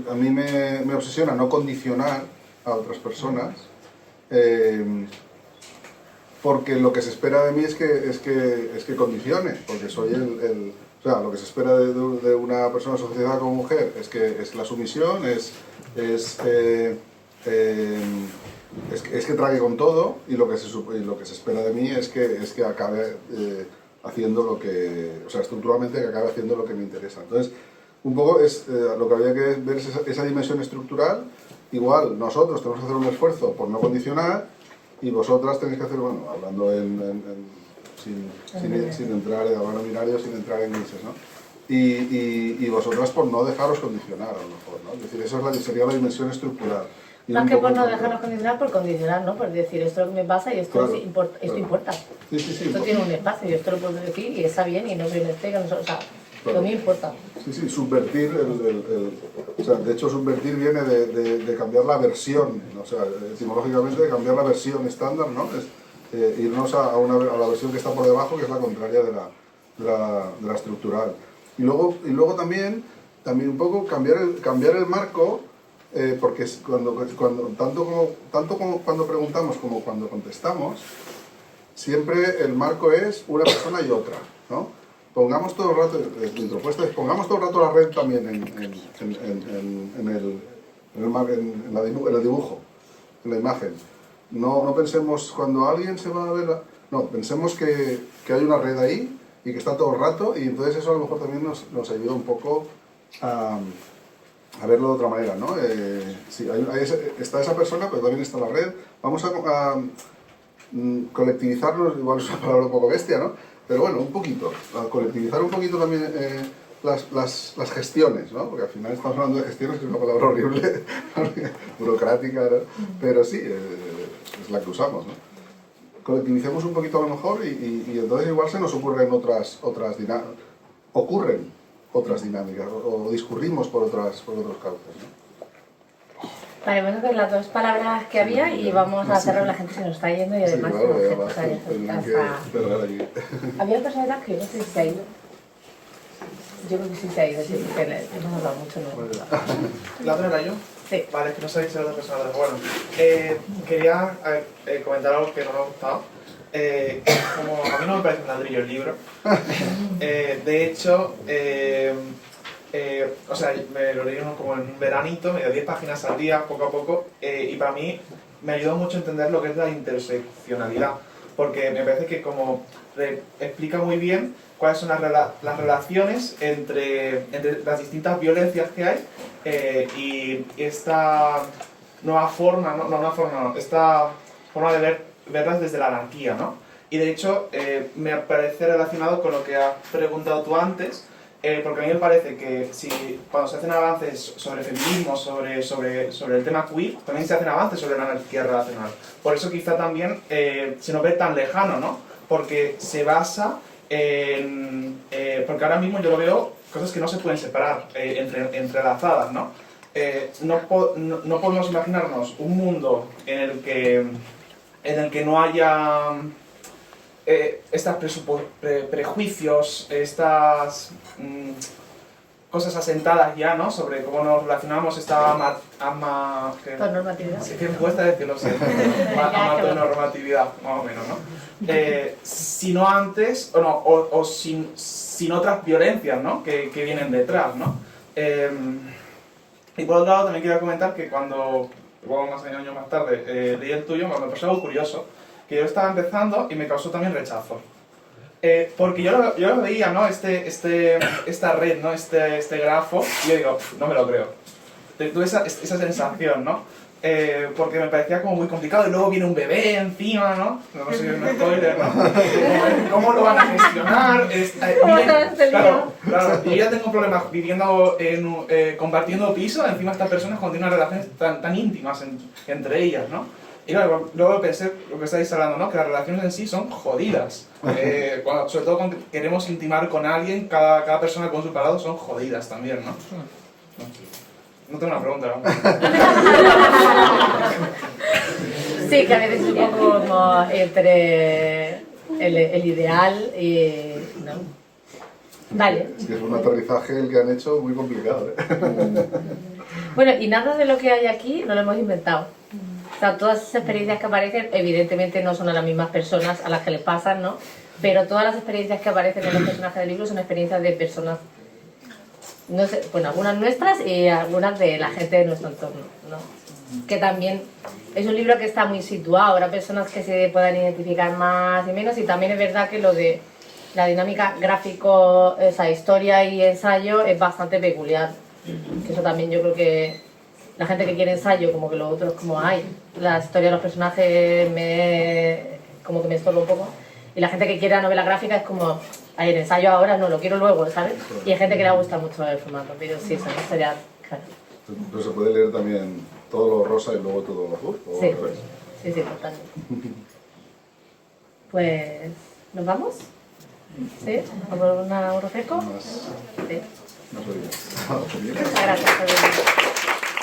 a mí me obsesiona no condicionar a otras personas, porque lo que se espera de mí es que condicione, porque soy o sea, lo que se espera de una persona asociada como mujer es la sumisión, es que trague con todo, y lo que se espera de mí es que acabe haciendo lo que, o sea, estructuralmente que acabe haciendo lo que me interesa. Entonces, un poco lo que había que ver es esa dimensión estructural. Igual nosotros tenemos que hacer un esfuerzo por no condicionar, y vosotras tenéis que hacer, bueno, hablando sin entrar en binarios, sin entrar en grises, ¿no? Y vosotras por no dejaros condicionar, a lo mejor, ¿no? Es decir, esa sería la dimensión estructural. Y Más un que poco por no por- dejarnos condicionar, por condicionar, ¿no? Por decir, esto es lo que me pasa y esto, Claro, esto claro. importa. Sí, sí, sí. Esto tiene un espacio y esto lo puedo decir y está bien y no soy que no, o sea, Claro. lo que me importa. Sí, sí, subvertir o sea, de hecho, subvertir viene de cambiar la versión, o sea, etimológicamente de cambiar la versión estándar, ¿no? Es irnos a la versión que está por debajo, que es la contraria de la estructural. Y luego también un poco cambiar el marco, porque tanto como cuando preguntamos como cuando contestamos, siempre el marco es una persona y otra, ¿no? Pongamos todo el rato, mi propuesta es pongamos todo el rato la red también en el dibujo, en la imagen. No pensemos cuando alguien se va a ver, no, pensemos que hay una red ahí y que está todo el rato, y entonces eso a lo mejor también nos ayuda un poco a verlo de otra manera, ¿no? Sí, está esa persona, pero también está la red. Vamos a colectivizarnos, igual es una palabra un poco bestia, ¿no? Pero bueno, un poquito, a colectivizar un poquito también las gestiones, ¿no? Porque al final estamos hablando de gestiones, que es una palabra horrible, burocrática, ¿no? Pero sí, es la que usamos, ¿no? Colectivicemos un poquito a lo mejor y entonces igual se nos ocurren otras dinámicas, o discurrimos por otros cauces, ¿no? Vale, bueno, pues las dos palabras que había y vamos a cerrar, la gente se nos está yendo y además Sí, claro, la gente además, está yendo tenemos que hasta... cerrar aquí. Había personas que no sé si se ha ido. Yo creo que sí se ha ido, sí, porque hemos hablado mucho, ¿no? ¿La otra era yo? Sí. Vale, es que no sabéis si era otra persona. Bueno, quería comentar algo que no me ha gustado. Como a mí no me parece un ladrillo el libro. De hecho, o sea, me lo leí como en un veranito, medio 10 páginas al día, poco a poco, y para mí me ayudó mucho a entender lo que es la interseccionalidad, porque me parece que como explica muy bien cuáles son las relaciones entre las distintas violencias que hay, y esta nueva forma, esta forma de verlas desde la anarquía, ¿no? Y de hecho, me parece relacionado con lo que has preguntado tú antes, porque a mí me parece que cuando se hacen avances sobre feminismo, sobre el tema queer, también se hacen avances sobre la anarquía relacional. Por eso quizá también se nos ve tan lejano, ¿no? Porque se basa porque ahora mismo yo lo veo cosas que no se pueden separar, entrelazadas, ¿no? No podemos imaginarnos un mundo en el que no haya estos prejuicios, estas cosas asentadas ya, ¿no? Sobre cómo nos relacionamos, esta Normatividad. Sí, que me cuesta decirlo, sí. Amatonormatividad, más o menos, ¿no? Sino antes, o sin otras violencias, ¿no? Que vienen detrás, ¿no? Y por otro lado, también quería comentar que cuando, luego más años más tarde, leí el tuyo, me pasó algo curioso, que yo estaba empezando y me causó también rechazo. Porque yo lo veía, ¿no? Esta red, ¿no? Este grafo, y yo digo, no me lo creo. Tuve esa sensación, ¿no? Porque me parecía como muy complicado, y luego viene un bebé encima, ¿no? No sé si es un spoiler, ¿no? ¿Cómo lo van a gestionar? Claro, yo ya tengo problemas viviendo compartiendo piso, encima estas personas contienen relaciones tan íntimas entre ellas, ¿no? Y claro, luego pensé lo que estáis hablando, ¿no? Que las relaciones en sí son jodidas. Sobre todo cuando queremos intimar con alguien, cada persona con su parado son jodidas también, ¿no? No tengo una pregunta, ¿no? Sí, que a veces es un poco como entre el ideal y... ¿no? Vale. Es que es un aterrizaje el que han hecho muy complicado, ¿eh? Bueno, y nada de lo que hay aquí no lo hemos inventado. O sea, todas esas experiencias que aparecen, evidentemente no son a las mismas personas a las que les pasan, ¿no? Pero todas las experiencias que aparecen en los personajes del libro son experiencias de personas, no sé, bueno, algunas nuestras y algunas de la gente de nuestro entorno, ¿no? Que también es un libro que está muy situado, habrá personas que se puedan identificar más y menos, y también es verdad que lo de la dinámica gráfico, o sea, historia y ensayo es bastante peculiar. Que eso también yo creo que la gente que quiere ensayo, como que lo otro es como, ay, la historia de los personajes como que me estorba un poco. Y la gente que quiere la novela gráfica es como, ay, el ensayo ahora no, lo quiero luego, ¿sabes? Y hay gente que le gusta mucho el formato, pero sí, son historias, claro. Pero se puede leer también todo lo rosa y luego todo lo azul, o Sí, al revés. sí, totalmente. Pues, ¿nos vamos? ¿Sí? ¿A por un refresco? Más Sí. bebidas. Muchas gracias por venir.